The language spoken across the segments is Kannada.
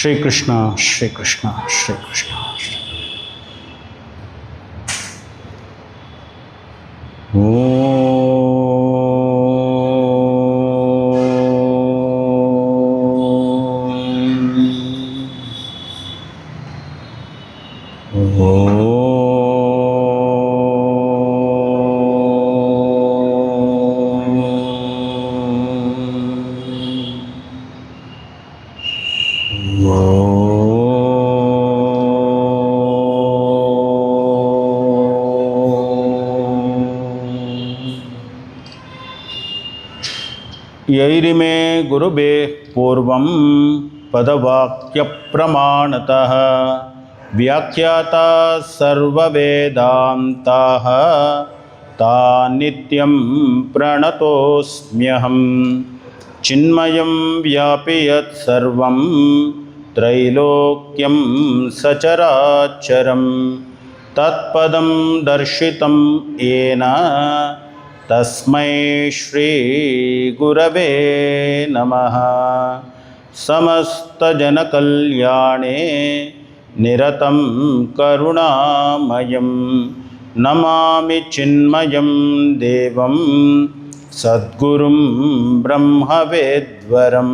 ಶ್ರೀಕೃಷ್ಣ ಶ್ರೀಕೃಷ್ಣ ಶ್ರೀಕೃಷ್ಣ. ಯೈರಿಮೇ ಗುರುಬೇ ಪೂರ್ವಂ ಪದವಾಕ್ಯ ಪ್ರಮಾಣತಃ ವ್ಯಾಖ್ಯಾತ ಸರ್ವವೇದಾಂತಾಃ ತಾನಿತ್ಯಂ ಪ್ರಣತೋಸ್ಮ್ಯಹಂ ಚಿನ್ಮಯಂ ವ್ಯಾಪಿ ಯತ್ ಸರ್ವಂ ತ್ರೈಲೋಕ್ಯಂ ಸಚರಾಚರಂ ತತ್ಪದಂ ದರ್ಶಿತಂ ಯೇನ ತಸ್ಮೈ ಶ್ರೀ ಗುರವೇ ನಮಃ. ಸಮಸ್ತಜನಕಲ್ಯಾಣೇ ನಿರತಂ ಕರುಣಾಮಯಂ ನಮಾಮಿ ಚಿನ್ಮಯಂ ದೇವಂ ಸದ್ಗುರುಂ ಬ್ರಹ್ಮವೇದ್ವರಂ.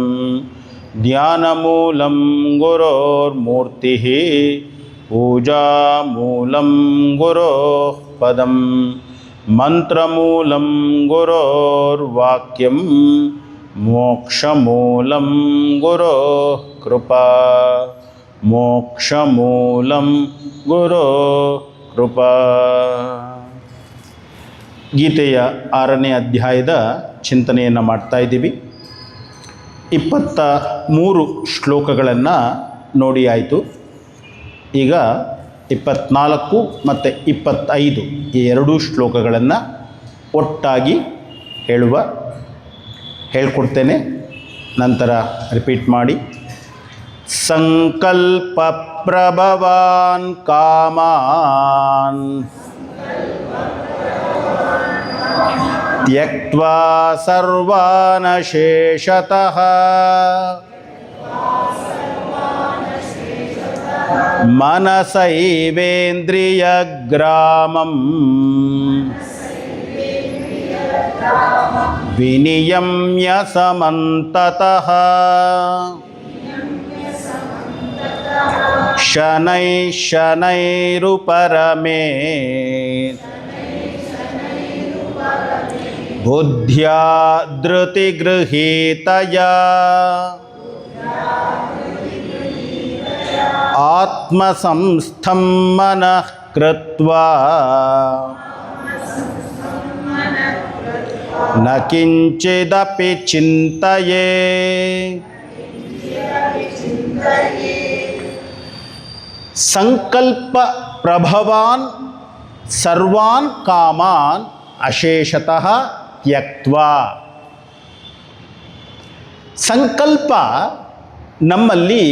ಧ್ಯಾನಮೂಲಂ ಗುರೋರ್ಮೂರ್ತಿಃ ಪೂಜಾಮೂಲಂ ಗುರೋಃ ಪದಂ ಮಂತ್ರಮೂಲಂ ಗುರೋರ್ವಾಕ್ಯಂ ಮೋಕ್ಷಮೂಲಂ ಗುರೋಃ ಕೃಪಾ. ಮೋಕ್ಷಮೂಲಂ ಗುರೋಃ ಕೃಪಾ. ಗೀತೆಯ 6ನೇ ಅಧ್ಯಾಯದ ಚಿಂತನೆಯನ್ನು ಮಾಡ್ತಾ ಇದ್ದೀವಿ. 23 ಶ್ಲೋಕಗಳನ್ನು ನೋಡಿ ಆಯಿತು. ಈಗ 24 ಮತ್ತು 25 ಈ 2 ಶ್ಲೋಕಗಳನ್ನು ಒಟ್ಟಾಗಿ ಹೇಳ್ಕೊಡ್ತೇನೆ, ನಂತರ ರಿಪೀಟ್ ಮಾಡಿ. ಸಂಕಲ್ಪ ಪ್ರಭವಾನ್ ಕಾಮಾನ್ ತ್ಯಕ್ತ್ವಾ ಸರ್ವಾನ್ ಶೇಷತಃ ಮನಸೈವೇಂದ್ರಿಯಗ್ರಾಮಂ ವಿನಿಯಮ್ಯ ಸಮಂತತಃ ಶನೈ ಶನೈರುಪರಮೇತ್ ಬುದ್ಧ್ಯಾ ಧೃತಿಗೃಹೀತಯಾ ಆತ್ಮಸಂಸ್ಥಂ ಮನಃ ಕೃತ್ವಾ ನ ಕಿಂಚಿದಪಿ ಚಿಂತಯೇತ್. ಸಂಕಲ್ಪ ಪ್ರಭವಾನ್ ಸರ್ವಾನ್ ಕಾಮಾನ್ ಅಶೇಷತಃ ತ್ಯಕ್ತ್ವಾ. ಸಂಕಲ್ಪ ನಮ್ಮಲ್ಲಿ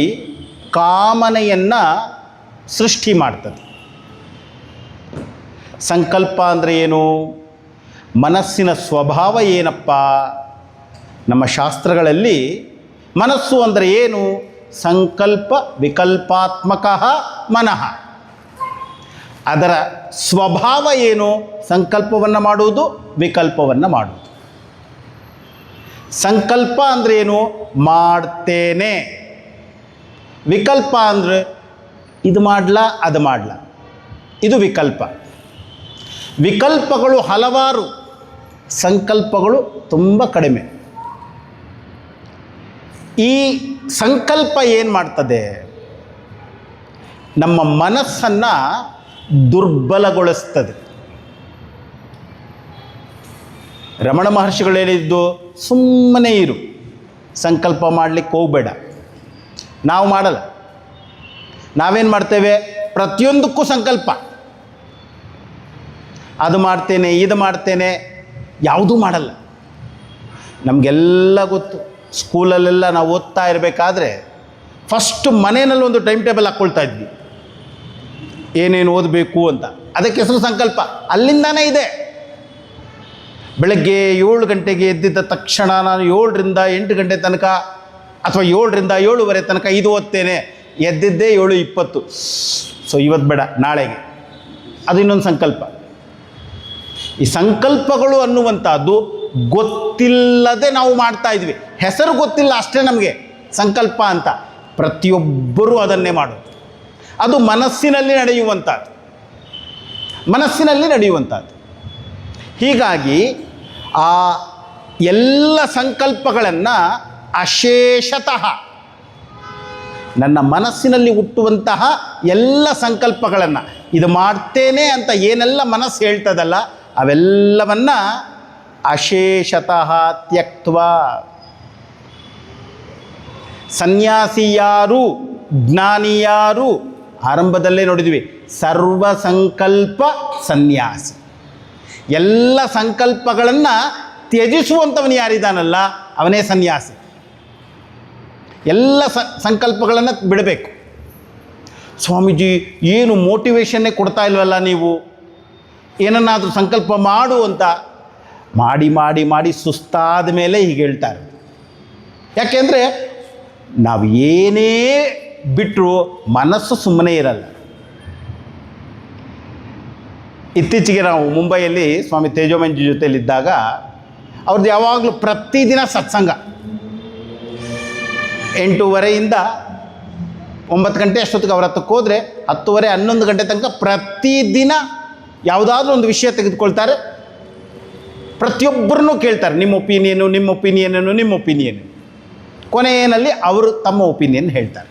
ಕಾಮನೆಯನ್ನು ಸೃಷ್ಟಿ ಮಾಡ್ತದೆ. ಸಂಕಲ್ಪ ಅಂದರೆ ಏನು? ಮನಸ್ಸಿನ ಸ್ವಭಾವ ಏನಪ್ಪ? ನಮ್ಮ ಶಾಸ್ತ್ರಗಳಲ್ಲಿ ಮನಸ್ಸು ಅಂದರೆ ಏನು? ಸಂಕಲ್ಪ ವಿಕಲ್ಪಾತ್ಮಕ ಮನಃ. ಅದರ ಸ್ವಭಾವ ಏನು? ಸಂಕಲ್ಪವನ್ನು ಮಾಡುವುದು, ವಿಕಲ್ಪವನ್ನು ಮಾಡುವುದು. ಸಂಕಲ್ಪ ಅಂದರೆ ಏನು? ಮಾಡ್ತೇನೆ. ವಿಕಲ್ಪ ಅಂದರೆ ಇದು ಮಾಡಲ ಅದು ಮಾಡಲ, ಇದು ವಿಕಲ್ಪ. ವಿಕಲ್ಪಗಳು ಹಲವಾರು, ಸಂಕಲ್ಪಗಳು ತುಂಬ ಕಡಿಮೆ. ಈ ಸಂಕಲ್ಪ ಏನು ಮಾಡ್ತದೆ? ನಮ್ಮ ಮನಸ್ಸನ್ನು ದುರ್ಬಲಗೊಳಿಸ್ತದೆ. ರಮಣ ಮಹರ್ಷಿಗಳು ಹೇಳಿದ್ದು, ಸುಮ್ಮನೆ ಇರು, ಸಂಕಲ್ಪ ಮಾಡಲಿಕ್ಕೆ ಹೋಗಬೇಡ. ನಾವು ಮಾಡಲ್ಲ. ನಾವೇನು ಮಾಡ್ತೇವೆ? ಪ್ರತಿಯೊಂದಕ್ಕೂ ಸಂಕಲ್ಪ. ಅದು ಮಾಡ್ತೇನೆ, ಇದು ಮಾಡ್ತೇನೆ, ಯಾವುದೂ ಮಾಡಲ್ಲ. ನಮಗೆಲ್ಲ ಗೊತ್ತು. ಸ್ಕೂಲಲ್ಲೆಲ್ಲ ನಾವು ಓದ್ತಾ ಇರಬೇಕಾದ್ರೆ ಫಸ್ಟು ಮನೆಯಲ್ಲಿ ಒಂದು ಟೈಮ್ ಟೇಬಲ್ ಹಾಕ್ಕೊಳ್ತಾ ಇದ್ವಿ, ಏನೇನು ಓದಬೇಕು ಅಂತ. ಅದಕ್ಕೆ ಹೆಸರು ಸಂಕಲ್ಪ. ಅಲ್ಲಿಂದಾನೇ ಇದೆ. ಬೆಳಗ್ಗೆ 7 ಗಂಟೆಗೆ ಎದ್ದಿದ್ದ ತಕ್ಷಣ ನಾನು 7ರಿಂದ 8 ಗಂಟೆ ತನಕ ಅಥವಾ 7ರಿಂದ 7:30 ತನಕ ಇದು ಓದ್ತೇನೆ, ಎದ್ದಿದ್ದೇ 7:20, ಸೊ ಇವತ್ತು ಬೇಡ ನಾಳೆಗೆ, ಅದು ಇನ್ನೊಂದು ಸಂಕಲ್ಪ. ಈ ಸಂಕಲ್ಪಗಳು ಅನ್ನುವಂಥದ್ದು ಗೊತ್ತಿಲ್ಲದೆ ನಾವು ಮಾಡ್ತಾ ಇದ್ವಿ. ಹೆಸರು ಗೊತ್ತಿಲ್ಲ ಅಷ್ಟೇ ನಮಗೆ ಸಂಕಲ್ಪ ಅಂತ. ಪ್ರತಿಯೊಬ್ಬರೂ ಅದನ್ನೇ ಮಾಡೋದು. ಅದು ಮನಸ್ಸಿನಲ್ಲಿ ನಡೆಯುವಂಥದ್ದು. ಹೀಗಾಗಿ ಆ ಎಲ್ಲ ಸಂಕಲ್ಪಗಳನ್ನು ಅಶೇಷತಃ ನನ್ನ ಮನಸ್ಸಿನಲ್ಲಿ ಹುಟ್ಟುವಂತಹ ಎಲ್ಲ ಸಂಕಲ್ಪಗಳನ್ನು, ಇದು ಮಾಡ್ತೇನೆ ಅಂತ ಏನೆಲ್ಲ ಮನಸ್ಸು ಹೇಳ್ತದಲ್ಲ, ಅವೆಲ್ಲವನ್ನ ಅಶೇಷತಃ ತ್ಯಕ್ತ್ವಾ. ಸನ್ಯಾಸಿ ಯಾರು, ಜ್ಞಾನಿ ಯಾರು? ಆರಂಭದಲ್ಲೇ ನೋಡಿದ್ವಿ, ಸರ್ವ ಸಂಕಲ್ಪ ಸನ್ಯಾಸಿ. ಎಲ್ಲ ಸಂಕಲ್ಪಗಳನ್ನು ತ್ಯಜಿಸುವಂಥವನು ಯಾರಿದ್ದಾನಲ್ಲ ಅವನೇ ಸನ್ಯಾಸಿ. ಎಲ್ಲ ಸಂಕಲ್ಪಗಳನ್ನು ಬಿಡಬೇಕು. ಸ್ವಾಮೀಜಿ ಏನು ಮೋಟಿವೇಶನ್ನೇ ಕೊಡ್ತಾ ಇಲ್ವಲ್ಲ ನೀವು, ಏನನ್ನಾದರೂ ಸಂಕಲ್ಪ ಮಾಡು ಅಂತ. ಮಾಡಿ ಸುಸ್ತಾದ ಮೇಲೆ ಹೀಗೆ ಹೇಳ್ತಾರೆ. ಯಾಕೆಂದರೆ ನಾವು ಏನೇ ಬಿಟ್ಟರೂ ಮನಸ್ಸು ಸುಮ್ಮನೆ ಇರಲ್ಲ. ಇತ್ತೀಚೆಗೆ ನಾವು ಮುಂಬೈಯಲ್ಲಿ ಸ್ವಾಮಿ ತೇಜೋಮಂಜಿ ಜೊತೆಯಲ್ಲಿದ್ದಾಗ ಅವ್ರದ್ದು ಯಾವಾಗಲೂ ಪ್ರತಿದಿನ ಸತ್ಸಂಗ 8:30ಯಿಂದ 9 ಗಂಟೆ ಅಷ್ಟೊತ್ತಿಗೆ ಅವ್ರ ಹತ್ತಕ್ಕೆ ಹೋದರೆ 10:30, 11 ಗಂಟೆ ತನಕ ಪ್ರತಿದಿನ ಯಾವುದಾದ್ರೂ ಒಂದು ವಿಷಯ ತೆಗೆದುಕೊಳ್ತಾರೆ. ಪ್ರತಿಯೊಬ್ಬರನ್ನೂ ಕೇಳ್ತಾರೆ, ನಿಮ್ಮ ಒಪಿನಿಯನು. ಕೊನೆಯಲ್ಲಿ ಅವರು ತಮ್ಮ ಒಪಿನಿಯನ್ ಹೇಳ್ತಾರೆ.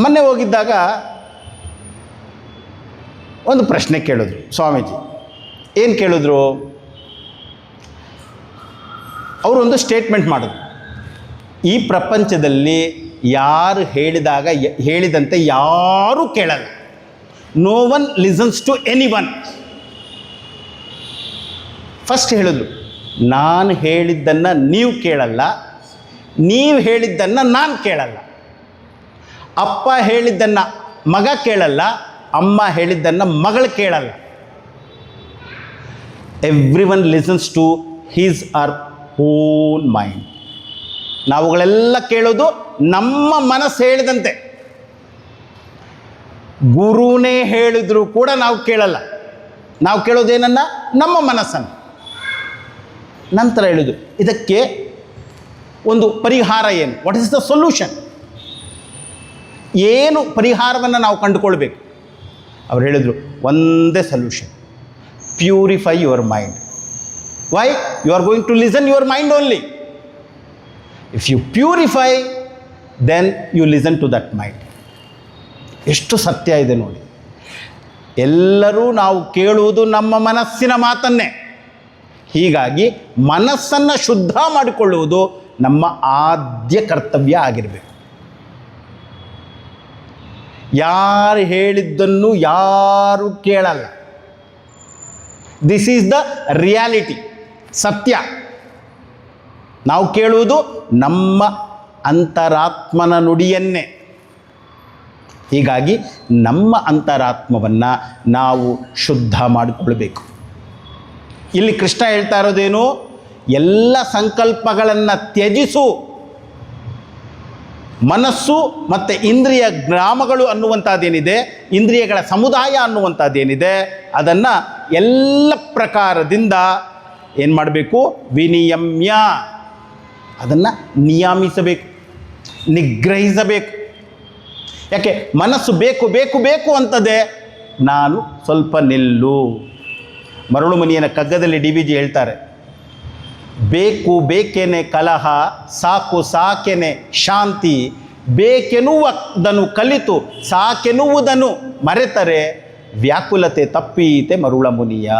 ಮೊನ್ನೆ ಹೋಗಿದ್ದಾಗ ಒಂದು ಪ್ರಶ್ನೆ ಕೇಳಿದ್ರು ಸ್ವಾಮೀಜಿ. ಏನು ಕೇಳಿದ್ರು? ಅವರು ಒಂದು ಸ್ಟೇಟ್ಮೆಂಟ್ ಮಾಡಿದ್ರು. ಈ ಪ್ರಪಂಚದಲ್ಲಿ ಯಾರು ಹೇಳಿದಂತೆ ಯಾರೂ ಕೇಳಲ್ಲ. No one listens to any one. First ಹೇಳಿದ್ರು, ನಾನು ಹೇಳಿದ್ದನ್ನು ನೀವು ಕೇಳಲ್ಲ, ನೀವು ಹೇಳಿದ್ದನ್ನು ನಾನು ಕೇಳಲ್ಲ. ಅಪ್ಪ ಹೇಳಿದ್ದನ್ನು ಮಗ ಕೇಳಲ್ಲ, ಅಮ್ಮ ಹೇಳಿದ್ದನ್ನು ಮಗಳು ಕೇಳಲ್ಲ. Every one listens to his or own mind. ನಾವುಗಳೆಲ್ಲ ಕೇಳೋದು ನಮ್ಮ ಮನಸ್ಸು ಹೇಳಿದಂತೆ. ಗುರುನೇ ಹೇಳಿದ್ರು ಕೂಡ ನಾವು ಕೇಳಲ್ಲ. ನಾವು ಕೇಳೋದೇನನ್ನ? ನಮ್ಮ ಮನಸ್ಸನ್ನು. ನಂತರ ಹೇಳಿದ್ರು, ಇದಕ್ಕೆ ಒಂದು ಪರಿಹಾರ ಏನು? What is the solution? ಏನು ಪರಿಹಾರವನ್ನು ನಾವು ಕಂಡುಕೊಳ್ಬೇಕು? ಅವ್ರು ಹೇಳಿದರು, ಒಂದೇ solution, purify your mind. Why? You are going to listen your mind only. If you purify, then you listen to that mind. ಎಷ್ಟು ಸತ್ಯ ಇದೆ ನೋಡಿ. ಎಲ್ಲರೂ ನಾವು ಕೇಳುವುದು ನಮ್ಮ ಮನಸ್ಸಿನ ಮಾತನ್ನೇ. ಹೀಗಾಗಿ ಮನಸ್ಸನ್ನು ಶುದ್ಧ ಮಾಡಿಕೊಳ್ಳುವುದು ನಮ್ಮ ಆದ್ಯ ಕರ್ತವ್ಯ ಆಗಿರಬೇಕು. ಯಾರು ಹೇಳಿದ್ದನ್ನು ಯಾರು ಕೇಳಲ್ಲ. ದಿಸ್ ಈಸ್ ದ ರಿಯಾಲಿಟಿ, ಸತ್ಯ. ನಾವು ಕೇಳುವುದು ನಮ್ಮ ಅಂತರಾತ್ಮನ ನುಡಿಯನ್ನೇ. ಹೀಗಾಗಿ ನಮ್ಮ ಅಂತರಾತ್ಮವನ್ನು ನಾವು ಶುದ್ಧ ಮಾಡಿಕೊಳ್ಬೇಕು. ಇಲ್ಲಿ ಕೃಷ್ಣ ಹೇಳ್ತಾ ಇರೋದೇನು? ಎಲ್ಲ ಸಂಕಲ್ಪಗಳನ್ನು ತ್ಯಜಿಸು. ಮನಸ್ಸು ಮತ್ತು ಇಂದ್ರಿಯ ಗ್ರಾಮಗಳು ಅನ್ನುವಂಥದ್ದೇನಿದೆ, ಇಂದ್ರಿಯಗಳ ಸಮುದಾಯ ಅನ್ನುವಂಥದ್ದೇನಿದೆ, ಅದನ್ನು ಎಲ್ಲ ಪ್ರಕಾರದಿಂದ ಏನು ಮಾಡಬೇಕು? ವಿನಿಯಮ್ಯ, ಅದನ್ನು ನಿಯಮಿಸಬೇಕು, ನಿಗ್ರಹಿಸಬೇಕು. ಯಾಕೆ? ಮನಸ್ಸು ಬೇಕು ಅಂತದೆ. ನಾನು ಸ್ವಲ್ಪ ನಿಲ್ಲು. ಮರಳುಮನಿಯನ ಕಗ್ಗದಲ್ಲಿ DVG ಹೇಳ್ತಾರೆ, ಬೇಕೇನೆ ಕಲಹ, ಸಾಕೇನೆ ಶಾಂತಿ, ಬೇಕೆನ್ನುವುದನ್ನು ಕಲಿತು ಸಾಕೆನ್ನುವುದನ್ನು ಮರೆತರೆ ವ್ಯಾಕುಲತೆ ತಪ್ಪೀತೆ ಮರುಳ ಮುನಿಯ.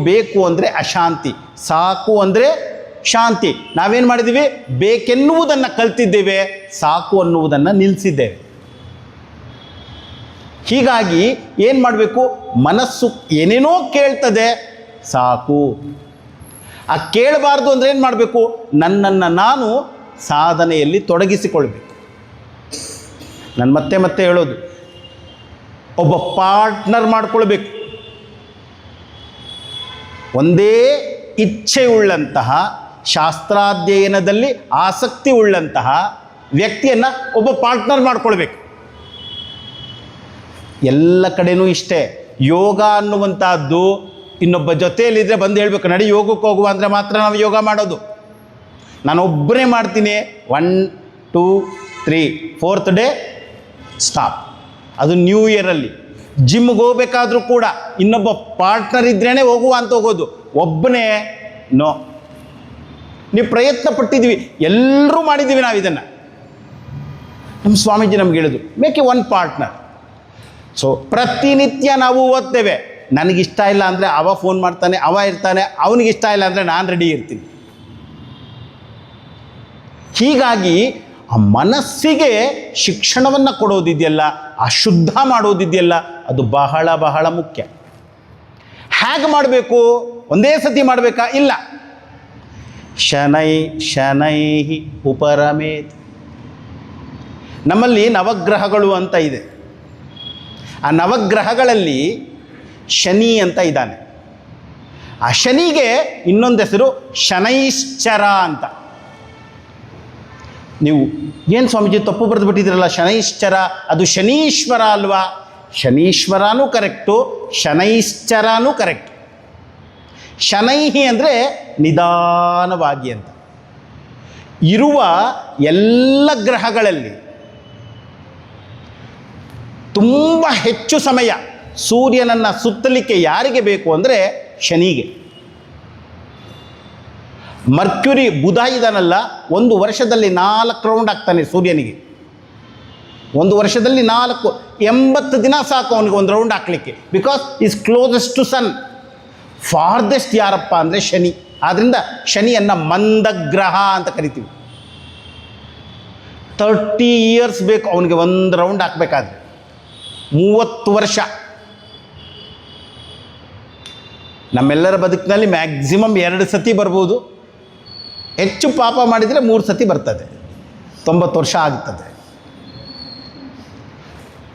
ಬೇಕು ಅಂದರೆ ಅಶಾಂತಿ, ಸಾಕು ಅಂದರೆ ಶಾಂತಿ. ನಾವೇನು ಮಾಡಿದ್ದೀವಿ? ಬೇಕೆನ್ನುವುದನ್ನು ಕಲ್ತಿದ್ದೇವೆ, ಸಾಕು ಅನ್ನುವುದನ್ನು ನಿಲ್ಲಿಸಿದ್ದೇವೆ. ಹೀಗಾಗಿ ಏನು ಮಾಡಬೇಕು? ಮನಸ್ಸು ಏನೇನೋ ಕೇಳ್ತದೆ, ಸಾಕು. ಆ ಕೇಳಬಾರ್ದು ಅಂದರೆ ಏನು ಮಾಡಬೇಕು? ನನ್ನನ್ನು ನಾನು ಸಾಧನೆಯಲ್ಲಿ ತೊಡಗಿಸಿಕೊಳ್ಬೇಕು. ನಾನು ಮತ್ತೆ ಹೇಳೋದು, ಒಬ್ಬ ಪಾರ್ಟ್ನರ್ ಮಾಡಿಕೊಳ್ಬೇಕು. ಒಂದೇ ಇಚ್ಛೆಯುಳ್ಳಂತಹ, ಶಾಸ್ತ್ರಾಧ್ಯಯನದಲ್ಲಿ ಆಸಕ್ತಿ ಉಳ್ಳಂತಹ ವ್ಯಕ್ತಿಯನ್ನು ಒಬ್ಬ ಪಾರ್ಟ್ನರ್ ಮಾಡ್ಕೊಳ್ಬೇಕು. ಎಲ್ಲ ಕಡೆನೂ ಇಷ್ಟೇ. ಯೋಗ ಅನ್ನುವಂಥದ್ದು ಇನ್ನೊಬ್ಬ ಜೊತೆಯಲ್ಲಿದ್ದರೆ ಬಂದು ಹೇಳಬೇಕು, ನಡಿ ಯೋಗಕ್ಕೆ ಹೋಗುವ ಅಂದರೆ ಮಾತ್ರ ನಾವು ಯೋಗ ಮಾಡೋದು. ನಾನೊಬ್ಬನೇ ಮಾಡ್ತೀನಿ, 1 2 3 4th ಡೇ ಸ್ಟಾಪ್. ಅದು ನ್ಯೂ ಇಯರಲ್ಲಿ. ಜಿಮ್ಗೆ ಹೋಗ್ಬೇಕಾದ್ರೂ ಕೂಡ ಇನ್ನೊಬ್ಬ ಪಾರ್ಟ್ನರ್ ಇದ್ರೇ ಹೋಗುವ ಅಂತ ಹೋಗೋದು, ಒಬ್ಬನೇ ನೋ. ನೀವು ಪ್ರಯತ್ನ ಪಟ್ಟಿದ್ದೀವಿ, ಎಲ್ಲರೂ ಮಾಡಿದ್ದೀವಿ ನಾವು ಇದನ್ನು. ನಮ್ಮ ಸ್ವಾಮೀಜಿ ನಮ್ಗೆ ಹೇಳಿದ್ರು, ಮೇಕ್ ಎ 1 ಪಾರ್ಟ್ನರ್. ಸೊ ಪ್ರತಿನಿತ್ಯ ನಾವು ಓದ್ತೇವೆ. ನನಗಿಷ್ಟ ಇಲ್ಲ ಅಂದರೆ ಅವ ಫೋನ್ ಮಾಡ್ತಾನೆ, ಅವ ಇರ್ತಾನೆ, ಅವನಿಗಿಷ್ಟ ಇಲ್ಲ ಅಂದರೆ ನಾನು ರೆಡಿ ಇರ್ತೀನಿ. ಹೀಗಾಗಿ ಆ ಮನಸ್ಸಿಗೆ ಶಿಕ್ಷಣವನ್ನು ಕೊಡೋದಿದೆಯಲ್ಲ, ಆ ಶುದ್ಧ ಮಾಡೋದಿದೆಯಲ್ಲ, ಅದು ಬಹಳ ಬಹಳ ಮುಖ್ಯ. ಹೇಗೆ ಮಾಡಬೇಕು? ಒಂದೇ ಸತಿ ಮಾಡಬೇಕಾ? ಇಲ್ಲ. ಶನೈ ಶನೈ ಉಪರಮೇತ್. ನಮ್ಮಲ್ಲಿ ನವಗ್ರಹಗಳು ಅಂತ ಇದೆ. ಆ ನವಗ್ರಹಗಳಲ್ಲಿ ಶನಿ ಅಂತ ಇದ್ದಾನೆ. ಆ ಶನಿಗೆ ಇನ್ನೊಂದು ಹೆಸರು ಶನೈಶ್ಚರ ಅಂತ. ನೀವು ಏನು ಸ್ವಾಮೀಜಿ ತಪ್ಪು ಬರೆದು ಬಿಟ್ಟಿದ್ದೀರಲ್ಲ, ಶನೈಶ್ಚರ ಅದು ಶನೀಶ್ವರ ಅಲ್ವಾ? ಶನೀಶ್ವರನೂ ಕರೆಕ್ಟು, ಶನೈಶ್ಚರನೂ ಕರೆಕ್ಟ್. ಶನೈಹಿ ಅಂದರೆ ನಿಧಾನವಾಗಿ ಅಂತ. ಇರುವ ಎಲ್ಲ ಗ್ರಹಗಳಲ್ಲಿ ತುಂಬ ಹೆಚ್ಚು ಸಮಯ ಸೂರ್ಯನನ್ನು ಸುತ್ತಲಿಕ್ಕೆ ಯಾರಿಗೆ ಬೇಕು ಅಂದರೆ ಶನಿಗೆ. ಮರ್ಕ್ಯುರಿ ಬುಧ ಇದನ್ನಲ್ಲ, 1 ವರ್ಷದಲ್ಲಿ 4 ರೌಂಡ್ ಆಗ್ತಾನೆ ಸೂರ್ಯನಿಗೆ. 1 ವರ್ಷದಲ್ಲಿ 4, 80 ದಿನ ಸಾಕು ಅವನಿಗೆ 1 ರೌಂಡ್ ಹಾಕಲಿಕ್ಕೆ. Because is closest to sun. Farthest ಯಾರಪ್ಪ ಅಂದರೆ ಶನಿ. ಆದ್ದರಿಂದ ಶನಿಯನ್ನು ಮಂದಗ್ರಹ ಅಂತ ಕರಿತೀವಿ. 30 ಇಯರ್ಸ್ ಬೇಕು ಅವನಿಗೆ 1 ರೌಂಡ್ ಹಾಕಬೇಕಾದ್ರೆ, 30 ವರ್ಷ. ನಮ್ಮೆಲ್ಲರ ಬದುಕಿನಲ್ಲಿ ಮ್ಯಾಕ್ಸಿಮಮ್ 2 ಸತಿ ಬರ್ಬೋದು, ಹೆಚ್ಚು ಪಾಪ ಮಾಡಿದರೆ 3 ಸತಿ ಬರ್ತದೆ, 90 ವರ್ಷ ಆಗ್ತದೆ.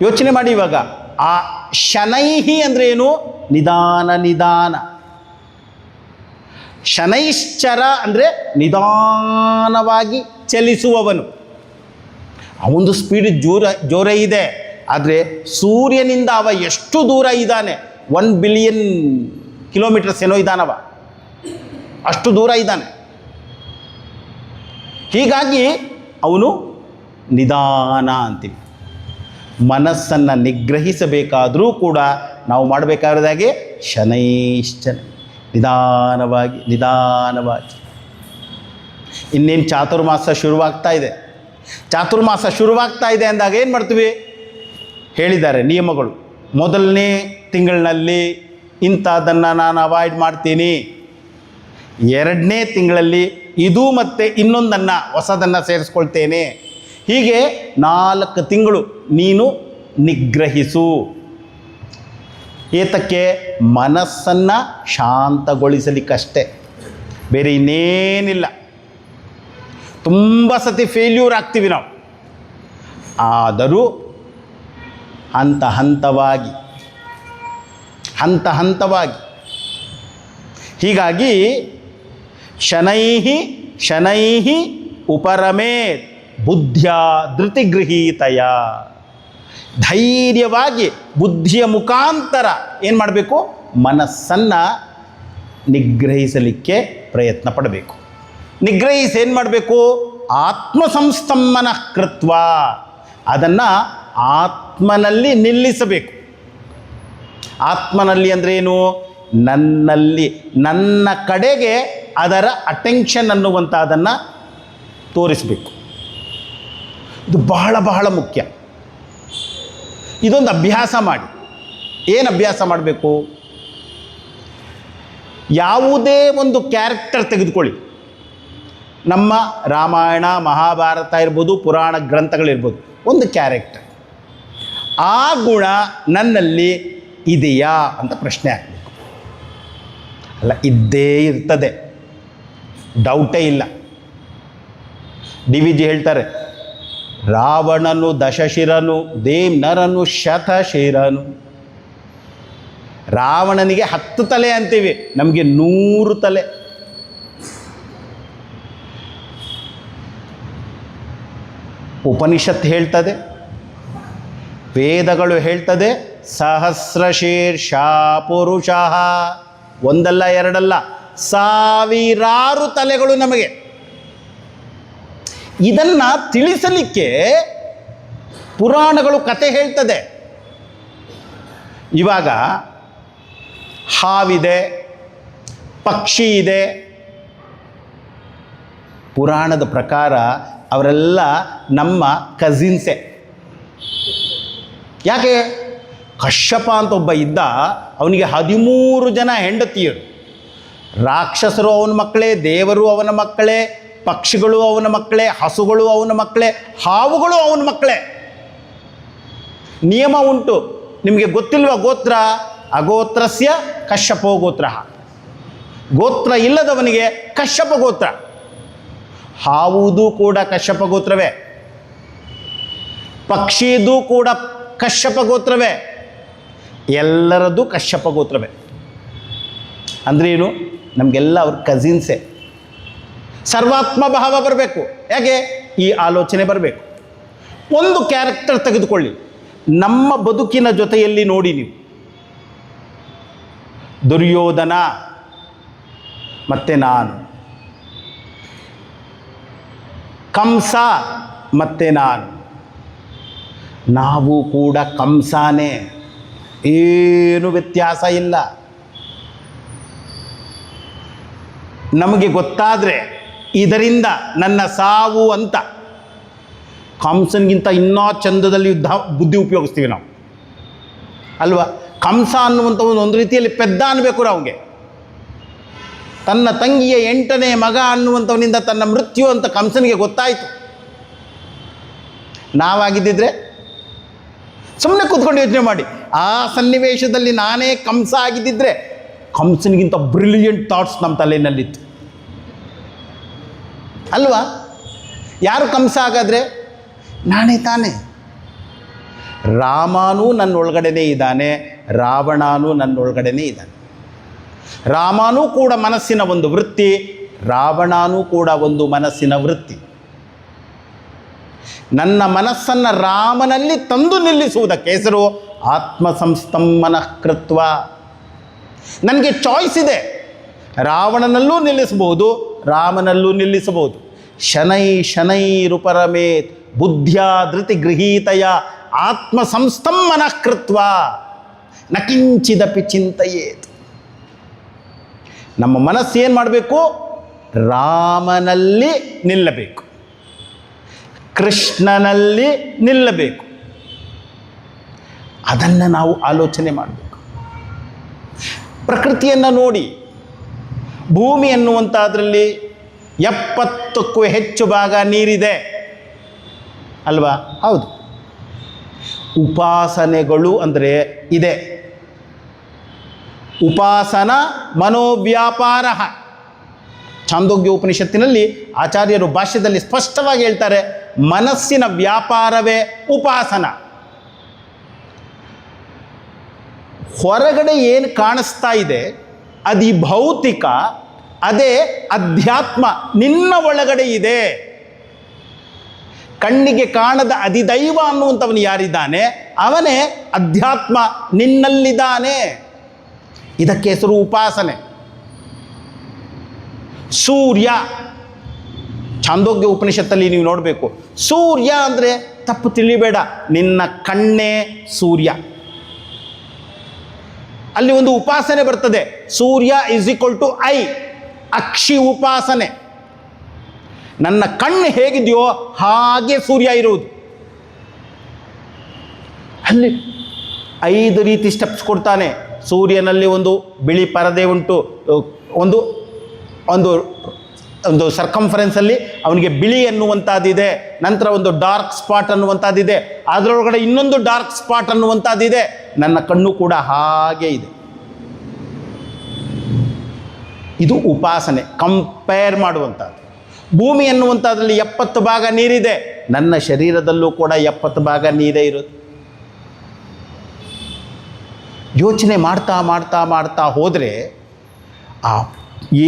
ಯೋಚನೆ ಮಾಡಿ. ಇವಾಗ ಆ ಶನೈಹಿ ಅಂದರೆ ಏನು? ನಿಧಾನ ನಿಧಾನ. ಶನೈಶ್ಚರ ಅಂದರೆ ನಿಧಾನವಾಗಿ ಚಲಿಸುವವನು. ಅವನದು ಸ್ಪೀಡ್ ಜೋರೇ ಇದೆ. ಆದರೆ ಸೂರ್ಯನಿಂದ ಅವ ಎಷ್ಟು ದೂರ ಇದ್ದಾನೆ? 1 ಬಿಲಿಯನ್ ಕಿಲೋಮೀಟರ್ಸ್ ಏನೋ ಇದ್ದಾನವ, ಅಷ್ಟು ದೂರ ಇದ್ದಾನೆ. ಹೀಗಾಗಿ ಅವನು ನಿಧಾನ ಅಂತೀವಿ. ಮನಸ್ಸನ್ನು ನಿಗ್ರಹಿಸಬೇಕಾದರೂ ಕೂಡ ನಾವು ಮಾಡಬೇಕಾದಾಗೆ ಶನೈಶ್ಚನ, ನಿಧಾನವಾಗಿ ನಿಧಾನವಾಗಿ. ಇನ್ನೇನು ಚಾತುರ್ಮಾಸ ಶುರುವಾಗ್ತಾ ಇದೆ. ಚಾತುರ್ಮಾಸ ಶುರುವಾಗ್ತಾ ಇದೆ ಅಂದಾಗ ಏನು ಮಾಡ್ತೀವಿ? ಹೇಳಿದ್ದಾರೆ ನಿಯಮಗಳು. 1ನೇ ತಿಂಗಳಿನಲ್ಲಿ ಇಂಥದ್ದನ್ನು ನಾನು ಅವಾಯ್ಡ್ ಮಾಡ್ತೀನಿ, 2ನೇ ತಿಂಗಳಲ್ಲಿ ಇದು ಮತ್ತು ಇನ್ನೊಂದನ್ನು ಹೊಸದನ್ನು ಸೇರಿಸ್ಕೊಳ್ತೇನೆ. ಹೀಗೆ 4 ತಿಂಗಳು ನೀನು ನಿಗ್ರಹಿಸು. ಏತಕ್ಕೆ? ಮನಸ್ಸನ್ನು ಶಾಂತಗೊಳಿಸಲಿಕ್ಕಷ್ಟೇ, ಬೇರೆ ಇನ್ನೇನಿಲ್ಲ. ತುಂಬ ಸತಿ ಫೇಲ್ಯೂರ್ ಆಗ್ತೀವಿ ನಾವು. ಆದರೂ ಹಂತ ಹಂತವಾಗಿ ಹಂತ ಹಂತವಾಗಿ. ಹೀಗಾಗಿ ಶನೈಹಿ ಶನೈಹಿ ಉಪರಮೇತ್ ಬುದ್ಧಿಯ ಧೃತಿಗೃಹೀತಯ. ಧೈರ್ಯವಾಗಿ ಬುದ್ಧಿಯ ಮುಖಾಂತರ ಏನು ಮಾಡಬೇಕು? ಮನಸ್ಸನ್ನು ನಿಗ್ರಹಿಸಲಿಕ್ಕೆ ಪ್ರಯತ್ನ ಪಡಬೇಕು. ನಿಗ್ರಹಿಸಿ ಏನು ಮಾಡಬೇಕು? ಆತ್ಮಸಂಸ್ತಂಭನ ಕೃತ್ವ, ಅದನ್ನು ಆತ್ಮನಲ್ಲಿ ನಿಲ್ಲಿಸಬೇಕು. ಆತ್ಮನಲ್ಲಿ ಅಂದರೆ ಏನು? ನನ್ನಲ್ಲಿ, ನನ್ನ ಕಡೆಗೆ ಅದರ ಅಟೆನ್ಷನ್ ಅನ್ನುವಂಥದ್ದನ್ನು ತೋರಿಸಬೇಕು. ಇದು ಬಹಳ ಬಹಳ ಮುಖ್ಯ. ಇದೊಂದು ಅಭ್ಯಾಸ ಮಾಡಿ. ಏನು ಅಭ್ಯಾಸ ಮಾಡಬೇಕು? ಯಾವುದೇ ಒಂದು ಕ್ಯಾರೆಕ್ಟರ್ ತೆಗೆದುಕೊಳ್ಳಿ. ನಮ್ಮ ರಾಮಾಯಣ ಮಹಾಭಾರತ ಇರ್ಬೋದು, ಪುರಾಣ ಗ್ರಂಥಗಳಿರ್ಬೋದು, ಒಂದು ಕ್ಯಾರೆಕ್ಟರ್. ಆ ಗುಣ ನನ್ನಲ್ಲಿ ಇದೆಯಾ ಅಂತ ಪ್ರಶ್ನೆ ಹಾಕಬೇಕು. ಅಲ್ಲ, ಇದ್ದೇ ಇರ್ತದೆ, ಡೌಟೇ ಇಲ್ಲ. DVG ಹೇಳ್ತಾರೆ, ರಾವಣನು ದಶಶಿರನು ದೇವ್ನರನು ಶತಶಿರನು. ರಾವಣನಿಗೆ 10 ತಲೆ ಅಂತೀವಿ, ನಮಗೆ 100 ತಲೆ. ಉಪನಿಷತ್ ಹೇಳ್ತದೆ, ವೇದಗಳು ಹೇಳ್ತದೆ, ಸಹಸ್ರಶೀರ್ಷ ಪುರುಷ. ಒಂದಲ್ಲ ಎರಡಲ್ಲ, ಸಾವಿರಾರು ತಲೆಗಳು ನಮಗೆ. ಇದನ್ನು ತಿಳಿಸಲಿಕ್ಕೆ ಪುರಾಣಗಳು ಕತೆ ಹೇಳ್ತದೆ. ಇವಾಗ ಹಾವಿದೆ, ಪಕ್ಷಿ ಇದೆ. ಪುರಾಣದ ಪ್ರಕಾರ ಅವರೆಲ್ಲ ನಮ್ಮ ಕಸಿನ್ಸೇ. ಯಾಕೆ? ಕಶ್ಯಪ ಅಂತ ಒಬ್ಬ ಇದ್ದ, ಅವನಿಗೆ 13 ಜನ ಹೆಂಡತಿಯರು. ರಾಕ್ಷಸರು ಅವನ ಮಕ್ಕಳೇ, ದೇವರು ಅವನ ಮಕ್ಕಳೇ, ಪಕ್ಷಿಗಳು ಅವನ ಮಕ್ಕಳೇ, ಹಸುಗಳು ಅವನ ಮಕ್ಕಳೇ, ಹಾವುಗಳು ಅವನ ಮಕ್ಕಳೇ. ನಿಯಮ ಉಂಟು, ನಿಮಗೆ ಗೊತ್ತಿಲ್ವ? ಗೋತ್ರ ಅಗೋತ್ರಸ್ಯ ಕಶ್ಯಪೋ ಗೋತ್ರ. ಗೋತ್ರ ಇಲ್ಲದವನಿಗೆ ಕಶ್ಯಪ ಗೋತ್ರ. ಹಾವುದು ಕೂಡ ಕಶ್ಯಪ ಗೋತ್ರವೇ, ಪಕ್ಷಿದು ಕೂಡ ಕಶ್ಯಪ ಗೋತ್ರವೇ, ಎಲ್ಲರದ್ದು ಕಶ್ಯಪ ಗೋತ್ರವೇ. ಅಂದ್ರೇನು? ನಮಗೆಲ್ಲ ಅವ್ರ ಕಸಿನ್ಸೇ. ಸರ್ವಾತ್ಮ ಭಾವ ಬರಬೇಕು. ಯಾಕೆ? ಈ ಆಲೋಚನೆ ಬರಬೇಕು. ಒಂದು ಕ್ಯಾರೆಕ್ಟರ್ ತೆಗೆದುಕೊಳ್ಳಿ, ನಮ್ಮ ಬದುಕಿನ ಜೊತೆಯಲ್ಲಿ ನೋಡಿ ನೀವು. ದುರ್ಯೋಧನ ಮತ್ತು ನಾನು, ಕಂಸ ಮತ್ತು ನಾನು, ನಾವು ಕೂಡ ಕಂಸಾನೇ, ಏನು ವ್ಯತ್ಯಾಸ ಇಲ್ಲ. ನಮಗೆ ಗೊತ್ತಾದರೆ ಇದರಿಂದ ನನ್ನ ಸಾವು ಅಂತ, ಕಂಸನಿಗಿಂತ ಇನ್ನೂ ಚಂದದಲ್ಲಿ ಬುದ್ಧಿ ಉಪಯೋಗಿಸ್ತೀವಿ ನಾವು ಅಲ್ವಾ? ಕಂಸ ಅನ್ನುವಂಥ ಒಂದು ರೀತಿಯಲ್ಲಿ ಪೆದ್ದ ಅನ್ನಬೇಕು ಅವನಿಗೆ. ತನ್ನ ತಂಗಿಯ 8ನೇ ಮಗ ಅನ್ನುವಂಥವನಿಂದ ತನ್ನ ಮೃತ್ಯು ಅಂತ ಕಂಸನಿಗೆ ಗೊತ್ತಾಯಿತು. ನಾವಾಗಿದ್ದಿದ್ರೆ ಸುಮ್ಮನೆ ಕೂತ್ಕೊಂಡು ಯೋಚನೆ ಮಾಡಿ, ಆ ಸನ್ನಿವೇಶದಲ್ಲಿ ನಾನೇ ಕಂಸ ಆಗಿದ್ದಿದ್ರೆ ಕಂಸನಿಗಿಂತ ಬ್ರಿಲಿಯಂಟ್ ಥಾಟ್ಸ್ ನಮ್ಮ ತಲೆಯಲ್ಲಿತ್ತು ಅಲ್ವಾ? ಯಾರು ಕಂಸ ಹಾಗಾದರೆ? ನಾನೇ ತಾನೇ. ರಾಮನೂ ನನ್ನೊಳಗಡೆನೇ ಇದ್ದಾನೆ, ರಾವಣನೂ ನನ್ನೊಳಗಡೆನೇ ಇದ್ದಾನೆ. ರಾಮನೂ ಕೂಡ ಮನಸ್ಸಿನ ಒಂದು ವೃತ್ತಿ, ರಾವಣನೂ ಕೂಡ ಒಂದು ಮನಸ್ಸಿನ ವೃತ್ತಿ. ನನ್ನ ಮನಸ್ಸನ್ನು ರಾಮನಲ್ಲಿ ತಂದು ನಿಲ್ಲಿಸುವುದಕ್ಕೆ ಹೆಸರು ಆತ್ಮಸಂಸ್ಥಂ ಮನಃಕೃತ್ವ. ನನಗೆ ಚಾಯ್ಸ್ ಇದೆ, ರಾವಣನಲ್ಲೂ ನಿಲ್ಲಿಸಬಹುದು, ರಾಮನಲ್ಲೂ ನಿಲ್ಲಿಸಬಹುದು. ಶನೈ ಶನೈರುಪರಮೇತ್ ಬುದ್ಧಿಯ ಧೃತಿ ಗೃಹೀತಯ ಆತ್ಮಸಂಸ್ಥಂ ಮನಃಕೃತ್ವ ನ ಕಿಂಚಿದಪಿ ಚಿಂತೆಯೇತ್. ನಮ್ಮ ಮನಸ್ಸು ಏನು ಮಾಡಬೇಕು? ರಾಮನಲ್ಲಿ ನಿಲ್ಲಬೇಕು, ಕೃಷ್ಣನಲ್ಲಿ ನಿಲ್ಲಬೇಕು. ಅದನ್ನು ನಾವು ಆಲೋಚನೆ ಮಾಡಬೇಕು. ಪ್ರಕೃತಿಯನ್ನು ನೋಡಿ. ಭೂಮಿ ಎನ್ನುವಂಥದ್ರಲ್ಲಿ 70ಕ್ಕೂ ಹೆಚ್ಚು ಭಾಗ ನೀರಿದೆ ಅಲ್ವಾ? ಹೌದು. ಉಪಾಸನೆಗಳು ಅಂದರೆ ಇದೆ. ಉಪಾಸನ ಮನೋವ್ಯಾಪಾರ. ಛಾಂದೋಗ್ಯ ಉಪನಿಷತ್ತಿನಲ್ಲಿ ಆಚಾರ್ಯರು ಭಾಷ್ಯದಲ್ಲಿ ಸ್ಪಷ್ಟವಾಗಿ ಹೇಳ್ತಾರೆ, ಮನಸ್ಸಿನ ವ್ಯಾಪಾರವೇ ಉಪಾಸನ. ಹೊರಗಡೆ ಏನು ಕಾಣಿಸ್ತಾ ಇದೆ ಅದು ಭೌತಿಕ, ಅದೇ ಅಧ್ಯಾತ್ಮ ನಿನ್ನ ಒಳಗಡೆ ಇದೆ. ಕಣ್ಣಿಗೆ ಕಾಣದ ಅಧಿದೈವ ಅನ್ನುವಂಥವನು ಯಾರಿದ್ದಾನೆ ಅವನೇ ಅಧ್ಯಾತ್ಮ ನಿನ್ನಲ್ಲಿದ್ದಾನೆ. ಇದಕ್ಕೆ ಹೆಸರು ಉಪಾಸನೆ. ಸೂರ್ಯ, ಛಾಂದೋಗ್ಯ ಉಪನಿಷತ್ತಲ್ಲಿ ನೀವು ನೋಡಬೇಕು, ಸೂರ್ಯ ಅಂದರೆ ತಪ್ಪು ತಿಳಿಬೇಡ, ನಿನ್ನ ಕಣ್ಣೇ ಸೂರ್ಯ. ಅಲ್ಲಿ ಒಂದು ಉಪಾಸನೆ ಬರ್ತದೆ, ಸೂರ್ಯ = ಐ, ಅಕ್ಷಿ ಉಪಾಸನೆ. ನನ್ನ ಕಣ್ಣು ಹೇಗಿದೆಯೋ ಹಾಗೆ ಸೂರ್ಯ ಇರುವುದು. ಅಲ್ಲಿ 5 ರೀತಿ ಸ್ಟೆಪ್ಸ್ ಕೊಡ್ತಾನೆ. ಸೂರ್ಯನಲ್ಲಿ ಒಂದು ಬಿಳಿ ಪರದೆ ಉಂಟು, ಒಂದು ಒಂದು ಒಂದು ಸರ್ಕಂಫರೆನ್ಸಲ್ಲಿ ಅವನಿಗೆ ಬಿಳಿ ಅನ್ನುವಂಥದ್ದಿದೆ, ನಂತರ ಒಂದು ಡಾರ್ಕ್ ಸ್ಪಾಟ್ ಅನ್ನುವಂಥದ್ದಿದೆ, ಅದರೊಳಗಡೆ ಇನ್ನೊಂದು ಡಾರ್ಕ್ ಸ್ಪಾಟ್ ಅನ್ನುವಂಥದ್ದಿದೆ. ನನ್ನ ಕಣ್ಣು ಕೂಡ ಹಾಗೆ ಇದೆ. ಇದು ಉಪಾಸನೆ, ಕಂಪೇರ್ ಮಾಡುವಂಥದ್ದು. ಭೂಮಿ ಎನ್ನುವಂಥದ್ರಲ್ಲಿ 70 ಭಾಗ ನೀರಿದೆ, ನನ್ನ ಶರೀರದಲ್ಲೂ ಕೂಡ 70 ಭಾಗ ನೀರೇ ಇರೋದು. ಯೋಚನೆ ಮಾಡ್ತಾ ಮಾಡ್ತಾ ಮಾಡ್ತಾ ಹೋದರೆ ಆ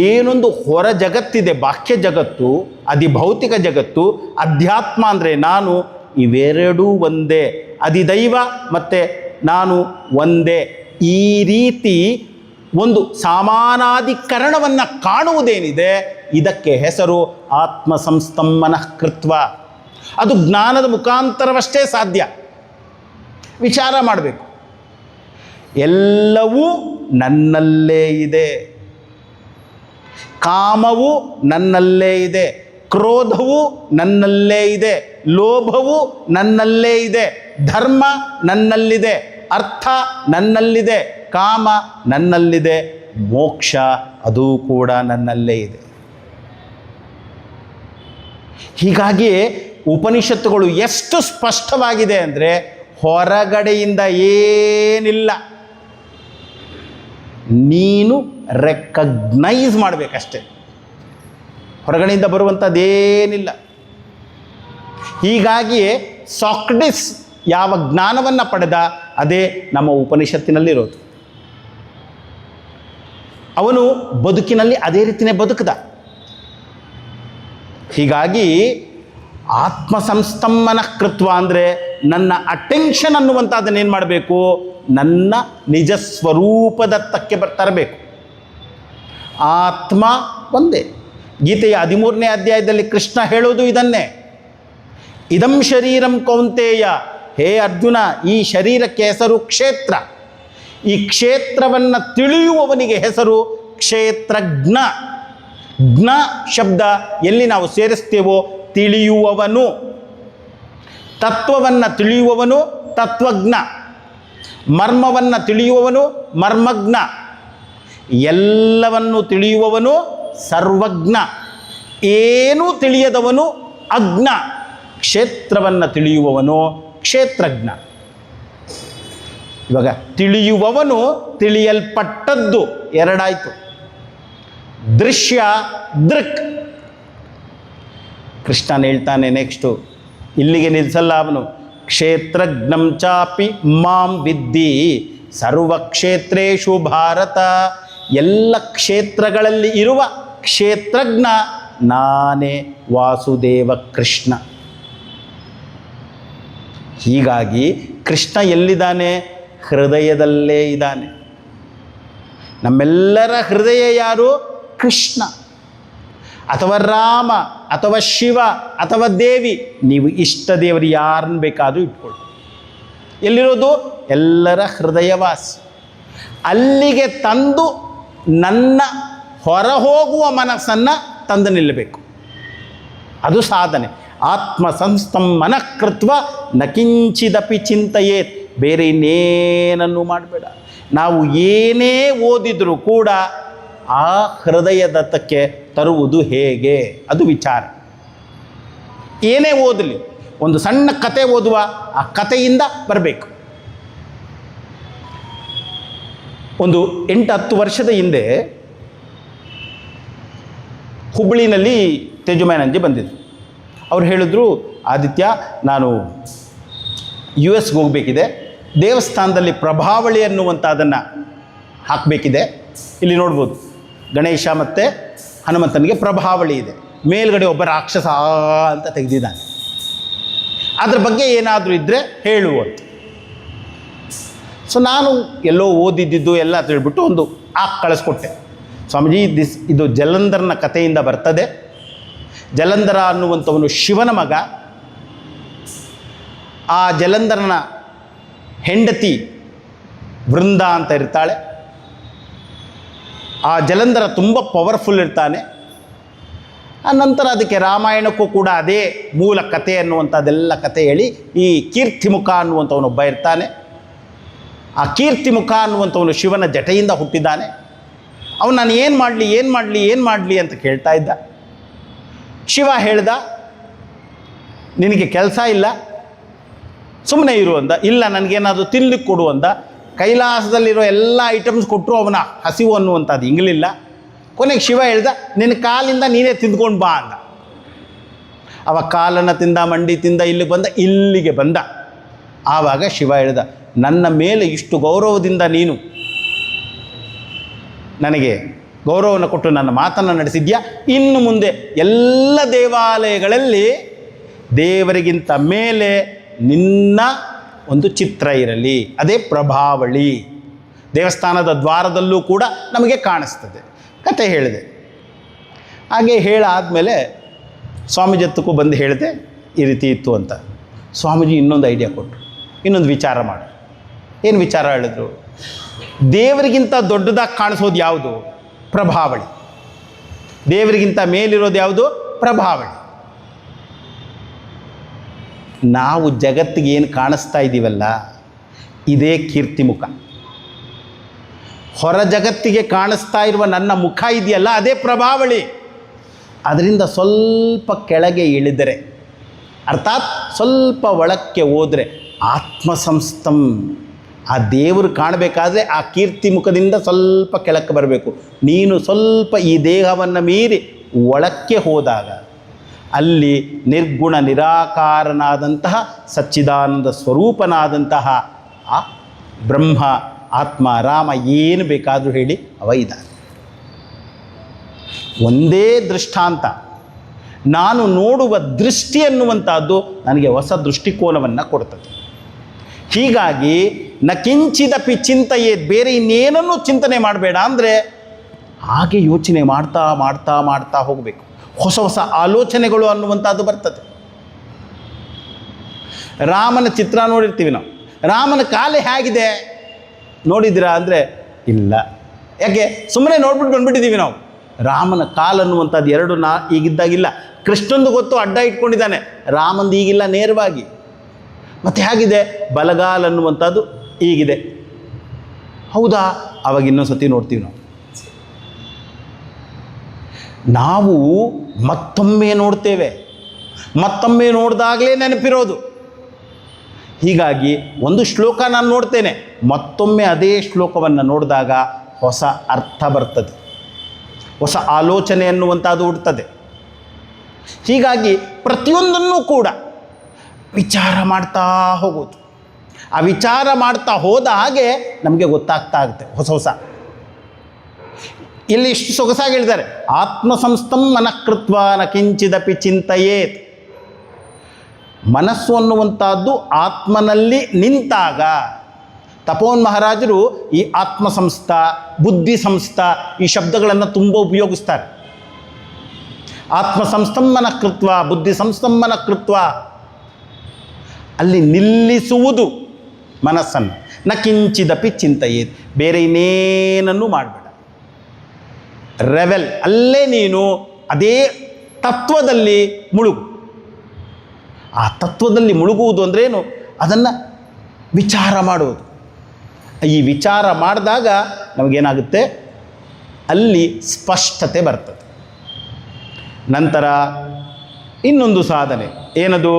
ಏನೊಂದು ಹೊರ ಜಗತ್ತಿದೆ, ಬಾಹ್ಯ ಜಗತ್ತು, ಅಧಿಭೌತಿಕ ಜಗತ್ತು, ಅಧ್ಯಾತ್ಮ ಅಂದರೆ ನಾನು, ಇವೆರಡೂ ಒಂದೇ. ಅಧಿದೈವ ಮತ್ತು ನಾನು ಒಂದೇ. ಈ ರೀತಿ ಒಂದು ಸಮಾನಾಧಿಕರಣವನ್ನು ಕಾಣುವುದೇನಿದೆ, ಇದಕ್ಕೆ ಹೆಸರು ಆತ್ಮ ಸಂಸ್ತಂಭನಃ ಕೃತ್ವ. ಅದು ಜ್ಞಾನದ ಮುಖಾಂತರವಷ್ಟೇ ಸಾಧ್ಯ. ವಿಚಾರ ಮಾಡಬೇಕು. ಎಲ್ಲವೂ ನನ್ನಲ್ಲೇ ಇದೆ. ಕಾಮವು ನನ್ನಲ್ಲೇ ಇದೆ, ಕ್ರೋಧವು ನನ್ನಲ್ಲೇ ಇದೆ, ಲೋಭವು ನನ್ನಲ್ಲೇ ಇದೆ, ಧರ್ಮ ನನ್ನಲ್ಲಿದೆ, ಅರ್ಥ ನನ್ನಲ್ಲಿದೆ, ಕಾಮ ನನ್ನಲ್ಲಿದೆ, ಮೋಕ್ಷ ಅದು ಕೂಡ ನನ್ನಲ್ಲೇ ಇದೆ. ಹೀಗಾಗಿ ಉಪನಿಷತ್ತುಗಳು ಎಷ್ಟು ಸ್ಪಷ್ಟವಾಗಿದೆ ಅಂದರೆ ಹೊರಗಡೆಯಿಂದ ಏನಿಲ್ಲ, ನೀನು ರೆಕಗ್ನೈಸ್ ಮಾಡಬೇಕಷ್ಟೆ. ಹೊರಗಡೆಯಿಂದ ಬರುವಂಥದ್ದೇನಿಲ್ಲ. ಹೀಗಾಗಿಯೇ ಸಾಕ್ರೆಟಿಸ್ ಯಾವ ಜ್ಞಾನವನ್ನು ಪಡೆದ ಅದೇ ನಮ್ಮ ಉಪನಿಷತ್ತಿನಲ್ಲಿರೋದು. ಅವನು ಬದುಕಿನಲ್ಲಿ ಅದೇ ರೀತಿಯೇ ಬದುಕದ. ಹೀಗಾಗಿ ಆತ್ಮ ಸಂಸ್ತಂಭನಃ ಕೃತ್ವ ಅಂದರೆ ನನ್ನ ಅಟೆನ್ಷನ್ ಅನ್ನುವಂಥದ್ದನ್ನೇನು ಮಾಡಬೇಕು, ನನ್ನ ನಿಜ ಸ್ವರೂಪದತ್ತಕ್ಕೆ ತರಬೇಕು. ಆತ್ಮ ಒಂದೇ. ಗೀತೆಯ 13ನೇ ಅಧ್ಯಾಯದಲ್ಲಿ ಕೃಷ್ಣ ಹೇಳೋದು ಇದನ್ನೇ. ಇದಂ ಶರೀರಂ ಕೌಂತೆಯ, ಹೇ ಅರ್ಜುನ, ಈ ಶರೀರಕ್ಕೆ ಹೆಸರು ಕ್ಷೇತ್ರ. ಈ ಕ್ಷೇತ್ರವನ್ನು ತಿಳಿಯುವವನಿಗೆ ಹೆಸರು ಕ್ಷೇತ್ರಜ್ಞ. ಜ್ಞ ಶಬ್ದ ಎಲ್ಲಿ ನಾವು ಸೇರಿಸ್ತೇವೋ ತಿಳಿಯುವವನು, ತತ್ವವನ್ನು ತಿಳಿಯುವವನು ತತ್ವಜ್ಞ, ಮರ್ಮವನ್ನು ತಿಳಿಯುವವನು ಮರ್ಮಜ್ಞ, ಎಲ್ಲವನ್ನು ತಿಳಿಯುವವನು ಸರ್ವಜ್ಞ, ಏನೂ ತಿಳಿಯದವನು ಅಜ್ಞ, ಕ್ಷೇತ್ರವನ್ನು ತಿಳಿಯುವವನು ಕ್ಷೇತ್ರಜ್ಞ. ಇವಾಗ ತಿಳಿಯುವವನು ತಿಳಿಯಲ್ಪಟ್ಟದ್ದು ಎರಡಾಯಿತು. ದೃಶ್ಯ ದೃಕ್. ಕೃಷ್ಣನ್ ಹೇಳ್ತಾನೆ ನೆಕ್ಸ್ಟು, ಇಲ್ಲಿಗೆ ನಿಲ್ಲಿಸಲ್ಲ ಅವನು. ಕ್ಷೇತ್ರಜ್ಞಂ ಚಾಪಿ ಮಾಂ ವಿದ್ಧಿ ಸರ್ವಕ್ಷೇತ್ರೇಷು ಭಾರತ. ಎಲ್ಲ ಕ್ಷೇತ್ರಗಳಲ್ಲಿ ಇರುವ ಕ್ಷೇತ್ರಜ್ಞ ನಾನೇ ವಾಸುದೇವ ಕೃಷ್ಣ. ಹೀಗಾಗಿ ಕೃಷ್ಣ ಎಲ್ಲಿದ್ದಾನೆ? ಹೃದಯದಲ್ಲೇ ಇದ್ದಾನೆ. ನಮ್ಮೆಲ್ಲರ ಹೃದಯ ಯಾರು? ಕೃಷ್ಣ ಅಥವಾ ರಾಮ ಅಥವಾ ಶಿವ ಅಥವಾ ದೇವಿ. ನೀವು ಇಷ್ಟ ದೇವರು ಯಾರನ್ನು ಬೇಕಾದರೂ ಇಟ್ಕೊಳ್ಳಿ. ಎಲ್ಲಿರೋದು? ಎಲ್ಲರ ಹೃದಯವಾಸಿ. ಅಲ್ಲಿಗೆ ತಂದು ನನ್ನ ಹೊರ ಹೋಗುವ ಮನಸ್ಸನ್ನು ತಂದು ನಿಲ್ಲಬೇಕು. ಅದು ಸಾಧನೆ. ಆತ್ಮ ಸಂಸ್ತಂಭನ ಕೃತ್ವ ನ ಕಿಂಚಿದಪಿ ಚಿಂತೆಯೇತ್. ಬೇರೆ ಇನ್ನೇನನ್ನು ಮಾಡಬೇಡ. ನಾವು ಏನೇ ಓದಿದರೂ ಕೂಡ ಆ ಹೃದಯದತ್ತಕ್ಕೆ ತರುವುದು ಹೇಗೆ, ಅದು ವಿಚಾರ. ಏನೇ ಓದಲಿ, ಒಂದು ಸಣ್ಣ ಕತೆ ಓದುವ, ಆ ಕಥೆಯಿಂದ ಬರಬೇಕು. ಒಂದು 8-10 ವರ್ಷದ ಹಿಂದೆ ಹುಬ್ಬಳ್ಳಿನಲ್ಲಿ ತೇಜುಮೇನಂಜಿ ಬಂದಿದ್ದರು. ಅವ್ರು ಹೇಳಿದ್ರು, ಆದಿತ್ಯ, ನಾನು US ಹೋಗಬೇಕಿದೆ, ದೇವಸ್ಥಾನದಲ್ಲಿ ಪ್ರಭಾವಳಿ ಅನ್ನುವಂಥದ್ದನ್ನು ಹಾಕಬೇಕಿದೆ. ಇಲ್ಲಿ ನೋಡ್ಬೋದು, ಗಣೇಶ ಮತ್ತು ಹನುಮಂತನಿಗೆ ಪ್ರಭಾವಳಿ ಇದೆ. ಮೇಲ್ಗಡೆ ಒಬ್ಬ ರಾಕ್ಷಸ ಅಂತ ತೆಗೆದಿದ್ದಾನೆ. ಅದ್ರ ಬಗ್ಗೆ ಏನಾದರೂ ಇದ್ದರೆ ಹೇಳುವಂತ. ಸೊ ನಾನು ಎಲ್ಲೋ ಓದಿದ್ದು ಎಲ್ಲ ತಿಳ್ಬಿಟ್ಟು ಒಂದು ಕಳಿಸ್ಕೊಟ್ಟೆ. ಸ್ವಾಮೀಜಿ, ಇದು ಜಲಂಧರನ ಕಥೆಯಿಂದ ಬರ್ತದೆ. ಜಲಂಧರ ಅನ್ನುವಂಥವನು ಶಿವನ ಮಗ. ಆ ಜಲಂಧರನ ಹೆಂಡತಿ ವೃಂದ ಅಂತ ಇರ್ತಾಳೆ. ಆ ಜಲಂಧರ ತುಂಬ ಪವರ್ಫುಲ್ ಇರ್ತಾನೆ. ಆ ನಂತರ ಅದಕ್ಕೆ ರಾಮಾಯಣಕ್ಕೂ ಕೂಡ ಅದೇ ಮೂಲ ಕಥೆ ಅನ್ನುವಂಥದ್ದೆಲ್ಲ ಕಥೆ ಹೇಳಿ, ಈ ಕೀರ್ತಿಮುಖ ಅನ್ನುವಂಥವನೊಬ್ಬ ಇರ್ತಾನೆ. ಆ ಕೀರ್ತಿಮುಖ ಅನ್ನುವಂಥವನು ಶಿವನ ಜಟೆಯಿಂದ ಹುಟ್ಟಿದ್ದಾನೆ. ಅವನು ನಾನು ಏನು ಮಾಡಲಿ ಅಂತ ಕೇಳ್ತಾ ಇದ್ದ. ಶಿವ ಹೇಳ್ದ, ನಿನಗೆ ಕೆಲಸ ಇಲ್ಲ, ಸುಮ್ಮನೆ ಇರು ಅಂದ. ಇಲ್ಲ, ನನಗೇನಾದರೂ ತಿನ್ಲಿಕ್ಕೆ ಕೊಡು ಅಂದ. ಕೈಲಾಸದಲ್ಲಿರೋ ಎಲ್ಲ ಐಟಮ್ಸ್ ಕೊಟ್ಟರು ಅವನ ಹಸಿವು ಅನ್ನುವಂಥದ್ದು ಇಂಗಲಿಲ್ಲ. ಕೊನೆಗೆ ಶಿವ ಹೇಳ್ದ, ನಿನ್ನ ಕಾಲಿಂದ ನೀನೇ ತಿಂದ್ಕೊಂಡು ಬಾ ಅಂದ. ಅವ ಕಾಲನ್ನು ತಿಂದ, ಮಂಡಿ ತಿಂದ, ಇಲ್ಲಿಗೆ ಬಂದ. ಆವಾಗ ಶಿವ ಹೇಳ್ದ, ನನ್ನ ಮೇಲೆ ಇಷ್ಟು ಗೌರವದಿಂದ ನೀನು ನನಗೆ ಗೌರವವನ್ನು ಕೊಟ್ಟು ನನ್ನ ಮಾತನ್ನು ನಡೆಸಿದ್ಯಾ. ಇನ್ನು ಮುಂದೆ ಎಲ್ಲ ದೇವಾಲಯಗಳಲ್ಲಿ ದೇವರಿಗಿಂತ ಮೇಲೆ ನಿನ್ನ ಒಂದು ಚಿತ್ರ ಇರಲಿ, ಅದೇ ಪ್ರಭಾವಳಿ. ದೇವಸ್ಥಾನದ ದ್ವಾರದಲ್ಲೂ ಕೂಡ ನಮಗೆ ಕಾಣಿಸ್ತದೆ. ಕತೆ ಹೇಳಿದೆ. ಹಾಗೆ ಹೇಳಾದಮೇಲೆ ಸ್ವಾಮೀಜಿ ಹತ್ತಕ್ಕೂ ಬಂದು ಹೇಳಿದೆ ಈ ರೀತಿ ಇತ್ತು ಅಂತ. ಸ್ವಾಮೀಜಿ ಇನ್ನೊಂದು ಐಡಿಯಾ ಕೊಟ್ಟರು, ಇನ್ನೊಂದು ವಿಚಾರ ಮಾಡಿ. ಏನು ವಿಚಾರ ಹೇಳಿದ್ರು? ದೇವರಿಗಿಂತ ದೊಡ್ಡದಾಗಿ ಕಾಣಿಸೋದು ಯಾವುದು? ಪ್ರಭಾವಳಿ. ದೇವರಿಗಿಂತ ಮೇಲಿರೋದು ಯಾವುದು? ಪ್ರಭಾವಳಿ. ನಾವು ಜಗತ್ತಿಗೆ ಏನು ಕಾಣಿಸ್ತಾ ಇದ್ದೀವಲ್ಲ, ಇದೇ ಕೀರ್ತಿಮುಖ. ಹೊರ ಜಗತ್ತಿಗೆ ಕಾಣಿಸ್ತಾ ಇರುವ ನನ್ನ ಮುಖ ಇದೆಯಲ್ಲ, ಅದೇ ಪ್ರಭಾವಳಿ. ಅದರಿಂದ ಸ್ವಲ್ಪ ಕೆಳಗೆ ಇಳಿದರೆ, ಅರ್ಥಾತ್ ಸ್ವಲ್ಪ ಒಳಕ್ಕೆ ಹೋದರೆ ಆತ್ಮಸಂಸ್ಥಂ, ಆ ದೇವರು ಕಾಣಬೇಕಾದ್ರೆ ಆ ಕೀರ್ತಿ ಮುಖದಿಂದ ಸ್ವಲ್ಪ ಕೆಳಕ್ಕೆ ಬರಬೇಕು. ನೀನು ಸ್ವಲ್ಪ ಈ ದೇಹವನ್ನು ಮೀರಿ ಒಳಕ್ಕೆ ಹೋದಾಗ ಅಲ್ಲಿ ನಿರ್ಗುಣ ನಿರಾಕಾರನಾದಂತಹ ಸಚ್ಚಿದಾನಂದ ಸ್ವರೂಪನಾದಂತಹ ಆ ಬ್ರಹ್ಮ, ಆತ್ಮ, ರಾಮ ಏನು ಬೇಕಾದರೂ ಹೇಳಿ ಅವ ಇದ್ದಾನೆ. ಒಂದೇ ದೃಷ್ಟಾಂತ. ನಾನು ನೋಡುವ ದೃಷ್ಟಿ ಅನ್ನುವಂಥದ್ದು ನನಗೆ ಹೊಸ ದೃಷ್ಟಿಕೋನವನ್ನು ಕೊಡ್ತದೆ. ಹೀಗಾಗಿ ನ ಕಿಂಚಿದಪಿ ಚಿಂತೆಯೇ, ಬೇರೆ ಇನ್ನೇನನ್ನೂ ಚಿಂತನೆ ಮಾಡಬೇಡ ಅಂದರೆ ಹಾಗೆ ಯೋಚನೆ ಮಾಡ್ತಾ ಮಾಡ್ತಾ ಮಾಡ್ತಾ ಹೋಗಬೇಕು. ಹೊಸ ಹೊಸ ಆಲೋಚನೆಗಳು ಅನ್ನುವಂಥದ್ದು ಬರ್ತದೆ. ರಾಮನ ಚಿತ್ರ ನೋಡಿರ್ತೀವಿ ನಾವು. ರಾಮನ ಕಾಲು ಹೇಗಿದೆ ನೋಡಿದ್ದೀರಾ ಅಂದರೆ ಇಲ್ಲ. ಯಾಕೆ? ಸುಮ್ಮನೆ ನೋಡ್ಬಿಟ್ಟು ಬಂದುಬಿಟ್ಟಿದ್ದೀವಿ ನಾವು. ರಾಮನ ಕಾಲನ್ನುವಂಥದ್ದು ಎರಡು ಈಗಿದ್ದಾಗಿಲ್ಲ. ಕೃಷ್ಣಂದು ಗೊತ್ತು ಅಡ್ಡ ಇಟ್ಕೊಂಡಿದ್ದಾನೆ, ರಾಮಂದು ಈಗಿಲ್ಲ ನೇರವಾಗಿ. ಮತ್ತು ಹೇಗಿದೆ? ಬಲಗಾಲ ಅನ್ನುವಂಥದ್ದು ಈಗಿದೆ. ಹೌದಾ? ಆವಾಗ ಇನ್ನೊಂದು ಸತಿ ನೋಡ್ತೀವಿ ನಾವು. ನಾವು ಮತ್ತೊಮ್ಮೆ ನೋಡ್ತೇವೆ, ಮತ್ತೊಮ್ಮೆ ನೋಡಿದಾಗಲೇ ನೆನಪಿರೋದು. ಹೀಗಾಗಿ ಒಂದು ಶ್ಲೋಕ ನಾನು ನೋಡ್ತೇನೆ, ಮತ್ತೊಮ್ಮೆ ಅದೇ ಶ್ಲೋಕವನ್ನು ನೋಡಿದಾಗ ಹೊಸ ಅರ್ಥ ಬರ್ತದೆ, ಹೊಸ ಆಲೋಚನೆ ಅನ್ನುವಂಥದ್ದು ಹುಡ್ತದೆ. ಹೀಗಾಗಿ ಪ್ರತಿಯೊಂದನ್ನು ಕೂಡ ವಿಚಾರ ಮಾಡ್ತಾ ಹೋಗೋದು. ಆ ವಿಚಾರ ಮಾಡ್ತಾ ಹೋದ ಹಾಗೆ ನಮಗೆ ಗೊತ್ತಾಗ್ತಾ ಆಗುತ್ತೆ ಹೊಸ ಹೊಸ. ಇಲ್ಲಿ ಇಷ್ಟು ಸೊಗಸಾಗಿ ಹೇಳಿದ್ದಾರೆ, ಆತ್ಮಸಂಸ್ಥಂ ಮನಃಕೃತ್ವ ನ ಕಿಂಚಿದಪಿ ಚಿಂತೆಯೇತ್. ಮನಸ್ಸು ಅನ್ನುವಂಥದ್ದು ಆತ್ಮನಲ್ಲಿ ನಿಂತಾಗ, ತಪೋನ್ ಮಹಾರಾಜರು ಈ ಆತ್ಮಸಂಸ್ಥ, ಬುದ್ಧಿ ಸಂಸ್ಥ ಈ ಶಬ್ದಗಳನ್ನು ತುಂಬ ಉಪಯೋಗಿಸ್ತಾರೆ. ಆತ್ಮಸಂಸ್ಥಂ ಮನಃಕೃತ್ವ, ಬುದ್ಧಿ ಸಂಸ್ಥಂ ಮನಃಕೃತ್ವ, ಅಲ್ಲಿ ನಿಲ್ಲಿಸುವುದು ಮನಸ್ಸನ್ನು. ನ ಕಿಂಚಿದಪಿ ಚಿಂತೆಯೇತ್, ಬೇರೆ ಇನ್ನೇನನ್ನು ಮಾಡಬೇಡ. ರೆವೆಲ್, ಅಲ್ಲೇ ನೀನು ಅದೇ ತತ್ವದಲ್ಲಿ ಮುಳುಗು. ಆ ತತ್ವದಲ್ಲಿ ಮುಳುಗುವುದು ಅಂದ್ರೇನು? ಅದನ್ನು ವಿಚಾರ ಮಾಡುವುದು. ಈ ವಿಚಾರ ಮಾಡಿದಾಗ ನಮಗೇನಾಗುತ್ತೆ? ಅಲ್ಲಿ ಸ್ಪಷ್ಟತೆ ಬರ್ತದೆ. ನಂತರ ಇನ್ನೊಂದು ಸಾಧನೆ ಏನದು?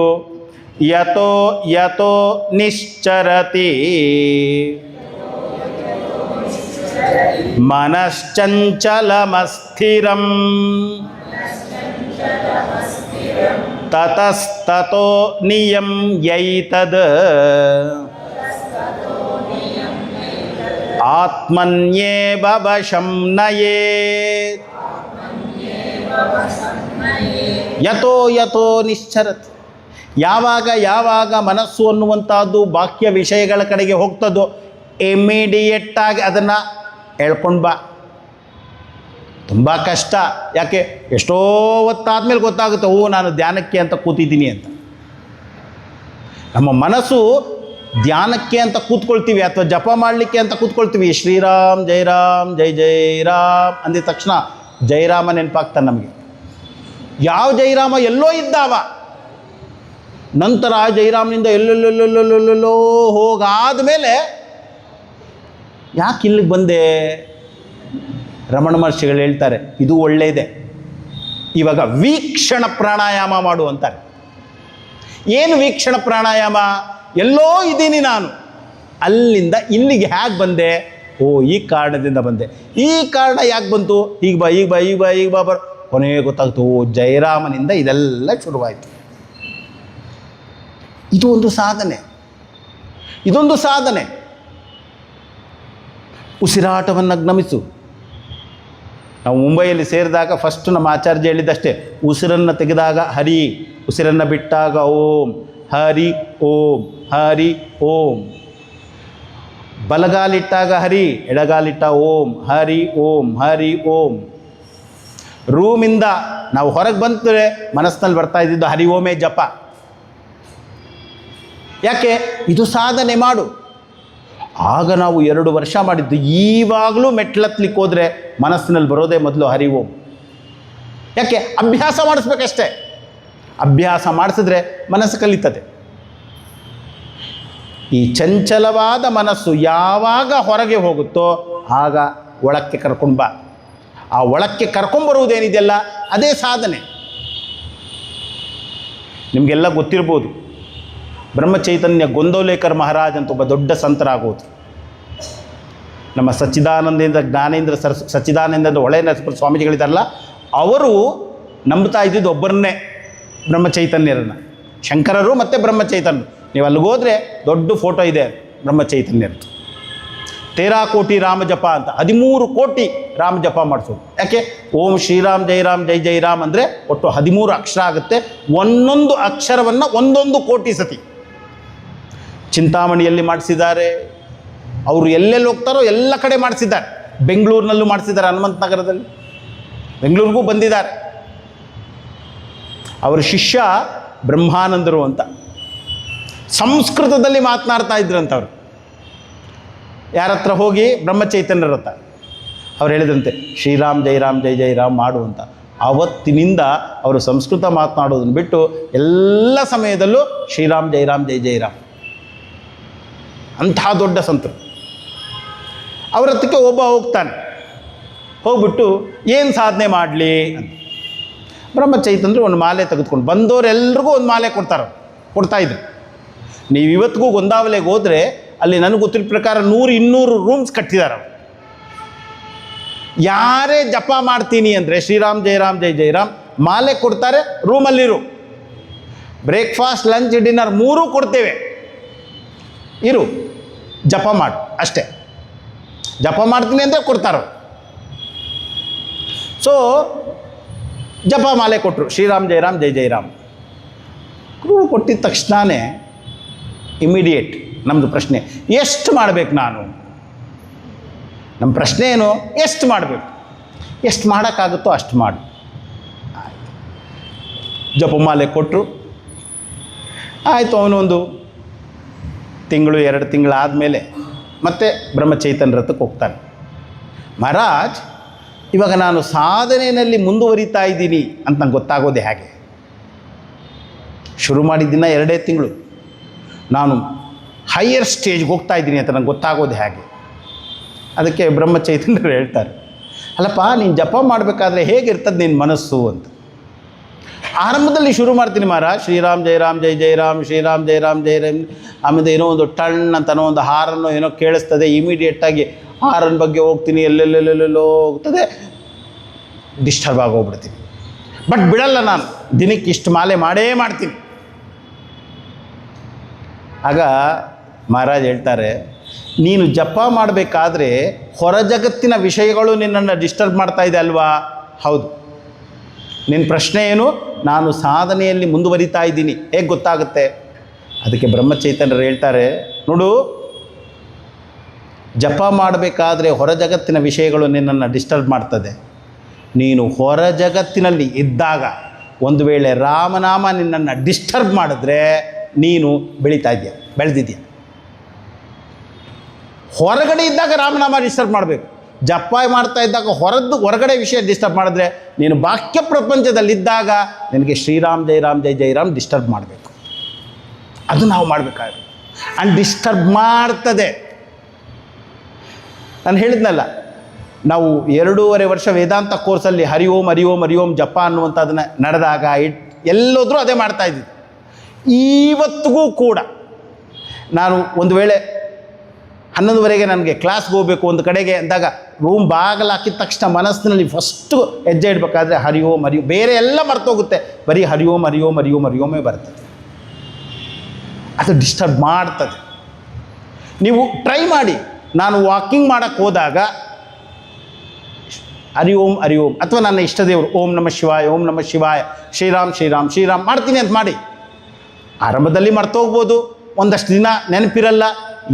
ಯತೋ ಯತೋ ನಿಶ್ಚರತಿ ಮನಶ್ಚಂಚಲಮಸ್ಥಿರಂ ತತಸ್ತತೋ ನಿಯಮ್ಯೈತದ್ ಆತ್ಮನ್ಯೇವ ವಶಂ ನಯೇತ್. ಯತೋ ಯತೋ ನಿಶ್ಚರತಿ, ಯಾವಾಗ ಯಾವಾಗ ಮನಸ್ಸು ಅನ್ನುವಂಥದ್ದು ಬಾಹ್ಯ ವಿಷಯಗಳ ಕಡೆಗೆ ಹೋಗ್ತದೋ ಇಮಿಡಿಯೇಟಾಗಿ ಅದನ್ನು ಹೇಳ್ಕೊಂಡು ಬಾ. ತುಂಬ ಕಷ್ಟ. ಯಾಕೆ? ಎಷ್ಟೋ ಹೊತ್ತಾದ್ಮೇಲೆ ಗೊತ್ತಾಗುತ್ತೆ, ಓ ನಾನು ಧ್ಯಾನಕ್ಕೆ ಅಂತ ಕೂತಿದ್ದೀನಿ ಅಂತ. ನಮ್ಮ ಮನಸ್ಸು ಧ್ಯಾನಕ್ಕೆ ಅಂತ ಕೂತ್ಕೊಳ್ತೀವಿ ಅಥವಾ ಜಪ ಮಾಡಲಿಕ್ಕೆ ಅಂತ ಕೂತ್ಕೊಳ್ತೀವಿ. ಶ್ರೀರಾಮ್ ಜಯರಾಮ್ ಜೈ ಜಯರಾಮ್ ಅಂದಿದ ತಕ್ಷಣ ಜಯರಾಮ ನೆನಪಾಗ್ತಾನೆ ನಮಗೆ. ಯಾವ ಜಯರಾಮ? ಎಲ್ಲೋ ಇದ್ದಾವ. ನಂತರ ಆ ಜಯರಾಮನಿಂದ ಎಲ್ಲೆಲ್ಲೋ ಹೋಗಾದ ಮೇಲೆ ಯಾಕೆ ಇಲ್ಲಿಗೆ ಬಂದೆ? ರಮಣ ಮಹರ್ಷಿಗಳು ಹೇಳ್ತಾರೆ, ಇದು ಒಳ್ಳೆಯದೇ, ಇವಾಗ ವೀಕ್ಷಣ ಪ್ರಾಣಾಯಾಮ ಮಾಡು ಅಂತಾರೆ. ಏನು ವೀಕ್ಷಣ ಪ್ರಾಣಾಯಾಮ? ಎಲ್ಲೋ ಇದ್ದೀನಿ ನಾನು, ಅಲ್ಲಿಂದ ಇಲ್ಲಿಗೆ ಹೇಗೆ ಬಂದೆ? ಓ ಈ ಕಾರಣದಿಂದ ಬಂದೆ. ಈ ಕಾರಣ ಯಾಕೆ ಬಂತು? ಈಗ ಬಾ ಈಗ ಬಾ ಈಗ ಬಾ ಈಗ ಬಾ ಬರ್ ಕೊನೆಗೆ ಗೊತ್ತಾಗ್ತು, ಓ ಜಯರಾಮನಿಂದ ಇದೆಲ್ಲ ಶುರುವಾಯಿತು. ಇದು ಒಂದು ಸಾಧನೆ, ಇದೊಂದು ಸಾಧನೆ. ಉಸಿರಾಟವನ್ನು ಗಮನಿಸು. ನಾವು ಮುಂಬೈಯಲ್ಲಿ ಸೇರಿದಾಗ ಫಸ್ಟ್ ನಮ್ಮ ಆಚಾರ್ಯ ಹೇಳಿದ್ದಷ್ಟೇ, ಉಸಿರನ್ನು ತೆಗೆದಾಗ ಹರಿ, ಉಸಿರನ್ನು ಬಿಟ್ಟಾಗ ಓಂ, ಹರಿ ಓಂ, ಹರಿ ಓಂ. ಬಲಗಾಲಿಟ್ಟಾಗ ಹರಿ, ಎಡಗಾಲಿಟ್ಟ ಓಂ, ಹರಿ ಓಂ, ಹರಿ ಓಂ. ರೂಮಿಂದ ನಾವು ಹೊರಗೆ ಬಂದರೆ ಮನಸ್ಸಿನಲ್ಲಿ ಬರ್ತಾ ಇದ್ದಿದ್ದು ಹರಿ ಓಮೇ ಜಪ. ಯಾಕೆ? ಇದು ಸಾಧನೆ ಮಾಡು. ಆಗ ನಾವು 2 ವರ್ಷ ಮಾಡಿದ್ದು. ಈವಾಗಲೂ ಮೆಟ್ಲತ್ಲಿಕ್ಕೆ ಹೋದರೆ ಮನಸ್ಸಿನಲ್ಲಿ ಬರೋದೇ ಮೊದಲು ಹರಿ ಓಂ. ಯಾಕೆ? ಅಭ್ಯಾಸ ಮಾಡಿಸ್ಬೇಕಷ್ಟೇ. ಅಭ್ಯಾಸ ಮಾಡಿಸಿದ್ರೆ ಮನಸ್ಸು ಕಲಿತದೆ. ಈ ಚಂಚಲವಾದ ಮನಸ್ಸು ಯಾವಾಗ ಹೊರಗೆ ಹೋಗುತ್ತೋ ಆಗ ಒಳಕ್ಕೆ ಕರ್ಕೊಂಡು ಬಾ. ಆ ಒಳಕ್ಕೆ ಕರ್ಕೊಂಬರುವುದೇನಿದೆಯಲ್ಲ ಅದೇ ಸಾಧನೆ. ನಿಮಗೆಲ್ಲ ಗೊತ್ತಿರ್ಬೋದು, ಬ್ರಹ್ಮಚೈತನ್ಯ ಗೊಂದೋಲೇಕರ್ ಮಹಾರಾಜ್ ಅಂತ ಒಬ್ಬ ದೊಡ್ಡ ಸಂತರಾಗೋದು. ನಮ್ಮ ಸಚ್ಚಿದಾನಂದೇಂದ್ರ ಜ್ಞಾನೇಂದ್ರ ಸಚ್ಚಿದಾನಂದೇಂದ್ರ ಹೊಳೆ ನರಸಿಂಹ ಸ್ವಾಮೀಜಿಗಳಿದ್ದಾರಲ್ಲ, ಅವರು ನಂಬ್ತಾ ಇದ್ದಿದ್ದು ಒಬ್ಬರನ್ನೇ, ಬ್ರಹ್ಮಚೈತನ್ಯರನ್ನು. ಶಂಕರರು ಮತ್ತು ಬ್ರಹ್ಮಚೈತನ್ಯರು. ನೀವು ಅಲ್ಲಿಗೋದ್ರೆ ದೊಡ್ಡ ಫೋಟೋ ಇದೆ ಬ್ರಹ್ಮಚೈತನ್ಯರದ್ದು. 13 ಕೋಟಿ ರಾಮ ಜಪ ಅಂತ, 13 ಕೋಟಿ ರಾಮ ಜಪ ಮಾಡಿಸೋದು. ಯಾಕೆ? ಓಂ ಶ್ರೀರಾಮ್ ಜೈ ರಾಮ್ ಜೈ ಜೈ ರಾಮ್ ಅಂದರೆ ಒಟ್ಟು 13 ಅಕ್ಷರ ಆಗುತ್ತೆ. ಒಂದೊಂದು ಅಕ್ಷರವನ್ನು 1 ಕೋಟಿ ಸತಿ ಚಿಂತಾಮಣಿಯಲ್ಲಿ ಮಾಡಿಸಿದ್ದಾರೆ. ಅವರು ಎಲ್ಲೆಲ್ಲಿ ಹೋಗ್ತಾರೋ ಎಲ್ಲ ಕಡೆ ಮಾಡಿಸಿದ್ದಾರೆ. ಬೆಂಗಳೂರಿನಲ್ಲೂ ಮಾಡಿಸಿದ್ದಾರೆ, ಹನುಮಂತ ನಗರದಲ್ಲಿ, ಬೆಂಗಳೂರಿಗೂ ಬಂದಿದ್ದಾರೆ. ಅವರ ಶಿಷ್ಯ ಬ್ರಹ್ಮಾನಂದರು ಅಂತ ಸಂಸ್ಕೃತದಲ್ಲಿ ಮಾತನಾಡ್ತಾ ಇದ್ರಂತವ್ರು. ಯಾರ ಹತ್ರ ಹೋಗಿ? ಬ್ರಹ್ಮಚೈತನ್ಯರ ಹತ್ರ. ಅವ್ರು ಹೇಳಿದಂತೆ ಶ್ರೀರಾಮ್ ಜೈ ರಾಮ್ ಜೈ ಜೈ ರಾಮ್ ಮಾಡು ಅಂತ. ಆವತ್ತಿನಿಂದ ಅವರು ಸಂಸ್ಕೃತ ಮಾತನಾಡೋದನ್ನು ಬಿಟ್ಟು ಎಲ್ಲ ಸಮಯದಲ್ಲೂ ಶ್ರೀರಾಮ್ ಜೈ ರಾಮ್ ಜೈ ಜೈ ರಾಮ್. ಅಂಥ ದೊಡ್ಡ ಸಂತರು. ಅವ್ರ ಹತ್ರಕ್ಕೆ ಒಬ್ಬ ಹೋಗ್ತಾನೆ. ಹೋಗ್ಬಿಟ್ಟು ಏನು ಸಾಧನೆ ಮಾಡಲಿ ಅಂತ. ಬ್ರಹ್ಮಚೈತನ್ಯರು ಒಂದು ಮಾಲೆ ತೆಗೆದುಕೊಂಡು ಬಂದವರೆಲ್ರಿಗೂ ಒಂದು ಮಾಲೆ ಕೊಡ್ತಾಯಿದ್ರು. ನೀವು ಇವತ್ತಿಗೂ ಗೊಂದಾವಲೆಗೆ ಹೋದರೆ ಅಲ್ಲಿ ನನಗೆ ಗೊತ್ತಿರೋ ಪ್ರಕಾರ 100-200 ರೂಮ್ಸ್ ಕಟ್ಟಿದ್ದಾರೆ. ಯಾರೇ ಜಪ ಮಾಡ್ತೀನಿ ಅಂದರೆ ಶ್ರೀರಾಮ್ ಜೈ ರಾಮ್ ಜೈ ಜೈ ರಾಮ್ ಮಾಲೆ ಕೊಡ್ತಾರೆ. ರೂಮಲ್ಲಿರು, ಬ್ರೇಕ್ಫಾಸ್ಟ್ ಲಂಚ್ ಡಿನ್ನರ್ 3 ಕೊಡ್ತೇವೆ, ಇರು ಜಪ ಮಾಡು ಅಷ್ಟೇ. ಜಪ ಮಾಡ್ತೀನಿ ಅಂದರೆ ಕೊಡ್ತಾರೆ. ಸೊ ಜಪ ಮಾಲೆ ಕೊಟ್ಟರು, ಶ್ರೀರಾಮ್ ಜೈ ರಾಮ್ ಜೈ ಜೈ ರಾಮ್. ಕೊಟ್ಟಿದ್ದ ತಕ್ಷಣವೇ ಇಮಿಡಿಯೇಟ್ ನಮ್ಮದು ಪ್ರಶ್ನೆ, ಎಷ್ಟು ಮಾಡಬೇಕು ನಾನು? ನಮ್ಮ ಪ್ರಶ್ನೆ ಏನು? ಎಷ್ಟು ಮಾಡಬೇಕು? ಎಷ್ಟು ಮಾಡೋಕ್ಕಾಗುತ್ತೋ ಅಷ್ಟು ಮಾಡು. ಜಪಮಾಲೆ ಕೊಟ್ಟರು. ಆಯಿತು, ಅವನೊಂದು ತಿಂಗಳು 2 ತಿಂಗಳಾದಮೇಲೆ ಮತ್ತೆ ಬ್ರಹ್ಮಚೈತನ್ಯರ ಹತ್ರಕ್ಕೆ ಹೋಗ್ತಾನೆ. ಮಹಾರಾಜ್, ಇವಾಗ ನಾನು ಸಾಧನೆಯಲ್ಲಿ ಮುಂದುವರಿತಾ ಇದ್ದೀನಿ ಅಂತ ನಂಗೆ ಗೊತ್ತಾಗೋದೆ ಹೇಗೆ? ಶುರು ಮಾಡಿದ್ದಿನ 2 ತಿಂಗಳು, ನಾನು ಹೈಯರ್ ಸ್ಟೇಜ್ಗೆ ಹೋಗ್ತಾ ಇದ್ದೀನಿ ಅಂತ ನಂಗೆ ಗೊತ್ತಾಗೋದು ಹೇಗೆ? ಅದಕ್ಕೆ ಬ್ರಹ್ಮಚೈತನ್ಯರು ಹೇಳ್ತಾರೆ, ಅಲ್ಲಪ್ಪ ನೀನು ಜಪ ಮಾಡಬೇಕಾದ್ರೆ ಹೇಗಿರ್ತದೆ ನಿನ್ನ ಮನಸ್ಸು ಅಂತ. ಆರಂಭದಲ್ಲಿ ಶುರು ಮಾಡ್ತೀನಿ ಮಹಾರಾಜ್, ಶ್ರೀರಾಮ್ ಜೈ ರಾಮ್ ಜೈ ಜೈ ರಾಮ್, ಶ್ರೀರಾಮ್ ಜೈ ರಾಮ್ ಜೈ ರಾಮ್. ಆಮೇಲೆ ಏನೋ ಒಂದು ಟಣ್ ಅಂತನೋ ಒಂದು ಹಾರನ್ನು ಏನೋ ಕೇಳಿಸ್ತದೆ, ಇಮಿಡಿಯೇಟಾಗಿ ಹಾರನ ಬಗ್ಗೆ ಹೋಗ್ತೀನಿ, ಎಲ್ಲೆಲ್ಲೆಲ್ಲೆಲ್ಲೋ ಹೋಗ್ತದೆ, ಡಿಸ್ಟರ್ಬ್ ಆಗೋಗ್ಬಿಡ್ತೀನಿ. ಬಟ್ ಬಿಡಲ್ಲ, ನಾನು ದಿನಕ್ಕೆ ಇಷ್ಟು ಮಾಲೆ ಮಾಡೇ ಮಾಡ್ತೀನಿ. ಆಗ ಮಹಾರಾಜ್ ಹೇಳ್ತಾರೆ, ನೀನು ಜಪ ಮಾಡಬೇಕಾದ್ರೆ ಹೊರ ಜಗತ್ತಿನ ವಿಷಯಗಳು ನಿನ್ನನ್ನು ಡಿಸ್ಟರ್ಬ್ ಮಾಡ್ತಾ ಇದೆ ಅಲ್ವಾ? ಹೌದು. ನಿನ್ನ ಪ್ರಶ್ನೆ ಏನು? ನಾನು ಸಾಧನೆಯಲ್ಲಿ ಮುಂದುವರಿತಾ ಇದ್ದೀನಿ, ಹೇಗೆ ಗೊತ್ತಾಗುತ್ತೆ? ಅದಕ್ಕೆ ಬ್ರಹ್ಮಚೈತನ್ಯರು ಹೇಳ್ತಾರೆ, ನೋಡು, ಜಪ ಮಾಡಬೇಕಾದ್ರೆ ಹೊರ ಜಗತ್ತಿನ ವಿಷಯಗಳು ನಿನ್ನನ್ನು ಡಿಸ್ಟರ್ಬ್ ಮಾಡ್ತದೆ. ನೀನು ಹೊರ ಜಗತ್ತಿನಲ್ಲಿ ಇದ್ದಾಗ ಒಂದು ವೇಳೆ ರಾಮನಾಮ ನಿನ್ನನ್ನು ಡಿಸ್ಟರ್ಬ್ ಮಾಡಿದ್ರೆ ನೀನು ಬೆಳೆದಿದ್ಯಾ. ಹೊರಗಡೆ ಇದ್ದಾಗ ರಾಮನಾಮ ಡಿಸ್ಟರ್ಬ್ ಮಾಡಬೇಕು. ಜಪ ಮಾಡ್ತಾ ಇದ್ದಾಗ ಹೊರಗಡೆ ವಿಷಯ ಡಿಸ್ಟರ್ಬ್ ಮಾಡಿದ್ರೆ ನೀನು ಬಾಹ್ಯ ಪ್ರಪಂಚದಲ್ಲಿದ್ದಾಗ ನಿನಗೆ ಶ್ರೀರಾಮ್ ಜೈ ರಾಮ್ ಜೈ ಜೈ ರಾಮ್ ಡಿಸ್ಟರ್ಬ್ ಮಾಡಬೇಕು. ಅದು ನಾವು ಮಾಡಬೇಕಾದ್ರೆ ಆ್ಯಂಡ್ ಡಿಸ್ಟರ್ಬ್ ಮಾಡ್ತದೆ. ನಾನು ಹೇಳಿದ್ನಲ್ಲ, ನಾವು 2.5 ವರ್ಷ ವೇದಾಂತ ಕೋರ್ಸಲ್ಲಿ ಹರಿ ಓಂ ಹರಿ ಓಂ ಹರಿ ಓಂ ಜಪ ಅನ್ನುವಂಥದ್ದನ್ನು ನಡೆದಾಗ ಎಲ್ಲೋದ್ರೂ ಅದೇ ಮಾಡ್ತಾಯಿದ್ದಿದ್ದು. ಇವತ್ತಿಗೂ ಕೂಡ ನಾನು ಒಂದು ವೇಳೆ 11ವರೆಗೆ ನನಗೆ ಕ್ಲಾಸ್ಗೆ ಹೋಗಬೇಕು ಒಂದು ಕಡೆಗೆ ಅಂದಾಗ ರೂಮ್ ಬಾಗಿಲು ಹಾಕಿದ ತಕ್ಷಣ ಮನಸ್ಸಿನಲ್ಲಿ ಫಸ್ಟು ಹೆಜ್ಜೆ ಇಡಬೇಕಾದ್ರೆ ಹರಿ ಓಂ ಹರಿ ಓಂ, ಬೇರೆ ಎಲ್ಲ ಮರ್ತೋಗುತ್ತೆ, ಬರೀ ಹರಿ ಓಂ ಹರಿ ಓಂ ಹರಿ ಓಂ ಹರಿ ಓಮೇ ಬರ್ತದೆ. ಅದು ಡಿಸ್ಟರ್ಬ್ ಮಾಡ್ತದೆ. ನೀವು ಟ್ರೈ ಮಾಡಿ. ನಾನು ವಾಕಿಂಗ್ ಮಾಡೋಕ್ಕೆ ಹೋದಾಗ ಹರಿ ಓಂ ಅಥವಾ ನನ್ನ ಇಷ್ಟದೇವರು ಓಂ ನಮಃ ಶಿವಾಯ ಓಂ ನಮಃ ಶಿವಾಯ ಶ್ರೀರಾಮ್ ಶ್ರೀರಾಮ್ ಶ್ರೀರಾಮ್ ಮಾಡ್ತೀನಿ ಅಂತ ಮಾಡಿ. ಆರಂಭದಲ್ಲಿ ಮರ್ತೋಗ್ಬೋದು, ಒಂದಷ್ಟು ದಿನ ನೆನಪಿರಲ್ಲ,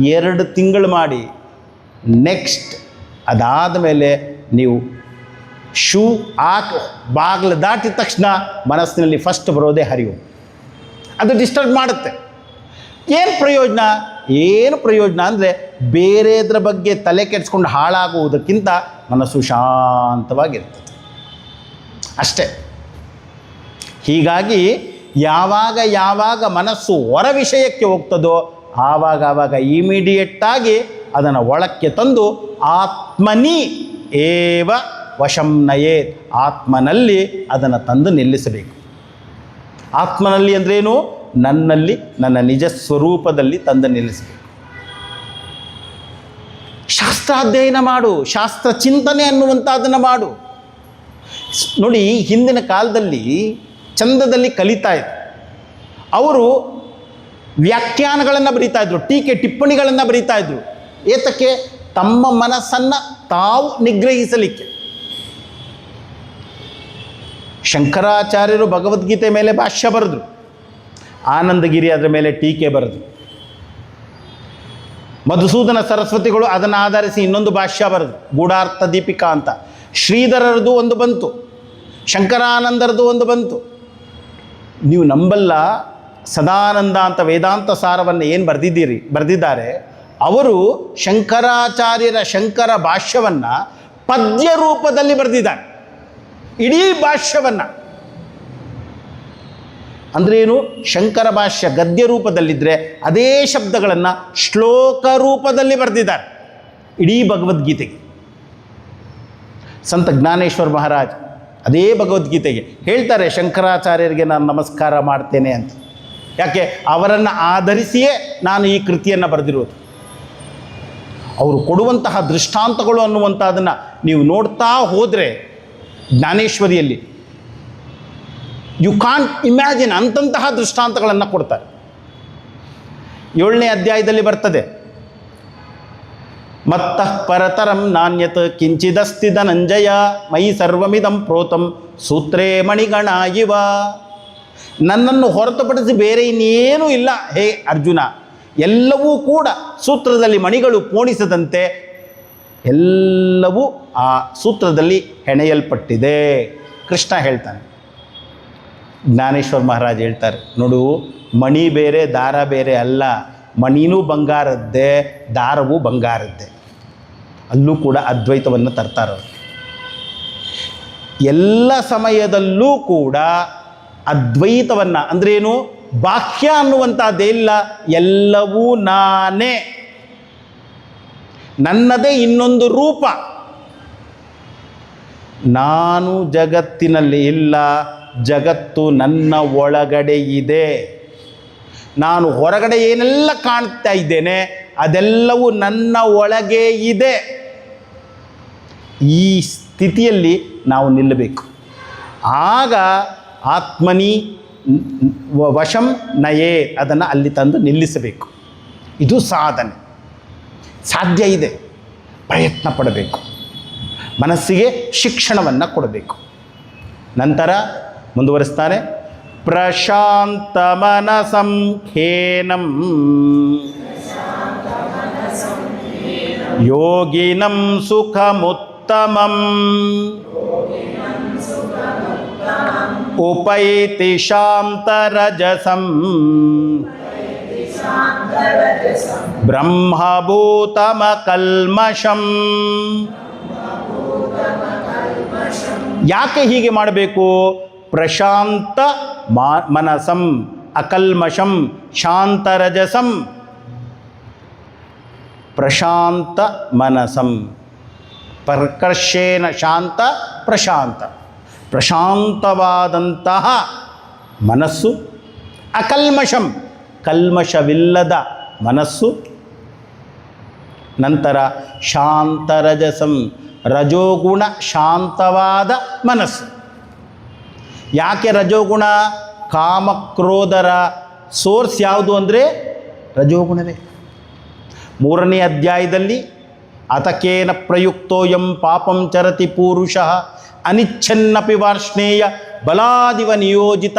2 ತಿಂಗಳು ಮಾಡಿ. ನೆಕ್ಸ್ಟ್ ಅದಾದ ಮೇಲೆ ನೀವು ಶೂ ಬಾಗಿಲು ದಾಟಿದ ತಕ್ಷಣ ಮನಸ್ಸಿನಲ್ಲಿ ಫಸ್ಟ್ ಬರೋದೇ ಹರಿ ಓಂ. ಅದು ಡಿಸ್ಟರ್ಬ್ ಮಾಡುತ್ತೆ. ಏನು ಪ್ರಯೋಜನ ಅಂದರೆ ಬೇರೆದ್ರ ಬಗ್ಗೆ ತಲೆ ಕೆಡಿಸ್ಕೊಂಡು ಹಾಳಾಗುವುದಕ್ಕಿಂತ ಮನಸ್ಸು ಶಾಂತವಾಗಿರ್ತದೆ ಅಷ್ಟೇ. ಹೀಗಾಗಿ ಯಾವಾಗ ಮನಸ್ಸು ಹೊರ ವಿಷಯಕ್ಕೆ ಹೋಗ್ತದೋ ಆವಾಗ ಇಮಿಡಿಯೇಟಾಗಿ ಅದನ್ನು ಒಳಕ್ಕೆ ತಂದು ಆತ್ಮನಿ ಏವ ವಶಂ ನಯೇತ್, ಆತ್ಮನಲ್ಲಿ ಅದನ್ನು ತಂದು ನಿಲ್ಲಿಸಬೇಕು. ಆತ್ಮನಲ್ಲಿ ಅಂದ್ರೇನು? ನನ್ನಲ್ಲಿ, ನನ್ನ ನಿಜ ಸ್ವರೂಪದಲ್ಲಿ ತಂದು ನಿಲ್ಲಿಸಬೇಕು. ಶಾಸ್ತ್ರ ಅಧ್ಯಯನ ಮಾಡು, ಶಾಸ್ತ್ರ ಚಿಂತನೆ ಅನ್ನುವಂಥದ್ದನ್ನು ಮಾಡು. ನೋಡಿ, ಹಿಂದಿನ ಕಾಲದಲ್ಲಿ ಚಂದದಲ್ಲಿ ಕಲಿತಾ ಇದ್ರು. ಅವರು ವ್ಯಾಖ್ಯಾನಗಳನ್ನು ಬರೀತಾ ಇದ್ರು, ಟೀಕೆ ಟಿಪ್ಪಣಿಗಳನ್ನು ಬರೀತಾ ಇದ್ರು. ಏತಕ್ಕೆ? ತಮ್ಮ ಮನಸ್ಸನ್ನು ತಾವು ನಿಗ್ರಹಿಸಲಿಕ್ಕೆ. ಶಂಕರಾಚಾರ್ಯರು ಭಗವದ್ಗೀತೆ ಮೇಲೆ ಭಾಷ್ಯ ಬರೆದರು, ಆನಂದಗಿರಿ ಅದರ ಮೇಲೆ ಟೀಕೆ ಬರೆದರು, ಮಧುಸೂದನ ಸರಸ್ವತಿಗಳು ಅದನ್ನು ಆಧರಿಸಿ ಇನ್ನೊಂದು ಭಾಷ್ಯ ಬರೆದು ಗೂಢಾರ್ಥ ದೀಪಿಕಾ ಅಂತ. ಶ್ರೀಧರರದು ಒಂದು ಬಂತು, ಶಂಕರಾನಂದರದು ಒಂದು ಬಂತು. ನೀವು ನಂಬಲ್ಲ, ಸದಾನಂದ ಅಂತ ವೇದಾಂತ ಸಾರವನ್ನು ಏನು ಬರೆದಿದ್ದಾರೆ ಅವರು ಶಂಕರಾಚಾರ್ಯರ ಶಂಕರ ಭಾಷ್ಯವನ್ನು ಪದ್ಯ ರೂಪದಲ್ಲಿ ಬರೆದಿದ್ದಾರೆ. ಇಡೀ ಭಾಷ್ಯವನ್ನು ಅಂದ್ರೇನು? ಶಂಕರ ಭಾಷ್ಯ ಗದ್ಯ ರೂಪದಲ್ಲಿದ್ದರೆ ಅದೇ ಶಬ್ದಗಳನ್ನು ಶ್ಲೋಕ ರೂಪದಲ್ಲಿ ಬರೆದಿದ್ದಾರೆ ಇಡೀ ಭಗವದ್ಗೀತೆಗೆ. ಸಂತ ಜ್ಞಾನೇಶ್ವರ ಮಹಾರಾಜ್ ಅದೇ ಭಗವದ್ಗೀತೆಗೆ ಹೇಳ್ತಾರೆ, ಶಂಕರಾಚಾರ್ಯರಿಗೆ ನಾನು ನಮಸ್ಕಾರ ಮಾಡ್ತೇನೆ ಅಂತ. ಯಾಕೆ? ಅವರನ್ನು ಆಧರಿಸಿಯೇ ನಾನು ಈ ಕೃತಿಯನ್ನು ಬರೆದಿರೋದು. ಅವರು ಕೊಡುವಂತಹ ದೃಷ್ಟಾಂತಗಳು ಅನ್ನುವಂಥದ್ದನ್ನು ನೀವು ನೋಡ್ತಾ ಹೋದರೆ ಜ್ಞಾನೇಶ್ವರಿಯಲ್ಲಿ ಯು ಕಾಂಟ್ ಇಮ್ಯಾಜಿನ್ ಅಂತಹ ದೃಷ್ಟಾಂತಗಳನ್ನು ಕೊಡ್ತಾರೆ. 7ನೇ ಅಧ್ಯಾಯದಲ್ಲಿ ಬರ್ತದೆ, ಮತ್ತಃ ಪರತರಂ ನಾಣ್ಯತ್ ಕಿಂಚಿದಸ್ತಿ ಧನಂಜಯ ಮೈ ಸರ್ವಮಿದಂ ಪ್ರೋತಂ ಸೂತ್ರೇ ಮಣಿಗಣ ಇವ. ನನ್ನನ್ನು ಹೊರತುಪಡಿಸಿ ಬೇರೆ ಇನ್ನೇನೂ ಇಲ್ಲ ಹೇ ಅರ್ಜುನ, ಎಲ್ಲವೂ ಕೂಡ ಸೂತ್ರದಲ್ಲಿ ಮಣಿಗಳು ಪೋಣಿಸದಂತೆ ಎಲ್ಲವೂ ಆ ಸೂತ್ರದಲ್ಲಿ ಹೆಣೆಯಲ್ಪಟ್ಟಿದೆ. ಕೃಷ್ಣ ಹೇಳ್ತಾನೆ. ಜ್ಞಾನೇಶ್ವರ ಮಹಾರಾಜ್ ಹೇಳ್ತಾರೆ, ನೋಡು, ಮಣಿ ಬೇರೆ ದಾರ ಬೇರೆ ಅಲ್ಲ. ಮಣಿನೂ ಬಂಗಾರದ್ದೇ, ದಾರವೂ ಬಂಗಾರದ್ದೇ. ಅಲ್ಲೂ ಕೂಡ ಅದ್ವೈತವನ್ನು ತರ್ತಾರೆ. ಎಲ್ಲ ಸಮಯದಲ್ಲೂ ಕೂಡ ಅದ್ವೈತವನ್ನು ಅಂದ್ರೇನು? ಬಾಹ್ಯ ಅನ್ನುವಂಥದ್ದೇಲ್ಲ, ಎಲ್ಲವೂ ನಾನೇ, ನನ್ನದೇ ಇನ್ನೊಂದು ರೂಪ. ನಾನು ಜಗತ್ತಿನಲ್ಲಿ ಇಲ್ಲ, ಜಗತ್ತು ನನ್ನ ಒಳಗಡೆ ಇದೆ. ನಾನು ಹೊರಗಡೆ ಏನೆಲ್ಲ ಕಾಣ್ತಾ ಇದ್ದೇನೆ ಅದೆಲ್ಲವೂ ನನ್ನ ಒಳಗೆ ಇದೆ. ಈ ಸ್ಥಿತಿಯಲ್ಲಿ ನಾವು ನಿಲ್ಲಬೇಕು. ಆಗ ಆತ್ಮನಿ ವಶಂ ನಯೇ, ಅದನ್ನು ಅಲ್ಲಿ ತಂದು ನಿಲ್ಲಿಸಬೇಕು. ಇದು ಸಾಧನೆ. ಸಾಧ್ಯ ಇದೆ, ಪ್ರಯತ್ನ ಪಡಬೇಕು, ಮನಸ್ಸಿಗೆ ಶಿಕ್ಷಣವನ್ನು ಕೊಡಬೇಕು. ನಂತರ ಮುಂದುವರಿಸ್ತಾನೆ, ಪ್ರಶಾಂತ ಮನಸಂ ಖೇನಂ ಯೋಗಿನಂ ಸುಖಮುತ್ತಮಂ ಉಪೈತಿ ಶಾಂತರಜಸಂ ಬ್ರಹ್ಮಭೂತಮಕಲ್ಮಷಂ. ಯಾಕೆ ಹೀಗೆ ಮಾಡಬೇಕು? ಪ್ರಶಾಂತ ಮನಸಂ ಅಕಲ್ಮಷಂ ಶಾಂತರಜಸಂ. ಪ್ರಶಾಂತ ಮನಸಂ, ಪ್ರಕರ್ಷೇನ ಶಾಂತ ಪ್ರಶಾಂತ, ಪ್ರಶಾಂತವಾದಂತಹ ಮನಸ್ಸು. ಅಕಲ್ಮಷಂ, ಕಲ್ಮಷವಿಲ್ಲದ ಮನಸ್ಸು. ನಂತರ ಶಾಂತರಜಸಂ, ರಜೋಗುಣ ಶಾಂತವಾದ ಮನಸ್ಸು. ಯಾಕೆ ರಜೋಗುಣ? ಕಾಮಕ್ರೋಧರ ಸೋರ್ಸ್ ಯಾವುದು ಅಂದರೆ ರಜೋಗುಣವೇ. 3ನೇ ಅಧ್ಯಾಯದಲ್ಲಿ ಅತಕೇನ ಪ್ರಯುಕ್ತೋಯಂ ಪಾಪಂ ಚರತಿ ಪೂರುಷಃ ಅನಿಚ್ಛನ್ನಪಿ ವಾರ್ಷ್ಣೇಯ ಬಲಾದಿವ ನಿಯೋಜಿತ.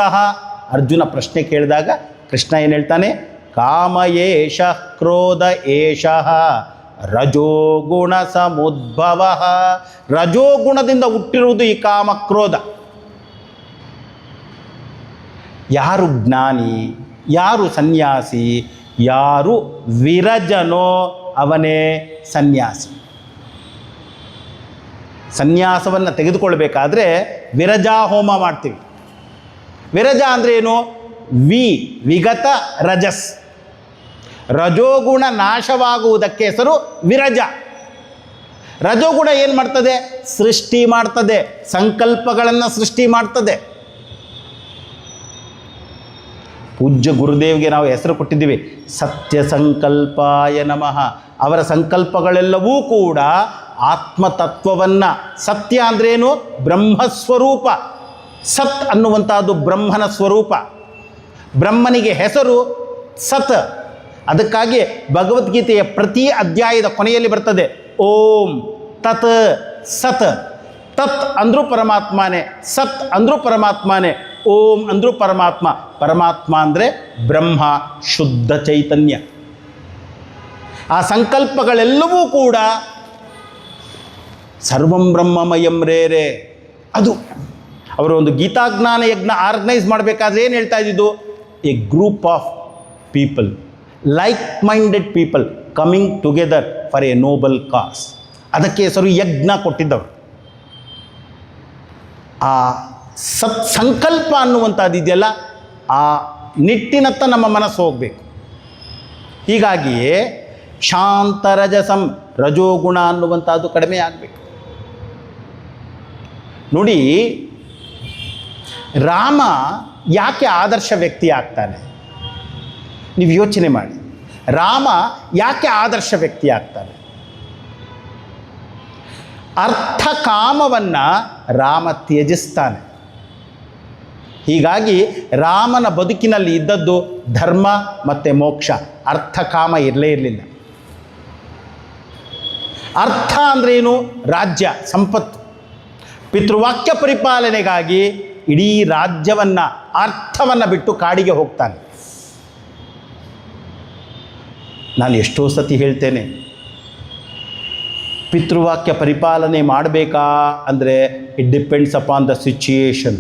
ಅರ್ಜುನ ಪ್ರಶ್ನೆ ಕೇಳಿದಾಗ ಕೃಷ್ಣ ಏನು ಹೇಳ್ತಾನೆ? ಕಾಮ ಏಷ ಕ್ರೋಧ ಏಷಃ ರಜೋಗುಣ ಸಮುದ್ಭವ. ರಜೋಗುಣದಿಂದ ಹುಟ್ಟಿರುವುದು ಈ ಕಾಮ ಕ್ರೋಧ. ಯಾರು ಜ್ಞಾನಿ, ಯಾರು ಸನ್ಯಾಸಿ, ಯಾರು ವಿರಜನೋ ಅವನೇ ಸನ್ಯಾಸಿ. ಸನ್ಯಾಸವನ್ನು ತೆಗೆದುಕೊಳ್ಬೇಕಾದ್ರೆ ವಿರಜಾ ಹೋಮ ಮಾಡ್ತೀವಿ. ವಿರಜ ಅಂದರೆ ಏನು? ವಿಗತ ರಜಸ್. ರಜೋಗುಣ ನಾಶವಾಗುವುದಕ್ಕೆ ಹೆಸರು ವಿರಜ. ರಜೋಗುಣ ಏನು ಮಾಡ್ತದೆ? ಸೃಷ್ಟಿ ಮಾಡ್ತದೆ, ಸಂಕಲ್ಪಗಳನ್ನು ಸೃಷ್ಟಿ ಮಾಡ್ತದೆ. ಪೂಜ್ಯ ಗುರುದೇವ್ಗೆ ನಾವು ಹೆಸರು ಕೊಟ್ಟಿದ್ದೀವಿ, ಸತ್ಯ ಸಂಕಲ್ಪಾಯ ನಮಃ. ಅವರ ಸಂಕಲ್ಪಗಳೆಲ್ಲವೂ ಕೂಡ ಆತ್ಮತತ್ವವನ್ನು, ಸತ್ಯ ಅಂದ್ರೇನು? ಬ್ರಹ್ಮಸ್ವರೂಪ. ಸತ್ ಅನ್ನುವಂಥದ್ದು ಬ್ರಹ್ಮನ ಸ್ವರೂಪ. ಬ್ರಹ್ಮನಿಗೆ ಹೆಸರು ಸತ್. ಅದಕ್ಕಾಗಿ ಭಗವದ್ಗೀತೆಯ ಪ್ರತಿ ಅಧ್ಯಾಯದ ಕೊನೆಯಲ್ಲಿ ಬರ್ತದೆ ಓಂ ತತ್ ಸತ್. ತತ್ ಅಂದರೂ ಪರಮಾತ್ಮನೇ, ಸತ್ ಅಂದರೂ ಪರಮಾತ್ಮನೇ, ಓಂ ಅಂದರೂ ಪರಮಾತ್ಮ. ಪರಮಾತ್ಮ ಅಂದರೆ ಬ್ರಹ್ಮ, ಶುದ್ಧ ಚೈತನ್ಯ. ಆ ಸಂಕಲ್ಪಗಳೆಲ್ಲವೂ ಕೂಡ ಸರ್ವಂ ಬ್ರಹ್ಮಮಯಂ ರೇ. ಅದು ಅವರು ಒಂದು ಗೀತಾಜ್ಞಾನ ಯಜ್ಞ ಆರ್ಗನೈಸ್ ಮಾಡಬೇಕಾದ್ರೆ ಏನು ಹೇಳ್ತಾ ಇದ್ದಿದ್ದು? A group of people, like minded people coming together for a noble cause. ಅದಕ್ಕೆ ಹೆಸರು ಯಜ್ಞ ಕೊಟ್ಟಿದ್ದವರು. ಆ ಸಂಕಲ್ಪ ಅನ್ನುವಂಥದ್ದು ಇದೆಯಲ್ಲ, ಆ ನಿಟ್ಟಿನತ್ತ ನಮ್ಮ ಮನಸ್ಸು ಹೋಗಬೇಕು. ಹೀಗಾಗಿಯೇ ಶಾಂತರಜಸಂ, ರಜೋಗುಣ ಅನ್ನುವಂಥದ್ದು ಕಡಿಮೆ ಆಗಬೇಕು. ನೋಡಿ, ರಾಮ ಯಾಕೆ ಆದರ್ಶ ವ್ಯಕ್ತಿ ಆಗ್ತಾನೆ? ನೀವು ಯೋಚನೆ ಮಾಡಿ, ರಾಮ ಯಾಕೆ ಆದರ್ಶ ವ್ಯಕ್ತಿ ಆಗ್ತಾನೆ? ಅರ್ಥ ಕಾಮವನ್ನು ರಾಮ ತ್ಯಜಿಸ್ತಾನೆ. ಹೀಗಾಗಿ ರಾಮನ ಬದುಕಿನಲ್ಲಿ ಇದ್ದದ್ದು ಧರ್ಮ ಮತ್ತು ಮೋಕ್ಷ, ಅರ್ಥ ಕಾಮ ಇರಲೇ ಇರಲಿಲ್ಲ. ಅರ್ಥ ಅಂದ್ರೇನು? ರಾಜ್ಯ, ಸಂಪತ್ತು. ಪಿತೃವಾಕ್ಯ ಪರಿಪಾಲನೆಗಾಗಿ ಇಡೀ ರಾಜ್ಯವನ್ನು, ಅರ್ಥವನ್ನು ಬಿಟ್ಟು ಕಾಡಿಗೆ ಹೋಗ್ತಾನೆ. ನಾನು ಎಷ್ಟೋ ಸತಿ ಹೇಳ್ತೇನೆ, ಪಿತೃವಾಕ್ಯ ಪರಿಪಾಲನೆ ಮಾಡಬೇಕಾ ಅಂದರೆ it depends upon the situation.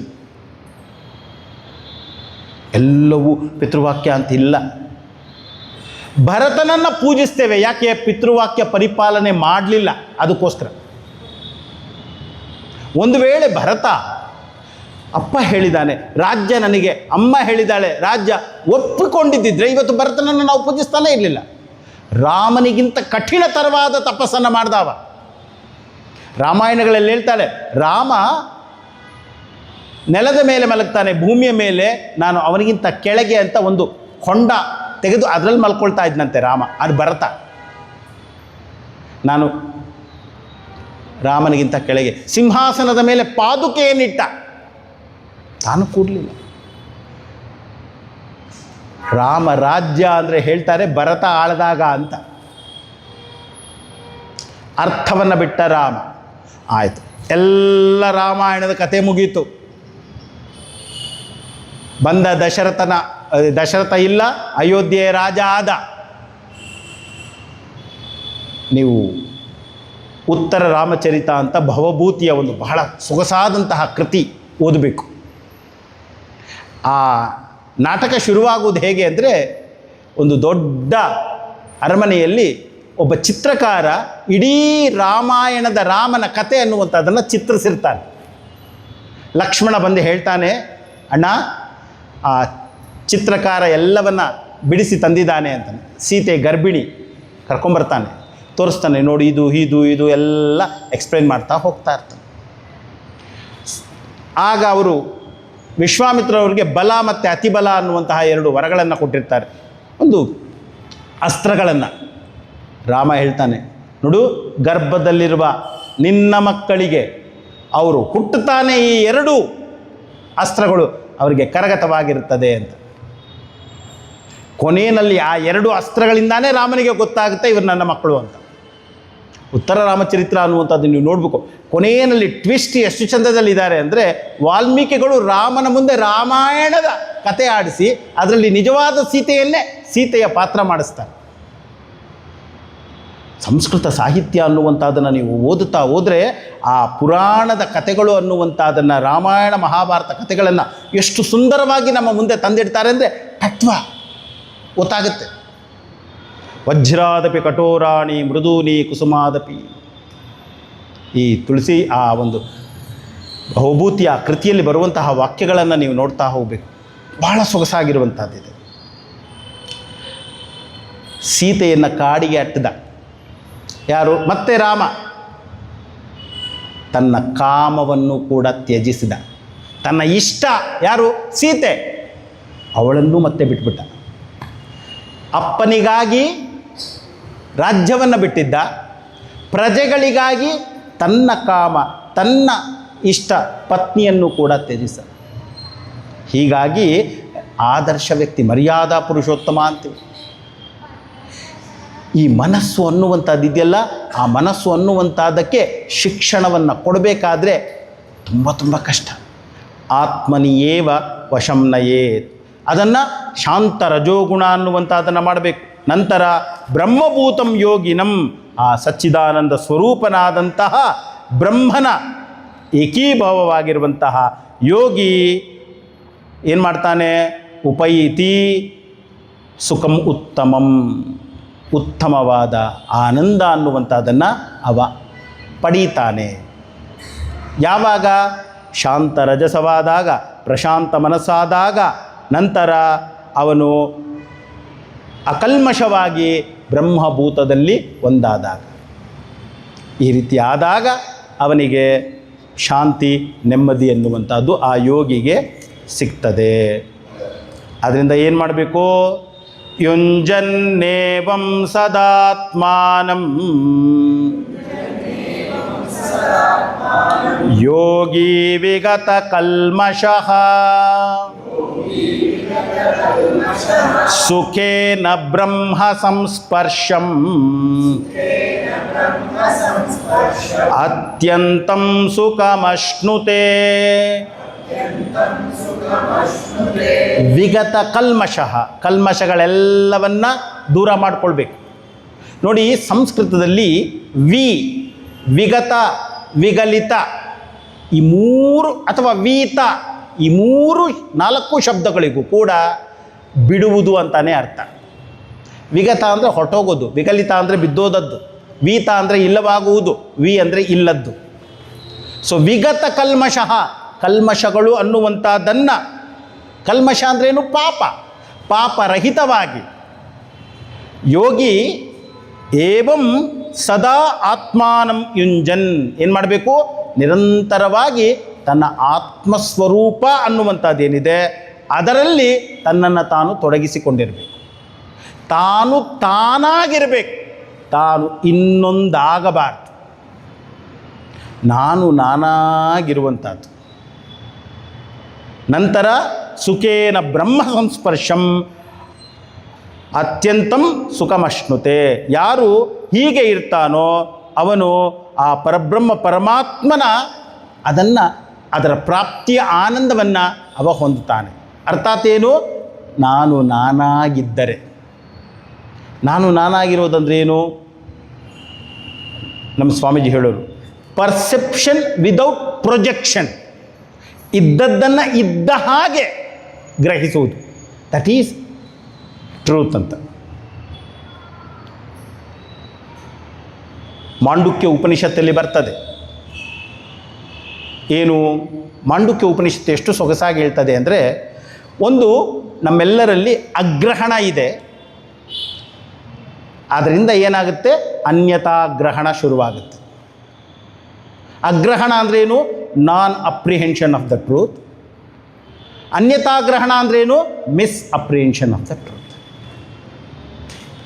ಎಲ್ಲವೂ ಪಿತೃವಾಕ್ಯ ಅಂತಿಲ್ಲ. ಭರತನನ್ನು ಪೂಜಿಸ್ತೇವೆ, ಯಾಕೆ? ಪಿತೃವಾಕ್ಯ ಪರಿಪಾಲನೆ ಮಾಡಲಿಲ್ಲ, ಅದಕ್ಕೋಸ್ಕರ. ಒಂದು ವೇಳೆ ಭರತ ಅಪ್ಪ ಹೇಳಿದ್ದಾನೆ ರಾಜ್ಯ ನನಗೆ, ಅಮ್ಮ ಹೇಳಿದ್ದಾಳೆ ರಾಜ್ಯ, ಒಪ್ಪಿಕೊಂಡಿದ್ದಿದ್ರೆ ಇವತ್ತು ಭರತನನ್ನು ನಾವು ಪೂಜಿಸ್ತಾನೇ ಇರಲಿಲ್ಲ. ರಾಮನಿಗಿಂತ ಕಠಿಣತರವಾದ ತಪಸ್ಸನ್ನು ಮಾಡ್ದವ. ರಾಮಾಯಣಗಳಲ್ಲಿ ಹೇಳ್ತಾಳೆ, ರಾಮ ನೆಲದ ಮೇಲೆ ಮಲಗ್ತಾನೆ, ಭೂಮಿಯ ಮೇಲೆ ನಾನು ಅವನಿಗಿಂತ ಕೆಳಗೆ ಅಂತ ಒಂದು ಹೊಂಡ ತೆಗೆದು ಅದರಲ್ಲಿ ಮಲ್ಕೊಳ್ತಾ ಇದ್ನಂತೆ ರಾಮ. ಅದು ಭರತ, ನಾನು ರಾಮನಿಗಿಂತ ಕೆಳಗೆ. ಸಿಂಹಾಸನದ ಮೇಲೆ ಪಾದುಕೆಯನ್ನಿಟ್ಟ, ತಾನು ಕೂಡಲಿಲ್ಲ. ರಾಮ ರಾಜ್ಯ ಅಂದರೆ ಹೇಳ್ತಾರೆ ಭರತ ಆಳ್ದಾಗ ಅಂತ. ಅರ್ಥವನ್ನು ಬಿಟ್ಟ ರಾಮ. ಆಯಿತು, ಎಲ್ಲ ರಾಮಾಯಣದ ಕತೆ ಮುಗೀತು. ಬಂದ ದಶರಥ ಇಲ್ಲ, ಅಯೋಧ್ಯೆಯ ರಾಜ ಆದ. ನೀವು ಉತ್ತರ ರಾಮಚರಿತ ಅಂತ ಭವಭೂತಿಯ ಒಂದು ಬಹಳ ಸೊಗಸಾದಂತಹ ಕೃತಿ ಓದಬೇಕು. ಆ ನಾಟಕ ಶುರುವಾಗುವುದು ಹೇಗೆ ಅಂದರೆ, ಒಂದು ದೊಡ್ಡ ಅರಮನೆಯಲ್ಲಿ ಒಬ್ಬ ಚಿತ್ರಕಾರ ಇಡೀ ರಾಮಾಯಣದ ರಾಮನ ಕತೆ ಅನ್ನುವಂಥದ್ದನ್ನು ಚಿತ್ರಿಸಿರ್ತಾನೆ. ಲಕ್ಷ್ಮಣ ಬಂದು ಹೇಳ್ತಾನೆ, ಅಣ್ಣ ಆ ಚಿತ್ರಕಾರ ಎಲ್ಲವನ್ನು ಬಿಡಿಸಿ ತಂದಿದ್ದಾನೆ ಅಂತಾನೆ. ಸೀತೆ ಗರ್ಭಿಣಿ, ಕರ್ಕೊಂಬರ್ತಾನೆ, ತೋರಿಸ್ತಾನೆ, ನೋಡಿ ಇದು ಇದು ಇದು ಎಲ್ಲ ಎಕ್ಸ್ಪ್ಲೈನ್ ಮಾಡ್ತಾ ಹೋಗ್ತಾ ಇರ್ತಾನೆ. ಆಗ ಅವರು ವಿಶ್ವಾಮಿತ್ರವ್ರಿಗೆ ಬಲ ಮತ್ತು ಅತಿಬಲ ಅನ್ನುವಂತಹ ಎರಡು ವರಗಳನ್ನು ಕೊಟ್ಟಿರ್ತಾರೆ, ಒಂದು ಅಸ್ತ್ರಗಳನ್ನು. ರಾಮ ಹೇಳ್ತಾನೆ, ನೋಡು, ಗರ್ಭದಲ್ಲಿರುವ ನಿನ್ನ ಮಕ್ಕಳಿಗೆ ಅವರು ಹುಟ್ಟುತ್ತಾನೆ ಈ ಎರಡೂ ಅಸ್ತ್ರಗಳು ಅವರಿಗೆ ಕರಗತವಾಗಿರುತ್ತದೆ ಅಂತ. ಕೊನೆಯಲ್ಲಿ ಆ ಎರಡು ಅಸ್ತ್ರಗಳಿಂದಾನೇ ರಾಮನಿಗೆ ಗೊತ್ತಾಗುತ್ತೆ ಇವರು ನನ್ನ ಮಕ್ಕಳು ಅಂತ. ಉತ್ತರ ರಾಮಚರಿತ್ರ ಅನ್ನುವಂಥದ್ದು ನೀವು ನೋಡಬೇಕು. ಕೊನೆಯಲ್ಲಿ ಟ್ವಿಸ್ಟ್ ಎಷ್ಟು ಚಂದದಲ್ಲಿದ್ದಾರೆ ಅಂದರೆ, ವಾಲ್ಮೀಕಿಗಳು ರಾಮನ ಮುಂದೆ ರಾಮಾಯಣದ ಕತೆ ಆಡಿಸಿ ಅದರಲ್ಲಿ ನಿಜವಾದ ಸೀತೆಯ ಪಾತ್ರ ಮಾಡಿಸ್ತಾರೆ. ಸಂಸ್ಕೃತ ಸಾಹಿತ್ಯ ಅನ್ನುವಂಥದ್ದನ್ನು ನೀವು ಓದುತ್ತಾ ಹೋದರೆ ಆ ಪುರಾಣದ ಕಥೆಗಳು ಅನ್ನುವಂಥದ್ದನ್ನು, ರಾಮಾಯಣ ಮಹಾಭಾರತ ಕಥೆಗಳನ್ನು ಎಷ್ಟು ಸುಂದರವಾಗಿ ನಮ್ಮ ಮುಂದೆ ತಂದಿಡ್ತಾರೆ ಅಂದರೆ ತತ್ವ ಗೊತ್ತಾಗುತ್ತೆ. ವಜ್ರಾದಪಿ ಕಠೋರಾಣಿ ಮೃದೂನಿ ಕುಸುಮಾದಪಿ. ಈ ತುಳಸಿ ಆ ಒಂದು ಬಹುಭೂತಿಯ ಕೃತಿಯಲ್ಲಿ ಬರುವಂತಹ ವಾಕ್ಯಗಳನ್ನು ನೀವು ನೋಡ್ತಾ ಹೋಗಬೇಕು. ಬಹಳ ಸೊಗಸಾಗಿರುವಂಥದ್ದಿದೆ. ಸೀತೆಯನ್ನು ಕಾಡಿಗೆ ಅಟ್ಟಿದ ಯಾರು? ಮತ್ತೆ ರಾಮ ತನ್ನ ಕಾಮವನ್ನು ಕೂಡ ತ್ಯಜಿಸಿದ. ತನ್ನ ಇಷ್ಟ ಯಾರು? ಸೀತೆ. ಅವಳನ್ನು ಮತ್ತೆ ಬಿಟ್ಬಿಟ್ಟ. ಅಪ್ಪನಿಗಾಗಿ ರಾಜ್ಯವನ್ನು ಬಿಟ್ಟಿದ್ದ, ಪ್ರಜೆಗಳಿಗಾಗಿ ತನ್ನ ಕಾಮ, ತನ್ನ ಇಷ್ಟ ಪತ್ನಿಯನ್ನು ಕೂಡ ತ್ಯಜಿಸ. ಹೀಗಾಗಿ ಆದರ್ಶ ವ್ಯಕ್ತಿ, ಮರ್ಯಾದಾ ಪುರುಷೋತ್ತಮ ಅಂತೀವಿ. ಈ ಮನಸ್ಸು ಅನ್ನುವಂಥದ್ದು ಇದೆಯಲ್ಲ, ಆ ಮನಸ್ಸು ಅನ್ನುವಂಥದ್ದಕ್ಕೆ ಶಿಕ್ಷಣವನ್ನು ಕೊಡಬೇಕಾದ್ರೆ ತುಂಬ ಕಷ್ಟ. ಆತ್ಮನಿಯೇವ ವಶಂನಯೇತ್, ಅದನ್ನು ಶಾಂತ ರಜೋಗುಣ ಅನ್ನುವಂಥದ್ದನ್ನು ಮಾಡಬೇಕು. ನಂತರ ಬ್ರಹ್ಮಭೂತಂ ಯೋಗಿನಂ, ಆ ಸಚ್ಚಿದಾನಂದ ಸ್ವರೂಪನಾದಂತಹ ಬ್ರಹ್ಮನ ಏಕೀಭಾವವಾಗಿರುವಂತಹ ಯೋಗಿ ಏನು ಮಾಡ್ತಾನೆ? ಉಪೈತಿ ಸುಖಂ ಉತ್ತಮಂ, ಉತ್ತಮವಾದ ಆನಂದ ಅನ್ನುವಂಥದ್ದನ್ನು ಅವ ಪಡೀತಾನೆ. ಯಾವಾಗ? ಶಾಂತ ರಜಸವಾದಾಗ, ಪ್ರಶಾಂತ ಮನಸ್ಸಾದಾಗ, ನಂತರ ಅವನು ಅಕಲ್ಮಷವಾಗಿ ಬ್ರಹ್ಮಭೂತದಲ್ಲಿ ಒಂದಾದಾಗ. ಈ ರೀತಿ ಆದಾಗ ಅವನಿಗೆ ಶಾಂತಿ, ನೆಮ್ಮದಿ ಎನ್ನುವಂಥದ್ದು ಆ ಯೋಗಿಗೆ ಸಿಗ್ತದೆ. ಅದರಿಂದ ಏನು ಮಾಡಬೇಕು? ಯುಂಜನ್ನೇವಂ ಸದಾತ್ಮಾನಂ ಯೋಗಿ ವಿಗತ ಕಲ್ಮಷಃ ಸುಖೇನ ಬ್ರಹ್ಮ ಸಂಸ್ಪರ್ಶಂ ಅತ್ಯಂತಂ ಸುಖಮಶ್ನುತೆ. ವಿಗತ ಕಲ್ಮಷಃ, ಕಲ್ಮಷಗಳೆಲ್ಲವನ್ನ ದೂರ ಮಾಡಿಕೊಳ್ಬೇಕು. ನೋಡಿ, ಸಂಸ್ಕೃತದಲ್ಲಿ ವಿಗತ, ವಿಗಲಿತ, ಈ ಮೂರು ಅಥವಾ ವೀತ, ಈ ನಾಲ್ಕು ಶಬ್ದಗಳಿಗೂ ಕೂಡ ಬಿಡುವುದು ಅಂತಾನೆ ಅರ್ಥ. ವಿಗತ ಅಂದರೆ ಹೊರಟೋಗೋದು, ವಿಗಲಿತ ಅಂದರೆ ಬಿದ್ದೋದದ್ದು, ವೀತ ಅಂದರೆ ಇಲ್ಲವಾಗುವುದು, ಅಂದರೆ ಇಲ್ಲದ್ದು. ಸೊ ವಿಗತ ಕಲ್ಮಷಃ, ಕಲ್ಮಷಗಳು ಅನ್ನುವಂಥದ್ದನ್ನು, ಕಲ್ಮಷ ಅಂದ್ರೇನು? ಪಾಪರಹಿತವಾಗಿ ಯೋಗಿ ಏವಂ ಸದಾ ಆತ್ಮಾನಂ ಯುಂಜನ್ ಏನು ಮಾಡಬೇಕು? ನಿರಂತರವಾಗಿ ತನ್ನ ಆತ್ಮಸ್ವರೂಪ ಅನ್ನುವಂಥದ್ದೇನಿದೆ ಅದರಲ್ಲಿ ತನ್ನನ್ನು ತಾನು ತೊಡಗಿಸಿಕೊಂಡಿರಬೇಕು. ತಾನು ತಾನಾಗಿರಬೇಕು, ತಾನು ಇನ್ನೊಂದಾಗಬಾರ್ದು. ನಾನಾಗಿರುವಂಥದ್ದು. ನಂತರ ಸುಖೇನ ಬ್ರಹ್ಮ ಸಂಸ್ಪರ್ಶಂ ಅತ್ಯಂತಂ ಸುಖಮಶ್ನುತೆ. ಯಾರು ಹೀಗೆ ಇರ್ತಾನೋ ಅವನು ಆ ಪರಬ್ರಹ್ಮ ಪರಮಾತ್ಮನ ಅದರ ಪ್ರಾಪ್ತಿಯ ಆನಂದವನ್ನು ಅವ ಹೊಂದುತ್ತಾನೆ. ಅರ್ಥಾತ್ ಏನು? ನಾನಾಗಿದ್ದರೆ. ನಾನಾಗಿರೋದಂದ್ರೆ ಏನು? ನಮ್ಮ ಸ್ವಾಮೀಜಿ ಹೇಳೋರು, ಪರ್ಸೆಪ್ಷನ್ ವಿದೌಟ್ ಪ್ರೊಜೆಕ್ಷನ್. ಇದ್ದದ್ದನ್ನು ಇದ್ದ ಹಾಗೆ ಗ್ರಹಿಸುವುದು, ದಟ್ ಈಸ್ ಟ್ರೂತ್ ಅಂತ. ಮಾಂಡುಕ್ಯ ಉಪನಿಷತ್ತಲ್ಲಿ ಬರ್ತದೆ. ಏನು? ಮಾಂಡುಕ್ಯ ಉಪನಿಷತ್ತು ಎಷ್ಟು ಸೊಗಸಾಗಿ ಹೇಳ್ತದೆ ಅಂದರೆ, ಒಂದು ನಮ್ಮೆಲ್ಲರಲ್ಲಿ ಅಗ್ರಹಣ ಇದೆ, ಆದ್ದರಿಂದ ಏನಾಗುತ್ತೆ? ಅನ್ಯತಾಗ್ರಹಣ ಶುರುವಾಗುತ್ತೆ. ಅಗ್ರಹಣ ಅಂದ್ರೇನು? Non apprehension of the truth. ಅನ್ಯತಾಗ್ರಹಣ ಅಂದ್ರೇನು? Misapprehension of the truth.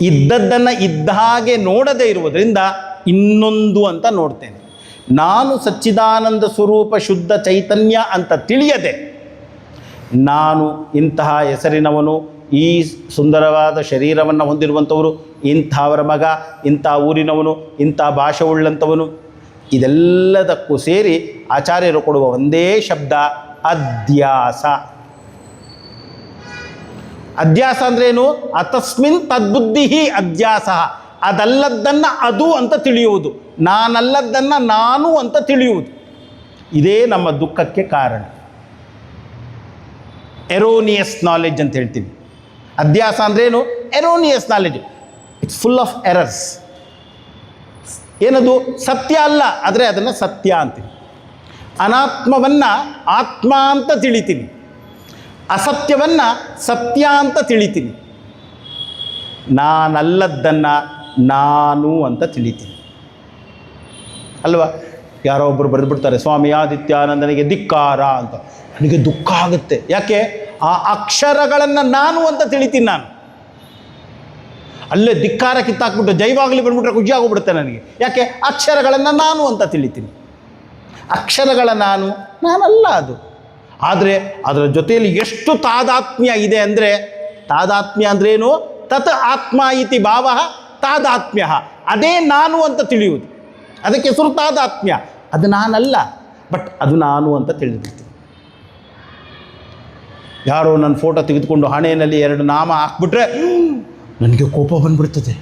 ಇದ್ದದ್ದನ್ನು ಇದ್ದ ಹಾಗೆ ನೋಡದೇ ಇರುವುದರಿಂದ ಇನ್ನೊಂದು ಅಂತ ನೋಡ್ತೇನೆ. ನಾನು ಸಚ್ಚಿದಾನಂದ ಸ್ವರೂಪ ಶುದ್ಧ ಚೈತನ್ಯ ಅಂತ ತಿಳಿಯದೆ ನಾನು ಇಂತಹ ಹೆಸರಿನವನು, ಈ ಸುಂದರವಾದ ಶರೀರವನ್ನು ಹೊಂದಿರುವಂಥವರು, ಇಂಥವರ ಮಗ, ಇಂಥ ಊರಿನವನು, ಇಂಥ ಭಾಷೆ ಉಳ್ಳಂಥವನು. ಇದೆಲ್ಲದಕ್ಕೂ ಸೇರಿ ಆಚಾರ್ಯರು ಕೊಡುವ ಒಂದೇ ಶಬ್ದ ಅಧ್ಯಾಸ. ಅಧ್ಯಾಸ ಅಂದ್ರೇನು? ಅತಸ್ಮಿನ್ ತದ್ಬುದ್ಧಿ ಅಧ್ಯಾಸ. ಅದಲ್ಲದ್ದನ್ನು ಅದು ಅಂತ ತಿಳಿಯುವುದು, ನಾನಲ್ಲದ್ದನ್ನು ನಾನು ಅಂತ ತಿಳಿಯುವುದು. ಇದೇ ನಮ್ಮ ದುಃಖಕ್ಕೆ ಕಾರಣ. ಎರೋನಿಯಸ್ ನಾಲೆಡ್ಜ್ ಅಂತ ಹೇಳ್ತೀವಿ. ಅಧ್ಯಾಸ ಅಂದ್ರೇನು? Erroneous knowledge. It's full of errors. ಏನದು? ಸತ್ಯ ಅಲ್ಲ, ಆದರೆ ಅದನ್ನು ಸತ್ಯ ಅಂತೀನಿ. ಅನಾತ್ಮವನ್ನು ಆತ್ಮ ಅಂತ ತಿಳಿತೀನಿ, ಅಸತ್ಯವನ್ನು ಸತ್ಯ ಅಂತ ತಿಳಿತೀನಿ, ನಾನಲ್ಲದ್ದನ್ನು ನಾನು ಅಂತ ತಿಳಿತೀನಿ ಅಲ್ವಾ? ಯಾರೋ ಒಬ್ಬರು ಬರೆದುಬಿಡ್ತಾರೆ, ಸ್ವಾಮಿ ಆದಿತ್ಯಾನಂದನಿಗೆ ಧಿಕ್ಕಾರ ಅಂತ. ನನಗೆ ದುಃಖ ಆಗುತ್ತೆ. ಯಾಕೆ? ಆ ಅಕ್ಷರಗಳನ್ನು ನಾನು ಅಂತ ತಿಳಿತೀನಿ. ನಾನು ಅಲ್ಲೇ ಧಿಕ್ಕಾರ ಕಿತ್ತಾಕ್ಬಿಟ್ಟು ಜೈವಾಗಲಿ ಬಂದ್ಬಿಟ್ರೆ ಖುಷಿ ಆಗೋಗ್ಬಿಡುತ್ತೆ ನನಗೆ. ಯಾಕೆ? ಅಕ್ಷರಗಳನ್ನು ನಾನು ಅಂತ ತಿಳಿತೀನಿ. ಅಕ್ಷರಗಳ ನಾನಲ್ಲ ಅದು. ಆದರೆ ಅದರ ಜೊತೆಯಲ್ಲಿ ಎಷ್ಟು ತಾದಾತ್ಮ್ಯ ಇದೆ ಅಂದರೆ, ತಾದಾತ್ಮ್ಯ ಅಂದ್ರೇನು? ತತ್ ಆತ್ಮ ಇತಿ ಭಾವ ತಾದಾತ್ಮ್ಯ. ಅದೇ ನಾನು ಅಂತ ತಿಳಿಯುವುದು, ಅದಕ್ಕೆ ಹೆಸರು ತಾದಾತ್ಮ್ಯ. ಅದು ನಾನಲ್ಲ, ಬಟ್ ಅದು ನಾನು ಅಂತ ತಿಳಿದಿರ್ತೀನಿ. ಯಾರೋ ನನ್ನ ಫೋಟೋ ತೆಗೆದುಕೊಂಡು ಹಣೆಯಲ್ಲಿ 2 ನಾಮ ಹಾಕ್ಬಿಟ್ರೆ ನನಗೆ ಕೋಪ ಬಂದ್ಬಿಡ್ತದೆ.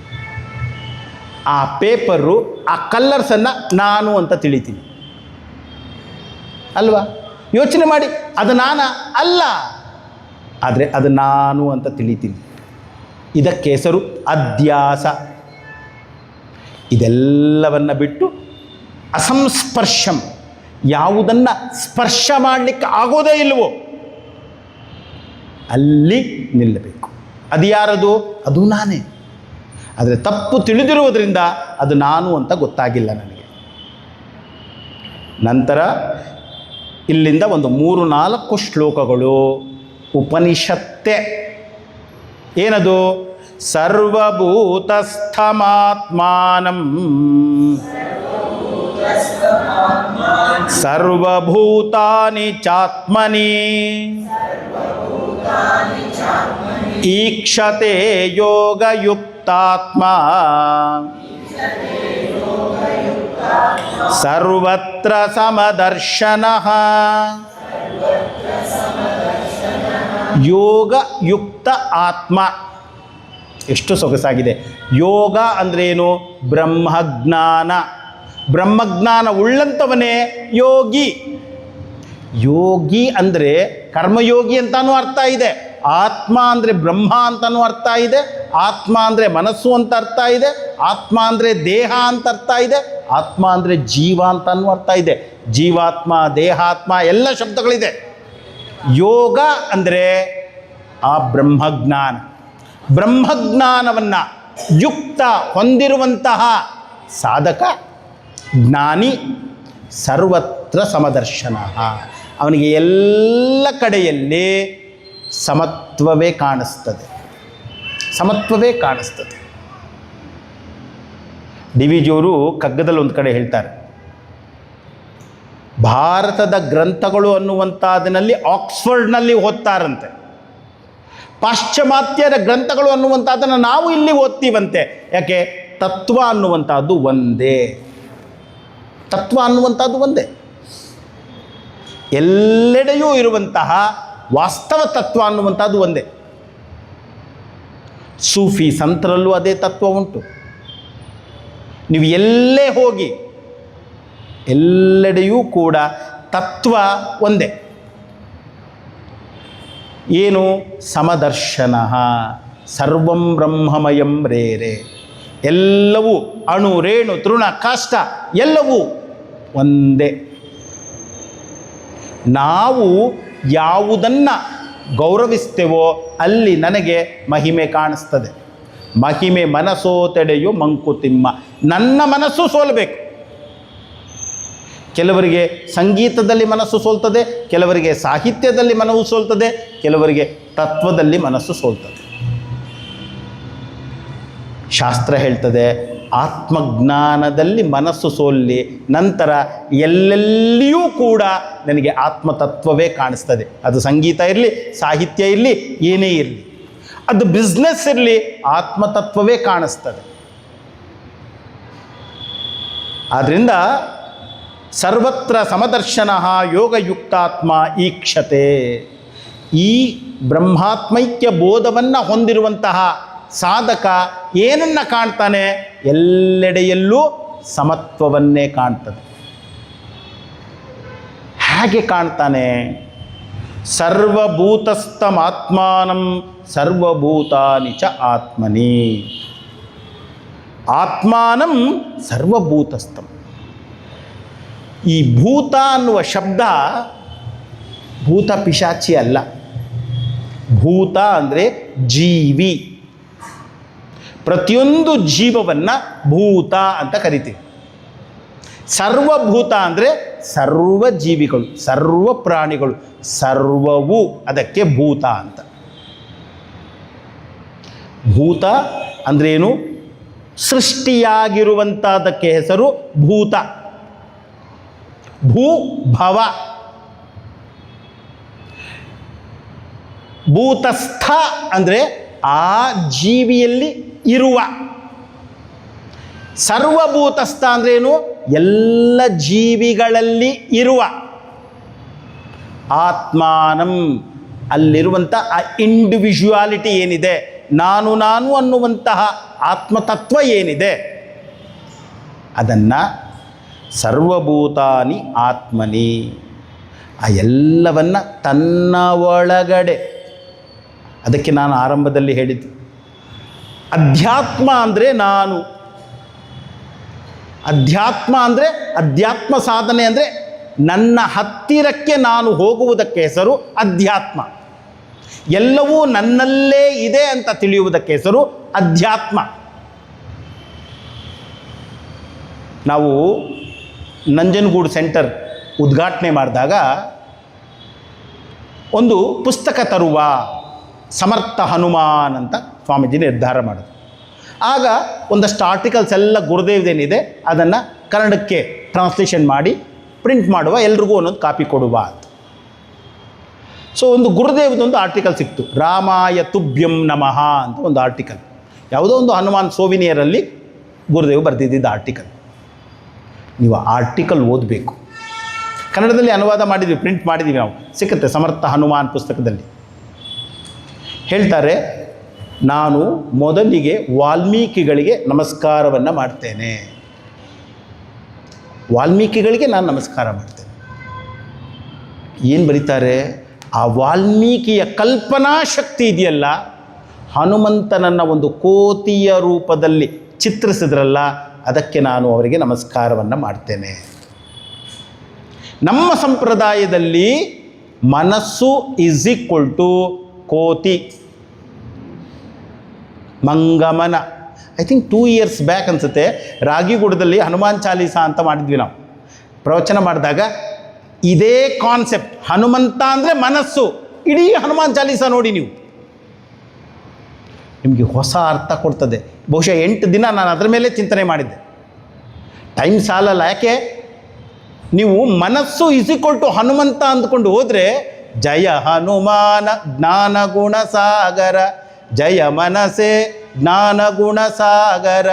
ಆ ಪೇಪರು, ಆ ಕಲ್ಲರ್ಸನ್ನು ನಾನು ಅಂತ ತಿಳಿತೀನಿ ಅಲ್ವಾ? ಯೋಚನೆ ಮಾಡಿ, ಅದು ಅಲ್ಲ, ಆದರೆ ಅದು ನಾನು ಅಂತ ತಿಳಿತೀನಿ. ಇದಕ್ಕೆ ಹೆಸರು ಅಧ್ಯಾಸ. ಇದೆಲ್ಲವನ್ನು ಬಿಟ್ಟು ಅಸಂಸ್ಪರ್ಶಂ, ಯಾವುದನ್ನು ಸ್ಪರ್ಶ ಮಾಡಲಿಕ್ಕೆ ಆಗೋದೇ ಇಲ್ಲವೋ ಅಲ್ಲಿ ನಿಲ್ಲಬೇಕು. ಅದು ಯಾರದು? ಅದು ನಾನೇ. ಆದರೆ ತಪ್ಪು ತಿಳಿದಿರುವುದರಿಂದ ಅದು ನಾನು ಅಂತ ಗೊತ್ತಾಗಿಲ್ಲ ನನಗೆ. ನಂತರ ಇಲ್ಲಿಂದ ಒಂದು 3-4 ಶ್ಲೋಕಗಳು ಉಪನಿಷತ್ತೆ. ಏನದು? ಸರ್ವಭೂತಸ್ಥಮಾತ್ಮಾನಂ ಸರ್ವಭೂತಾನಿ ಚಾತ್ಮನಿ ಈಕ್ಷತೆ ಯೋಗಯುಕ್ತಾತ್ಮ ಸರ್ವತ್ರ ಸಮದರ್ಶನಃ. ಯೋಗಯುಕ್ತ ಆತ್ಮ ಎಷ್ಟು ಸೊಗಸಾಗಿದೆ. ಯೋಗ ಅಂದ್ರೇನು? ಬ್ರಹ್ಮಜ್ಞಾನ. ಬ್ರಹ್ಮಜ್ಞಾನ ಉಳ್ಳಂಥವನೇ ಯೋಗಿ. ಯೋಗಿ ಅಂದರೆ ಕರ್ಮಯೋಗಿ ಅಂತಾನೂ ಅರ್ಥ ಇದೆ, ಆತ್ಮ ಅಂದರೆ ಬ್ರಹ್ಮ ಅಂತನೂ ಅರ್ಥ ಇದೆ, ಆತ್ಮ ಅಂದರೆ ಮನಸ್ಸು ಅಂತ ಅರ್ಥ ಇದೆ, ಆತ್ಮ ಅಂದರೆ ದೇಹ ಅಂತ ಅರ್ಥ ಇದೆ, ಆತ್ಮ ಅಂದರೆ ಜೀವ ಅಂತನೂ ಅರ್ಥ ಇದೆ. ಜೀವಾತ್ಮ, ದೇಹಾತ್ಮ ಎಲ್ಲ ಶಬ್ದಗಳಿದೆ. ಯೋಗ ಅಂದರೆ ಆ ಬ್ರಹ್ಮಜ್ಞಾನ. ಬ್ರಹ್ಮಜ್ಞಾನವನ್ನು ಯುಕ್ತ ಹೊಂದಿರುವಂತಹ ಸಾಧಕ, ಜ್ಞಾನಿ, ಸರ್ವತ್ರ ಸಮದರ್ಶನ. ಅವನಿಗೆ ಎಲ್ಲ ಕಡೆಯಲ್ಲಿ ಸಮತ್ವವೇ ಕಾಣಿಸ್ತದೆ, ಸಮತ್ವವೇ ಕಾಣಿಸ್ತದೆ. ಡಿ ವಿ ಜಿಯವರು ಕಗ್ಗದಲ್ಲಿ ಒಂದು ಕಡೆ ಹೇಳ್ತಾರೆ, ಭಾರತದ ಗ್ರಂಥಗಳು ಅನ್ನುವಂಥದ್ರಲ್ಲಿ ಆಕ್ಸ್ಫರ್ಡ್ನಲ್ಲಿ ಓದ್ತಾರಂತೆ, ಪಾಶ್ಚಿಮಾತ್ಯರ ಗ್ರಂಥಗಳು ಅನ್ನುವಂಥದ್ದನ್ನು ನಾವು ಇಲ್ಲಿ ಓದ್ತೀವಂತೆ. ಯಾಕೆ? ತತ್ವ ಅನ್ನುವಂಥದ್ದು ಒಂದೇ, ತತ್ವ ಅನ್ನುವಂಥದ್ದು ಒಂದೇ. ಎಲ್ಲೆಡೆಯೂ ಇರುವಂತಹ ವಾಸ್ತವ ತತ್ವ ಅನ್ನುವಂಥದ್ದು ಒಂದೇ. ಸೂಫಿ ಸಂತರಲ್ಲೂ ಅದೇ ತತ್ವ ಉಂಟು. ನೀವು ಎಲ್ಲೇ ಹೋಗಿ ಎಲ್ಲೆಡೆಯೂ ಕೂಡ ತತ್ವ ಒಂದೇ. ಏನು? ಸಮದರ್ಶನ. ಸರ್ವಂ ಬ್ರಹ್ಮಮಯಂ ರೇರೆ. ಎಲ್ಲವೂ ಅಣು ರೇಣು ತೃಣ ಕಾಷ್ಟ ಎಲ್ಲವೂ ಒಂದೇ. ನಾವು ಯಾವುದನ್ನು ಗೌರವಿಸ್ತೇವೋ ಅಲ್ಲಿ ನನಗೆ ಮಹಿಮೆ ಕಾಣಿಸ್ತದೆ. ಮಹಿಮೆ ಮನಸೋತೆಡೆಯು ಮಂಕುತಿಮ್ಮ. ನನ್ನ ಮನಸ್ಸು ಸೋಲಬೇಕು. ಕೆಲವರಿಗೆ ಸಂಗೀತದಲ್ಲಿ ಮನಸ್ಸು ಸೋಲ್ತದೆ, ಕೆಲವರಿಗೆ ಸಾಹಿತ್ಯದಲ್ಲಿ ಮನಸ್ಸು ಸೋಲ್ತದೆ, ಕೆಲವರಿಗೆ ತತ್ವದಲ್ಲಿ ಮನಸ್ಸು ಸೋಲ್ತದೆ. ಶಾಸ್ತ್ರ ಹೇಳ್ತದೆ, ಆತ್ಮಜ್ಞಾನದಲ್ಲಿ ಮನಸ್ಸು ಸೋಲ್ಲಿ ನಂತರ ಎಲ್ಲೆಲ್ಲಿಯೂ ಕೂಡ ನನಗೆ ಆತ್ಮತತ್ವವೇ ಕಾಣಿಸ್ತದೆ. ಅದು ಸಂಗೀತ ಇರಲಿ, ಸಾಹಿತ್ಯ ಇರಲಿ, ಏನೇ ಇರಲಿ. ಅದು ಬಿಸ್ನೆಸ್ ಇರಲಿ, ಆತ್ಮತತ್ವವೇ ಕಾಣಿಸ್ತದೆ. ಆದ್ದರಿಂದ ಸರ್ವತ್ರ ಸಮದರ್ಶನ ಯೋಗಯುಕ್ತಾತ್ಮ ಈಕ್ಷತೆ. ಈ ಬ್ರಹ್ಮಾತ್ಮೈಕ್ಯ ಬೋಧವನ್ನು ಹೊಂದಿರುವಂತಹ ಸಾಧಕ ಏನನ್ನು ಕಾಣ್ತಾನೆ? ಎಲ್ಲೆಡೆಯಲ್ಲೂ ಸಮತ್ವವನ್ನೇ ಕಾಣ್ತದೆ. ಹೇಗೆ ಕಾಣ್ತಾನೆ? ಸರ್ವಭೂತಸ್ಥಮಾತ್ಮಾನಂ ಸರ್ವಭೂತಾನಿ ಚ ಆತ್ಮನಿ. ಆತ್ಮಾನಂ ಸರ್ವಭೂತಸ್ಥಂ. ಈ ಭೂತ ಅನ್ನುವ ಶಬ್ದ ಭೂತ ಪಿಶಾಚಿ ಅಲ್ಲ. ಭೂತ ಅಂದರೆ ಜೀವಿ. ಪ್ರತಿಯೊಂದು ಜೀವವನ್ನು ಭೂತ ಅಂತ ಕರಿತೀವಿ. ಸರ್ವಭೂತ ಅಂದರೆ ಸರ್ವ ಜೀವಿಗಳು, ಸರ್ವ ಪ್ರಾಣಿಗಳು, ಸರ್ವವು, ಅದಕ್ಕೆ ಭೂತ ಅಂತ. ಭೂತ ಅಂದ್ರೇನು? ಸೃಷ್ಟಿಯಾಗಿರುವಂಥದ್ದಕ್ಕೆ ಹೆಸರು ಭೂತ. ಭೂಭವ. ಭೂತಸ್ಥ ಅಂದರೆ ಆ ಜೀವಿಯಲ್ಲಿ ಇರುವ. ಸರ್ವಭೂತಸ್ಥ ಅಂದ್ರೇನು? ಎಲ್ಲ ಜೀವಿಗಳಲ್ಲಿ ಇರುವ. ಆತ್ಮಾನಂ ಅಲ್ಲಿರುವಂಥ ಆ ಇಂಡಿವಿಜುವಾಲಿಟಿ ಏನಿದೆ, ನಾನು ನಾನು ಅನ್ನುವಂತಹ ಆತ್ಮತತ್ವ ಏನಿದೆ, ಅದನ್ನು ಸರ್ವಭೂತಾನಿ ಆತ್ಮನಿ, ಆ ಎಲ್ಲವನ್ನು ತನ್ನ ಒಳಗಡೆ. ಅದಕ್ಕೆ ನಾನು ಆರಂಭದಲ್ಲಿ ಹೇಳಿದ್ದು, ಅಧ್ಯಾತ್ಮ ಅಂದರೆ ನಾನು. ಅಧ್ಯಾತ್ಮ ಅಂದರೆ, ಅಧ್ಯಾತ್ಮ ಸಾಧನೆ ಅಂದರೆ ನನ್ನ ಹತ್ತಿರಕ್ಕೆ ನಾನು ಹೋಗುವುದಕ್ಕೆ ಹೆಸರು ಅಧ್ಯಾತ್ಮ. ಎಲ್ಲವೂ ನನ್ನಲ್ಲೇ ಇದೆ ಅಂತ ತಿಳಿಯುವುದಕ್ಕೆ ಹೆಸರು ಅಧ್ಯಾತ್ಮ. ನಾವು ನಂಜನಗೂಡು ಸೆಂಟರ್ ಉದ್ಘಾಟನೆ ಮಾಡಿದಾಗ ಒಂದು ಪುಸ್ತಕ ತರುವ ಸಮರ್ಥ ಹನುಮಾನ್ ಅಂತ ಸ್ವಾಮೀಜಿ ನಿರ್ಧಾರ ಮಾಡಿದ್ರು. ಆಗ ಒಂದಷ್ಟು ಆರ್ಟಿಕಲ್ಸ್ ಎಲ್ಲ ಗುರುದೇವ್ದೇನಿದೆ ಅದನ್ನು ಕನ್ನಡಕ್ಕೆ ಟ್ರಾನ್ಸ್ಲೇಷನ್ ಮಾಡಿ ಪ್ರಿಂಟ್ ಮಾಡುವ, ಎಲ್ರಿಗೂ ಒಂದೊಂದು ಕಾಪಿ ಕೊಡುವ ಅಂತ. ಸೊ ಒಂದು ಗುರುದೇವ್ದೊಂದು ಆರ್ಟಿಕಲ್ ಸಿಕ್ತು, ರಾಮಾಯ ತುಭ್ಯಂ ನಮಃ ಅಂತ ಒಂದು ಆರ್ಟಿಕಲ್. ಯಾವುದೋ ಒಂದು ಹನುಮಾನ್ ಸೋವಿನಿಯರಲ್ಲಿ ಗುರುದೇವ್ ಬರೆದಿದ್ದ ಆರ್ಟಿಕಲ್. ನೀವು ಆರ್ಟಿಕಲ್ ಓದಬೇಕು. ಕನ್ನಡದಲ್ಲಿ ಅನುವಾದ ಮಾಡಿದ್ವಿ, ಪ್ರಿಂಟ್ ಮಾಡಿದ್ದೀವಿ ನಾವು, ಸಿಕ್ಕುತ್ತೆ ಸಮರ್ಥ ಹನುಮಾನ್ ಪುಸ್ತಕದಲ್ಲಿ. ಹೇಳ್ತಾರೆ, ನಾನು ಮೊದಲಿಗೆ ವಾಲ್ಮೀಕಿಗಳಿಗೆ ನಮಸ್ಕಾರವನ್ನು ಮಾಡ್ತೇನೆ. ವಾಲ್ಮೀಕಿಗಳಿಗೆ ನಾನು ನಮಸ್ಕಾರ ಮಾಡ್ತೇನೆ. ಏನು ಬರೀತಾರೆ? ಆ ವಾಲ್ಮೀಕಿಯ ಕಲ್ಪನಾ ಶಕ್ತಿ ಇದೆಯಲ್ಲ, ಹನುಮಂತನನ್ನು ಒಂದು ಕೋತಿಯ ರೂಪದಲ್ಲಿ ಚಿತ್ರಿಸಿದ್ರಲ್ಲ, ಅದಕ್ಕೆ ನಾನು ಅವರಿಗೆ ನಮಸ್ಕಾರವನ್ನು ಮಾಡ್ತೇನೆ. ನಮ್ಮ ಸಂಪ್ರದಾಯದಲ್ಲಿ ಮನಸ್ಸು ಈಸ್ ಈಕ್ವಲ್ ಟು ಕೋತಿ, ಮಂಗಮನ. ಐ ಥಿಂಕ್ 2 years ಬ್ಯಾಕ್ ಅನಿಸುತ್ತೆ, ರಾಗಿಗುಡದಲ್ಲಿ ಹನುಮಾನ್ ಚಾಲೀಸ ಅಂತ ಮಾಡಿದ್ವಿ ನಾವು. ಪ್ರವಚನ ಮಾಡಿದಾಗ ಇದೇ ಕಾನ್ಸೆಪ್ಟ್, ಹನುಮಂತ ಅಂದರೆ ಮನಸ್ಸು. ಇಡೀ ಹನುಮಾನ್ ಚಾಲೀಸ ನೋಡಿ ನೀವು, ನಿಮಗೆ ಹೊಸ ಅರ್ಥ ಕೊಡ್ತದೆ. ಬಹುಶಃ 8 ದಿನ ನಾನು ಅದರ ಮೇಲೆ ಚಿಂತನೆ ಮಾಡಿದ್ದೆ, ಟೈಮ್ ಸಾಲಲ್ಲ. ಯಾಕೆ? ನೀವು ಮನಸ್ಸು ಈಸ್ ಈಕ್ವಲ್ ಟು ಹನುಮಂತ ಅಂದ್ಕೊಂಡು ಹೋದರೆ, ಜಯ ಹನುಮಾನ ಜ್ಞಾನ ಗುಣ ಸಾಗರ, ಜಯ ಮನಸೆ ಜ್ಞಾನ ಗುಣ ಸಾಗರ,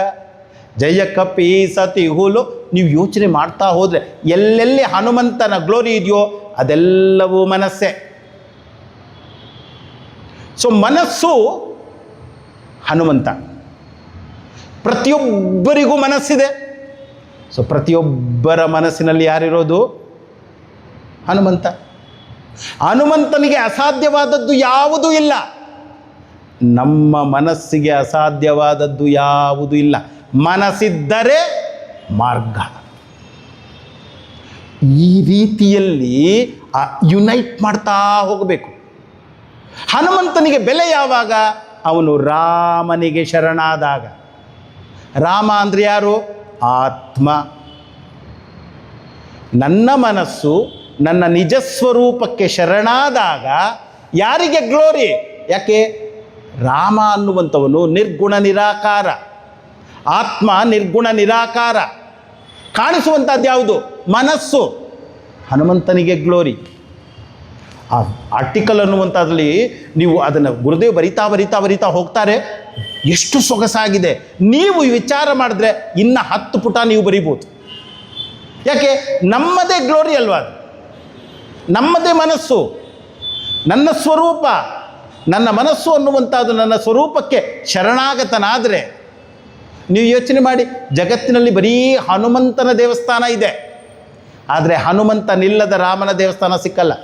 ಜಯ ಕಪಿ ಸತಿ ಹುಲು. ನೀವು ಯೋಚನೆ ಮಾಡ್ತಾ ಹೋದರೆ ಎಲ್ಲೆಲ್ಲಿ ಹನುಮಂತನ ಗ್ಲೋರಿ ಇದೆಯೋ ಅದೆಲ್ಲವೂ ಮನಸ್ಸೇ. ಸೊ ಮನಸ್ಸು ಹನುಮಂತ. ಪ್ರತಿಯೊಬ್ಬರಿಗೂ ಮನಸ್ಸಿದೆ. ಸೊ ಪ್ರತಿಯೊಬ್ಬರ ಮನಸ್ಸಿನಲ್ಲಿ ಯಾರಿರೋದು? ಹನುಮಂತ. ಹನುಮಂತನಿಗೆ ಅಸಾಧ್ಯವಾದದ್ದು ಯಾವುದೂ ಇಲ್ಲ. ನಮ್ಮ ಮನಸ್ಸಿಗೆ ಅಸಾಧ್ಯವಾದದ್ದು ಯಾವುದೂ ಇಲ್ಲ. ಮನಸ್ಸಿದ್ದರೆ ಮಾರ್ಗ. ಈ ರೀತಿಯಲ್ಲಿ ಯುನೈಟ್ ಮಾಡ್ತಾ ಹೋಗಬೇಕು. ಹನುಮಂತನಿಗೆ ಬೆಲೆ ಯಾವಾಗ? ಅವನು ರಾಮನಿಗೆ ಶರಣಾದಾಗ. ರಾಮ ಅಂದರೆ ಯಾರು? ಆತ್ಮ. ನನ್ನ ಮನಸ್ಸು ನನ್ನ ನಿಜಸ್ವರೂಪಕ್ಕೆ ಶರಣಾದಾಗ ಯಾರಿಗೆ ಗ್ಲೋರಿ? ಯಾಕೆ? ರಾಮ ಅನ್ನುವಂಥವನು ನಿರ್ಗುಣ ನಿರಾಕಾರ, ಆತ್ಮ ನಿರ್ಗುಣ ನಿರಾಕಾರ. ಕಾಣಿಸುವಂಥದ್ದು ಯಾವುದು? ಮನಸ್ಸು. ಹನುಮಂತನಿಗೆ ಗ್ಲೋರಿ. ಆ ಆರ್ಟಿಕಲ್ ಅನ್ನುವಂಥದ್ರಲ್ಲಿ ನೀವು ಅದನ್ನು ಗುರುದೇವ್ ಬರಿತಾ ಬರಿತಾ ಬರಿತಾ ಹೋಗ್ತಾರೆ. ಎಷ್ಟು ಸೊಗಸಾಗಿದೆ. ನೀವು ವಿಚಾರ ಮಾಡಿದ್ರೆ ಇನ್ನು 10 ಪುಟ ನೀವು ಬರಿಬೋದು. ಯಾಕೆ? ನಮ್ಮದೇ ಗ್ಲೋರಿ ಅಲ್ವಾ ಅದು, ನಮ್ಮದೇ ಮನಸ್ಸು, ನನ್ನ ಸ್ವರೂಪ, ನನ್ನ ಮನಸ್ಸು ಅನ್ನುವಂಥದ್ದು ನನ್ನ ಸ್ವರೂಪಕ್ಕೆ ಶರಣಾಗತನಾದರೆ ನೀವು ಯೋಚನೆ ಮಾಡಿ, ಜಗತ್ತಿನಲ್ಲಿ ಬರೀ ಹನುಮಂತನ ದೇವಸ್ಥಾನ ಇದೆ, ಆದರೆ ಹನುಮಂತನಿಲ್ಲದ ರಾಮನ ದೇವಸ್ಥಾನ ಸಿಕ್ಕಲ್ಲ.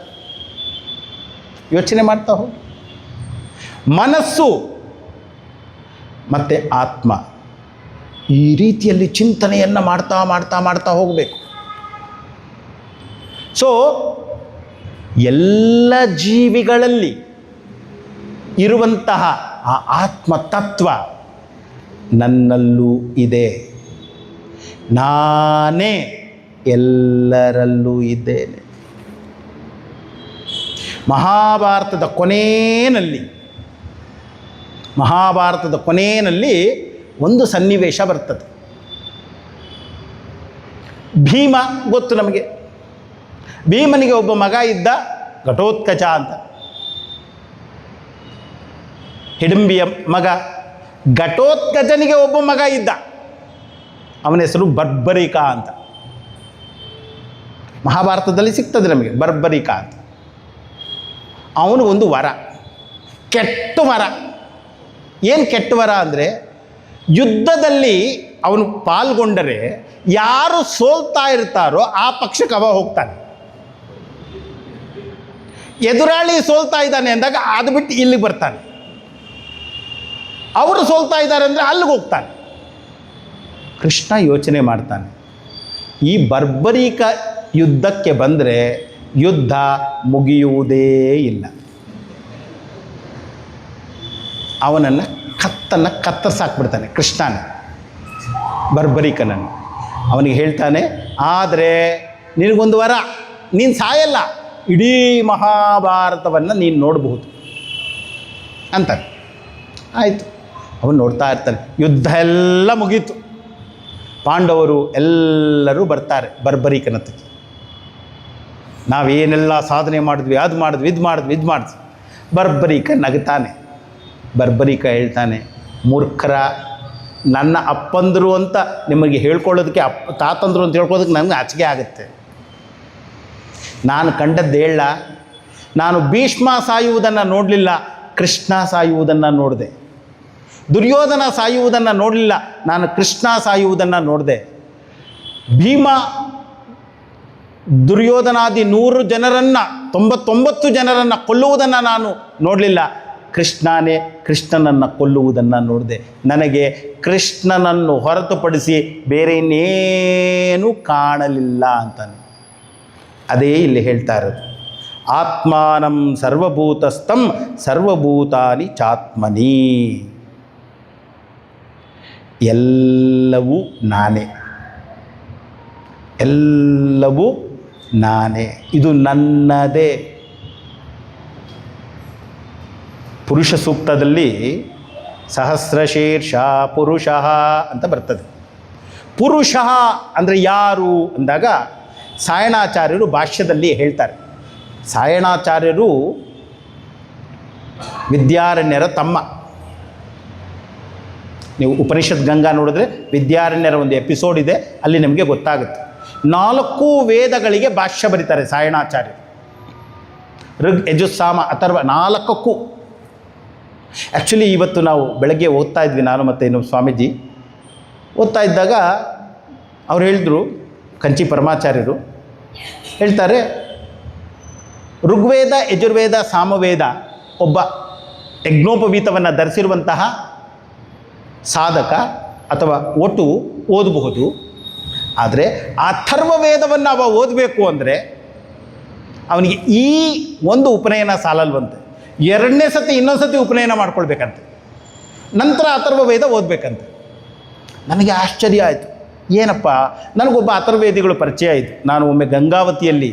ಯೋಚನೆ ಮಾಡ್ತಾ ಹೋಗಿ. ಮನಸ್ಸು ಮತ್ತು ಆತ್ಮ ಈ ರೀತಿಯಲ್ಲಿ ಚಿಂತನೆಯನ್ನು ಮಾಡ್ತಾ ಮಾಡ್ತಾ ಮಾಡ್ತಾ ಹೋಗಬೇಕು. ಸೊ ಎಲ್ಲ ಜೀವಿಗಳಲ್ಲಿ ಇರುವಂತಹ ಆ ಆತ್ಮ ತತ್ವ ನನ್ನಲ್ಲೂ ಇದೆ. ನಾನೇ ಎಲ್ಲರಲ್ಲೂ ಇದ್ದೇನೆ. ಮಹಾಭಾರತದ ಕೊನೆಯಲ್ಲಿ ಒಂದು ಸನ್ನಿವೇಶ ಬರ್ತದೆ. ಭೀಮ ಗೊತ್ತು ನಮಗೆ. ಭೀಮನಿಗೆ ಒಬ್ಬ ಮಗ ಇದ್ದ, ಘಟೋತ್ಕಚ ಅಂತ, ಹಿಡಿಂಬಿಯ ಮಗ. ಘಟೋತ್ಕಚನಿಗೆ ಒಬ್ಬ ಮಗ ಇದ್ದ, ಅವನ ಹೆಸರು ಬರ್ಬರಿಕ ಅಂತ. ಮಹಾಭಾರತದಲ್ಲಿ ಸಿಗ್ತದೆ ನಮಗೆ ಬರ್ಬರಿಕ ಅಂತ. ಅವನು ಒಂದು ವರ, ಕೆಟ್ಟ ವರ. ಏನು ಕೆಟ್ಟ ವರ ಅಂದರೆ, ಯುದ್ಧದಲ್ಲಿ ಅವನು ಪಾಲ್ಗೊಂಡರೆ ಯಾರು ಸೋಲ್ತಾ ಇರ್ತಾರೋ ಆ ಪಕ್ಷಕ್ಕೆ ಅವ ಹೋಗ್ತಾನೆ. ಎದುರಾಳಿ ಸೋಲ್ತಾ ಇದ್ದಾನೆ ಅಂದಾಗ ಅದು ಬಿಟ್ಟು ಇಲ್ಲಿಗೆ ಬರ್ತಾನೆ. ಅವರು ಸೋಲ್ತಾ ಇದ್ದಾರೆ ಅಂದರೆ ಅಲ್ಲಿಗೆ ಹೋಗ್ತಾನೆ. ಕೃಷ್ಣ ಯೋಚನೆ ಮಾಡ್ತಾನೆ, ಈ ಬರ್ಬರಿಕ ಯುದ್ಧಕ್ಕೆ ಬಂದರೆ ಯುದ್ಧ ಮುಗಿಯುವುದೇ ಇಲ್ಲ. ಅವನನ್ನು ಕತ್ತರಿಸಾಕ್ಬಿಡ್ತಾನೆ ಕೃಷ್ಣನ, ಬರ್ಬರಿಕನನ್ನು. ಅವನಿಗೆ ಹೇಳ್ತಾನೆ, ಆದರೆ ನಿನಗೊಂದು ವರ, ನೀನು ಸಾಯಲ್ಲ, ಇಡೀ ಮಹಾಭಾರತವನ್ನು ನೀನು ನೋಡಬಹುದು ಅಂತಾನೆ. ಆಯಿತು, ಅವನು ನೋಡ್ತಾ ಇರ್ತಾನೆ. ಯುದ್ಧ ಎಲ್ಲ ಮುಗೀತು. ಪಾಂಡವರು ಎಲ್ಲರೂ ಬರ್ತಾರೆ ಬರ್ಬರಿಕನತ್ತಕ್ಕೆ. ನಾವೇನೆಲ್ಲ ಸಾಧನೆ ಮಾಡಿದ್ವಿ, ಅದು ಮಾಡಿದ್ವಿ, ಇದು ಮಾಡಿದ್ವಿ. ಬರ್ಬರಿಕ ನಗ್ತಾನೆ. ಬರ್ಬರಿಕ ಹೇಳ್ತಾನೆ, ಮೂರ್ಖರ, ನನ್ನ ಅಪ್ಪಂದರು ಅಂತ ನಿಮಗೆ ಹೇಳ್ಕೊಳ್ಳೋದಕ್ಕೆ, ತಾತಂದರು ಅಂತ ಹೇಳ್ಕೊಳ್ಳೋದಕ್ಕೆ ನನಗೆ ಆಚಿಕೆ ಆಗುತ್ತೆ. ನಾನು ಕಂಡದ್ದು ಹೇಳ, ನಾನು ಭೀಷ್ಮ ಸಾಯುವುದನ್ನು ನೋಡಲಿಲ್ಲ, ಕೃಷ್ಣ ಸಾಯುವುದನ್ನು ನೋಡಿದೆ. ದುರ್ಯೋಧನ ಸಾಯುವುದನ್ನು ನೋಡಲಿಲ್ಲ, ನಾನು ಕೃಷ್ಣ ಸಾಯುವುದನ್ನು ನೋಡಿದೆ. ಭೀಮ ದುರ್ಯೋಧನಾದಿ 100 ಜನರನ್ನು 99 ಜನರನ್ನು ಕೊಲ್ಲುವುದನ್ನು ನಾನು ನೋಡಲಿಲ್ಲ, ಕೃಷ್ಣನನ್ನು ಕೊಲ್ಲುವುದನ್ನು ನೋಡಿದೆ. ನನಗೆ ಕೃಷ್ಣನನ್ನು ಹೊರತುಪಡಿಸಿ ಬೇರೆ ಇನ್ನೇನೂ ಕಾಣಲಿಲ್ಲ ಅಂತಾನೆ. ಅದೇ ಇಲ್ಲಿ ಹೇಳ್ತಾ ಇರೋದು, ಆತ್ಮಾನಂ ಸರ್ವಭೂತಸ್ಥಂ ಸರ್ವಭೂತಾನಿ ಚಾತ್ಮನಿ. ಎಲ್ಲವೂ ನಾನೇ, ಎಲ್ಲವೂ ನಾನೇ, ಇದು ನನ್ನದೇ. ಪುರುಷ ಸೂಕ್ತದಲ್ಲಿ ಸಹಸ್ರಶೀರ್ಷ ಪುರುಷ ಅಂತ ಬರ್ತದೆ. ಪುರುಷ ಅಂದರೆ ಯಾರು ಅಂದಾಗ ಸಾಯಣಾಚಾರ್ಯರು ಭಾಷ್ಯದಲ್ಲಿ ಹೇಳ್ತಾರೆ. ಸಾಯಣಾಚಾರ್ಯರು ವಿದ್ಯಾರಣ್ಯರ ತಮ್ಮ. ನೀವು ಉಪನಿಷತ್ ಗಂಗಾ ನೋಡಿದ್ರೆ ವಿದ್ಯಾರಣ್ಯರ ಒಂದು ಎಪಿಸೋಡ್ ಇದೆ, ಅಲ್ಲಿ ನಿಮಗೆ ಗೊತ್ತಾಗುತ್ತೆ. 4 ವೇದಗಳಿಗೆ ಭಾಷ್ಯ ಬರೀತಾರೆ ಸಾಯಣಾಚಾರ್ಯರು. ಋಗ್ ಯಜುಸ್ ಸಾಮ ಅಥರ್ವ 4ಕ್ಕೂ. ಆ್ಯಕ್ಚುಲಿ ಇವತ್ತು ನಾವು ಬೆಳಗ್ಗೆ ಓದ್ತಾ ಇದ್ವಿ, ನಾನು ಮತ್ತು ಇನ್ನೊಬ್ಬ ಸ್ವಾಮೀಜಿ ಓದ್ತಾ ಇದ್ದಾಗ ಅವ್ರು ಹೇಳಿದ್ರು, ಕಂಚಿ ಪರಮಾಚಾರ್ಯರು ಹೇಳ್ತಾರೆ, ಋಗ್ವೇದ ಯಜುರ್ವೇದ ಸಾಮವೇದ ಒಬ್ಬ ಯಜ್ಞೋಪವೀತವನ್ನು ಧರಿಸಿರುವಂತಹ ಸಾಧಕ ಅಥವಾ ಒಟ್ಟು ಓದಬಹುದು. ಆದರೆ ಅಥರ್ವ ವೇದವನ್ನು ಅವ ಓದಬೇಕು ಅಂದರೆ ಅವನಿಗೆ ಈ ಒಂದು ಉಪನಯನ ಸಾಲಲ್ವಂತೆ, 2ನೇ ಸತಿ ಇನ್ನೊಂದು ಸತಿ ಉಪನಯನ ಮಾಡ್ಕೊಳ್ಬೇಕಂತೆ, ನಂತರ ಅಥರ್ವ ವೇದ ಓದಬೇಕಂತೆ. ನನಗೆ ಆಶ್ಚರ್ಯ ಆಯಿತು, ಏನಪ್ಪ. ನನಗೊಬ್ಬ ಅಥರ್ವೇದಿಗಳು ಪರಿಚಯ ಆಯಿತು. ನಾನು ಒಮ್ಮೆ ಗಂಗಾವತಿಯಲ್ಲಿ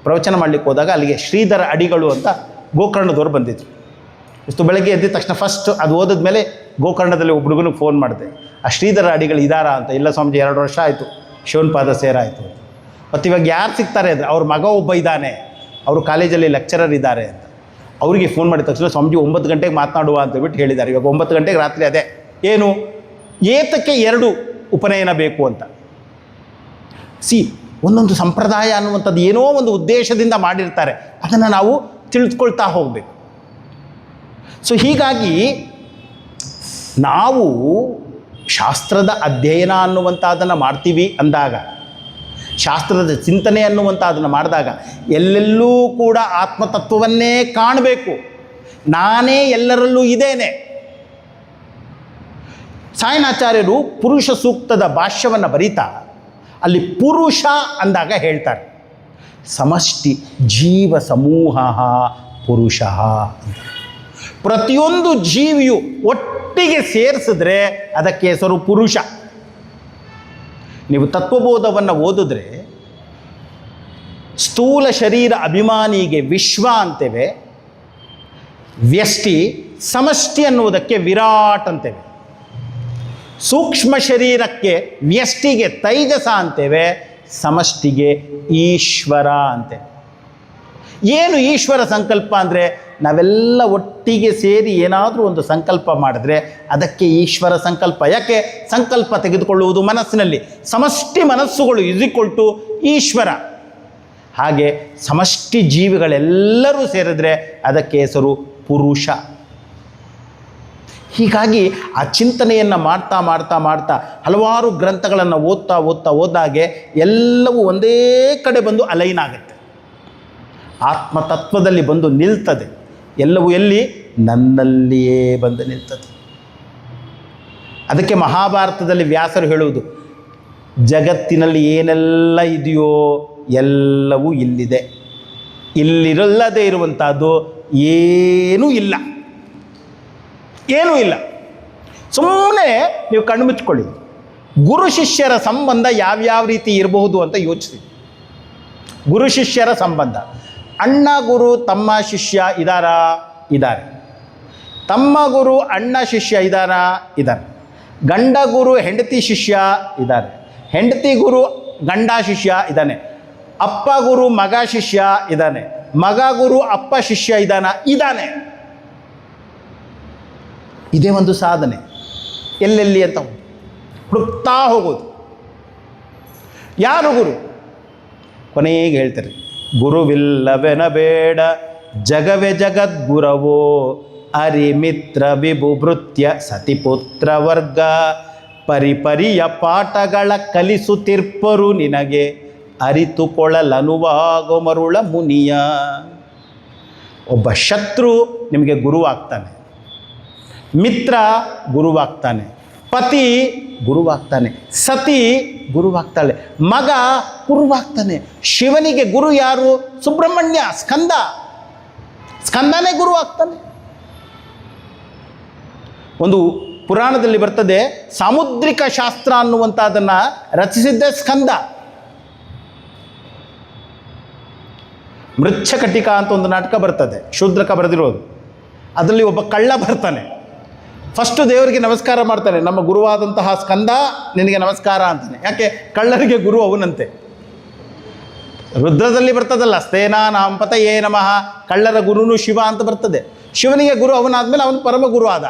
ಪ್ರವಚನ ಮಾಡಲಿಕ್ಕೆ ಹೋದಾಗ ಅಲ್ಲಿಗೆ ಶ್ರೀಧರ ಅಡಿಗಳು ಅಂತ ಗೋಕರ್ಣದವ್ರು ಬಂದಿದ್ರು. ಇಷ್ಟು ಬೆಳಗ್ಗೆ ಎದ್ದಿದ ತಕ್ಷಣ ಫಸ್ಟ್ ಅದು ಓದಿದ ಮೇಲೆ ಗೋಕರ್ಣದಲ್ಲಿ ಒಬ್ಬ ಹುಡುಗನಿಗೆ ಫೋನ್ ಮಾಡಿದೆ, ಆ ಶ್ರೀಧರ ಅಡಿಗಳು ಇದ್ದಾರಾ ಅಂತ. ಇಲ್ಲ ಸ್ವಾಮೀಜಿ, 2 ವರ್ಷ ಆಯಿತು ಶಿವನಪಾದ ಸೇರಾಯಿತು. ಮತ್ತು ಇವಾಗ ಯಾರು ಸಿಗ್ತಾರೆ ಅಂದರೆ ಅವ್ರ ಮಗ ಒಬ್ಬ ಇದ್ದಾನೆ, ಅವರು ಕಾಲೇಜಲ್ಲಿ ಲೆಕ್ಚರರ್ ಇದ್ದಾರೆ ಅಂತ. ಅವರಿಗೆ ಫೋನ್ ಮಾಡಿದ ತಕ್ಷಣ ಸ್ವಾಮೀಜಿ 9 ಗಂಟೆಗೆ ಮಾತನಾಡುವ ಅಂತೇಳ್ಬಿಟ್ಟು ಹೇಳಿದ್ದಾರೆ. ಇವಾಗ 9 ಗಂಟೆಗೆ ರಾತ್ರಿ ಅದೇ ಏನು ಏತಕ್ಕೆ 2 ಉಪನಯನ ಬೇಕು ಅಂತ. ಒಂದೊಂದು ಸಂಪ್ರದಾಯ ಅನ್ನುವಂಥದ್ದು ಏನೋ ಒಂದು ಉದ್ದೇಶದಿಂದ ಮಾಡಿರ್ತಾರೆ, ಅದನ್ನು ನಾವು ತಿಳಿದುಕೊಳ್ತಾ ಹೋಗಬೇಕು. ಹೀಗಾಗಿ ನಾವು ಶಾಸ್ತ್ರದ ಅಧ್ಯಯನ ಅನ್ನುವಂಥದ್ದನ್ನು ಮಾಡ್ತೀವಿ ಅಂದಾಗ, ಶಾಸ್ತ್ರದ ಚಿಂತನೆ ಅನ್ನುವಂಥದ್ದನ್ನು ಮಾಡಿದಾಗ ಎಲ್ಲೆಲ್ಲೂ ಕೂಡ ಆತ್ಮತತ್ವವನ್ನೇ ಕಾಣಬೇಕು. ನಾನೇ ಎಲ್ಲರಲ್ಲೂ ಇದ್ದೇನೆ. ಸಾಯಣಾಚಾರ್ಯರು ಪುರುಷ ಸೂಕ್ತದ ಭಾಷ್ಯವನ್ನು ಬರೀತಾ ಅಲ್ಲಿ ಪುರುಷ ಅಂದಾಗ ಹೇಳ್ತಾರೆ ಸಮಷ್ಟಿ ಜೀವ ಸಮೂಹ ಪುರುಷ. ಪ್ರತಿಯೊಂದು ಜೀವಿಯು ಒಟ್ಟಿಗೆ ಸೇರಿಸಿದ್ರೆ ಅದಕ್ಕೆ ಹೆಸರು ಪುರುಷ. ನೀವು ತತ್ವಬೋಧವನ್ನು ಓದಿದ್ರೆ ಸ್ಥೂಲ ಶರೀರ ಅಭಿಮಾನಿಗೆ ವಿಶ್ವ ಅಂತೇವೆ, ವ್ಯಷ್ಟಿ ಸಮಷ್ಟಿ ಅನ್ನುವುದಕ್ಕೆ ವಿರಾಟ್ ಅಂತೇವೆ, ಸೂಕ್ಷ್ಮ ಶರೀರಕ್ಕೆ ವ್ಯಷ್ಟಿಗೆ ತೈಜಸ ಅಂತೇವೆ, ಸಮಷ್ಟಿಗೆ ಈಶ್ವರ ಅಂತೇವೆ. ಏನು ಈಶ್ವರ ಸಂಕಲ್ಪ ಅಂದರೆ ನಾವೆಲ್ಲ ಒಟ್ಟಿಗೆ ಸೇರಿ ಏನಾದರೂ ಒಂದು ಸಂಕಲ್ಪ ಮಾಡಿದ್ರೆ ಅದಕ್ಕೆ ಈಶ್ವರ ಸಂಕಲ್ಪ. ಯಾಕೆ? ಸಂಕಲ್ಪ ತೆಗೆದುಕೊಳ್ಳುವುದು ಮನಸ್ಸಿನಲ್ಲಿ. ಸಮಷ್ಟಿ ಮನಸ್ಸುಗಳು = ಈಶ್ವರ. ಹಾಗೆ ಸಮಷ್ಟಿ ಜೀವಿಗಳೆಲ್ಲರೂ ಸೇರಿದ್ರೆ ಅದಕ್ಕೆ ಹೆಸರು ಪುರುಷ. ಹೀಗಾಗಿ ಆ ಚಿಂತನೆಯನ್ನು ಮಾಡ್ತಾ ಮಾಡ್ತಾ ಮಾಡ್ತಾ ಹಲವಾರು ಗ್ರಂಥಗಳನ್ನು ಓದಾಗೆ ಎಲ್ಲವೂ ಒಂದೇ ಕಡೆ ಬಂದು ಅಲೈನ್ ಆಗುತ್ತೆ, ಆತ್ಮತತ್ವದಲ್ಲಿ ಬಂದು ನಿಲ್ತದೆ. ಎಲ್ಲವೂ ಎಲ್ಲಿ? ನನ್ನಲ್ಲಿಯೇ ಬಂದು ನಿಲ್ತದೆ. ಅದಕ್ಕೆ ಮಹಾಭಾರತದಲ್ಲಿ ವ್ಯಾಸರು ಹೇಳುವುದು, ಜಗತ್ತಿನಲ್ಲಿ ಏನೆಲ್ಲ ಇದೆಯೋ ಎಲ್ಲವೂ ಇಲ್ಲಿದೆ, ಇಲ್ಲಿರಲ್ಲದೆ ಇರುವಂಥದ್ದು ಏನೂ ಇಲ್ಲ, ಏನೂ ಇಲ್ಲ. ಸುಮ್ಮನೆ ನೀವು ಕಣ್ಣು ಮುಚ್ಕೊಳ್ಳಿ. ಗುರು ಶಿಷ್ಯರ ಸಂಬಂಧ ಯಾವ್ಯಾವ ರೀತಿ ಇರಬಹುದು ಅಂತ ಯೋಚಿಸಿ. ಗುರು ಶಿಷ್ಯರ ಸಂಬಂಧ, ಅಣ್ಣ ಗುರು ತಮ್ಮ ಶಿಷ್ಯ ಇದ್ದಾರೆ. ತಮ್ಮ ಗುರು ಅಣ್ಣ ಶಿಷ್ಯ ಇದ್ದಾರೆ. ಗಂಡ ಗುರು ಹೆಂಡತಿ ಶಿಷ್ಯ ಇದ್ದಾರೆ. ಹೆಂಡತಿ ಗುರು ಗಂಡ ಶಿಷ್ಯ ಇದ್ದಾನೆ. ಅಪ್ಪ ಗುರು ಮಗ ಶಿಷ್ಯ ಇದ್ದಾನೆ. ಮಗ ಗುರು ಅಪ್ಪ ಶಿಷ್ಯ ಇದ್ದಾನೆ. ಇದೇ ಒಂದು ಸಾಧನೆ. ಎಲ್ಲೆಲ್ಲಿ ಅಂತ ಹುಡುಕ್ತಾ ಹೋಗೋದು. ಯಾರು ಗುರು? ಕೊನೆಗೆ ಹೇಳ್ತಾರೆ, ಗುರುವಿಲ್ಲವೆನಬೇಡ ಜಗವೇ ಜಗದ್ಗುರವೋ ಅರಿಮಿತ್ರ ವಿಭುಭೃತ್ಯ ಸತಿಪುತ್ರ ವರ್ಗ ಪರಿಪರಿಯ ಪಾಠಗಳ ಕಲಿಸುತ್ತಿರ್ಪರು ನಿನಗೆ ಅರಿತುಕೊಳ್ಳಲನುವಾಗೋ ಮರುಳ ಮುನಿಯ. ಒಬ್ಬ ಶತ್ರು ನಿಮಗೆ ಗುರುವಾಗ್ತಾನೆ, ಮಿತ್ರ ಗುರುವಾಗ್ತಾನೆ, ಪತಿ ಗುರುವಾಗ್ತಾನೆ, ಸತಿ ಗುರುವಾಗ್ತಾಳೆ, ಮಗ ಗುರುವಾಗ್ತಾನೆ. ಶಿವನಿಗೆ ಗುರು ಯಾರು? ಸುಬ್ರಹ್ಮಣ್ಯ, ಸ್ಕಂದನೇ ಗುರುವಾಗ್ತಾನೆ. ಒಂದು ಪುರಾಣದಲ್ಲಿ ಬರ್ತದೆ, ಸಾಮುದ್ರಿಕ ಶಾಸ್ತ್ರ ಅನ್ನುವಂಥದ್ದನ್ನು ರಚಿಸಿದ್ದೇ ಸ್ಕಂದ. ಮೃಚ್ಛಕಟಿಕ ಅಂತ ಒಂದು ನಾಟಕ ಬರ್ತದೆ, ಶೂದ್ರಕ ಬರೆದಿರೋದು. ಅದರಲ್ಲಿ ಒಬ್ಬ ಕಳ್ಳ ಬರ್ತಾನೆ. ಫಸ್ಟು ದೇವರಿಗೆ ನಮಸ್ಕಾರ ಮಾಡ್ತಾನೆ, ನಮ್ಮ ಗುರುವಾದಂತಹ ಸ್ಕಂದ ನಿನಗೆ ನಮಸ್ಕಾರ ಅಂತಾನೆ. ಯಾಕೆ? ಕಳ್ಳರಿಗೆ ಗುರು ಅವನಂತೆ. ರುದ್ರದಲ್ಲಿ ಬರ್ತದಲ್ಲ, ಸ್ಥೇನಾ ನಾಂಪತಯೇ ನಮಃ, ಕಳ್ಳರ ಗುರುನು ಶಿವ ಅಂತ ಬರ್ತದೆ. ಶಿವನಿಗೆ ಗುರು ಅವನಾದ್ಮೇಲೆ ಅವನು ಪರಮ ಗುರು ಆದ.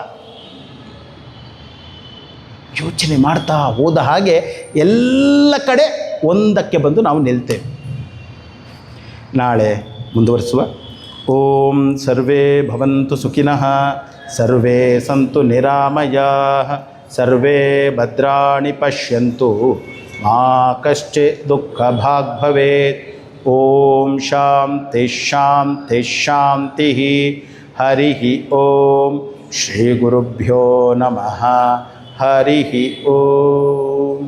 ಯೋಚನೆ ಮಾಡ್ತಾ ಹೋದ ಹಾಗೆ ಎಲ್ಲ ಕಡೆ ಒಂದಕ್ಕೆ ಬಂದು ನಾವು ನಿಲ್ತೇವೆ. ನಾಳೆ ಮುಂದುವರಿಸುವ. ಓಂ ಸರ್ವೇ ಭವಂತು ಸುಖಿನಃ, ಸರ್ವೇ ಸಂತು ನಿರಾಮಯಾಃ, ಸರ್ವೇ ಭದ್ರಾಣಿ ಪಶ್ಯಂತು, ಮಾ ಕಶ್ಚಿತ್ ದುಃಖ ಭಾಗ್ ಭವೇತ್. ಓಂ ಶಾಂತಿ ಶಾಂತಿ ಶಾಂತಿ. ಹರಿ ಓಂ. ಶ್ರೀ ಗುರುಭ್ಯೋ ನಮಃ. ಹರಿ ಓಂ.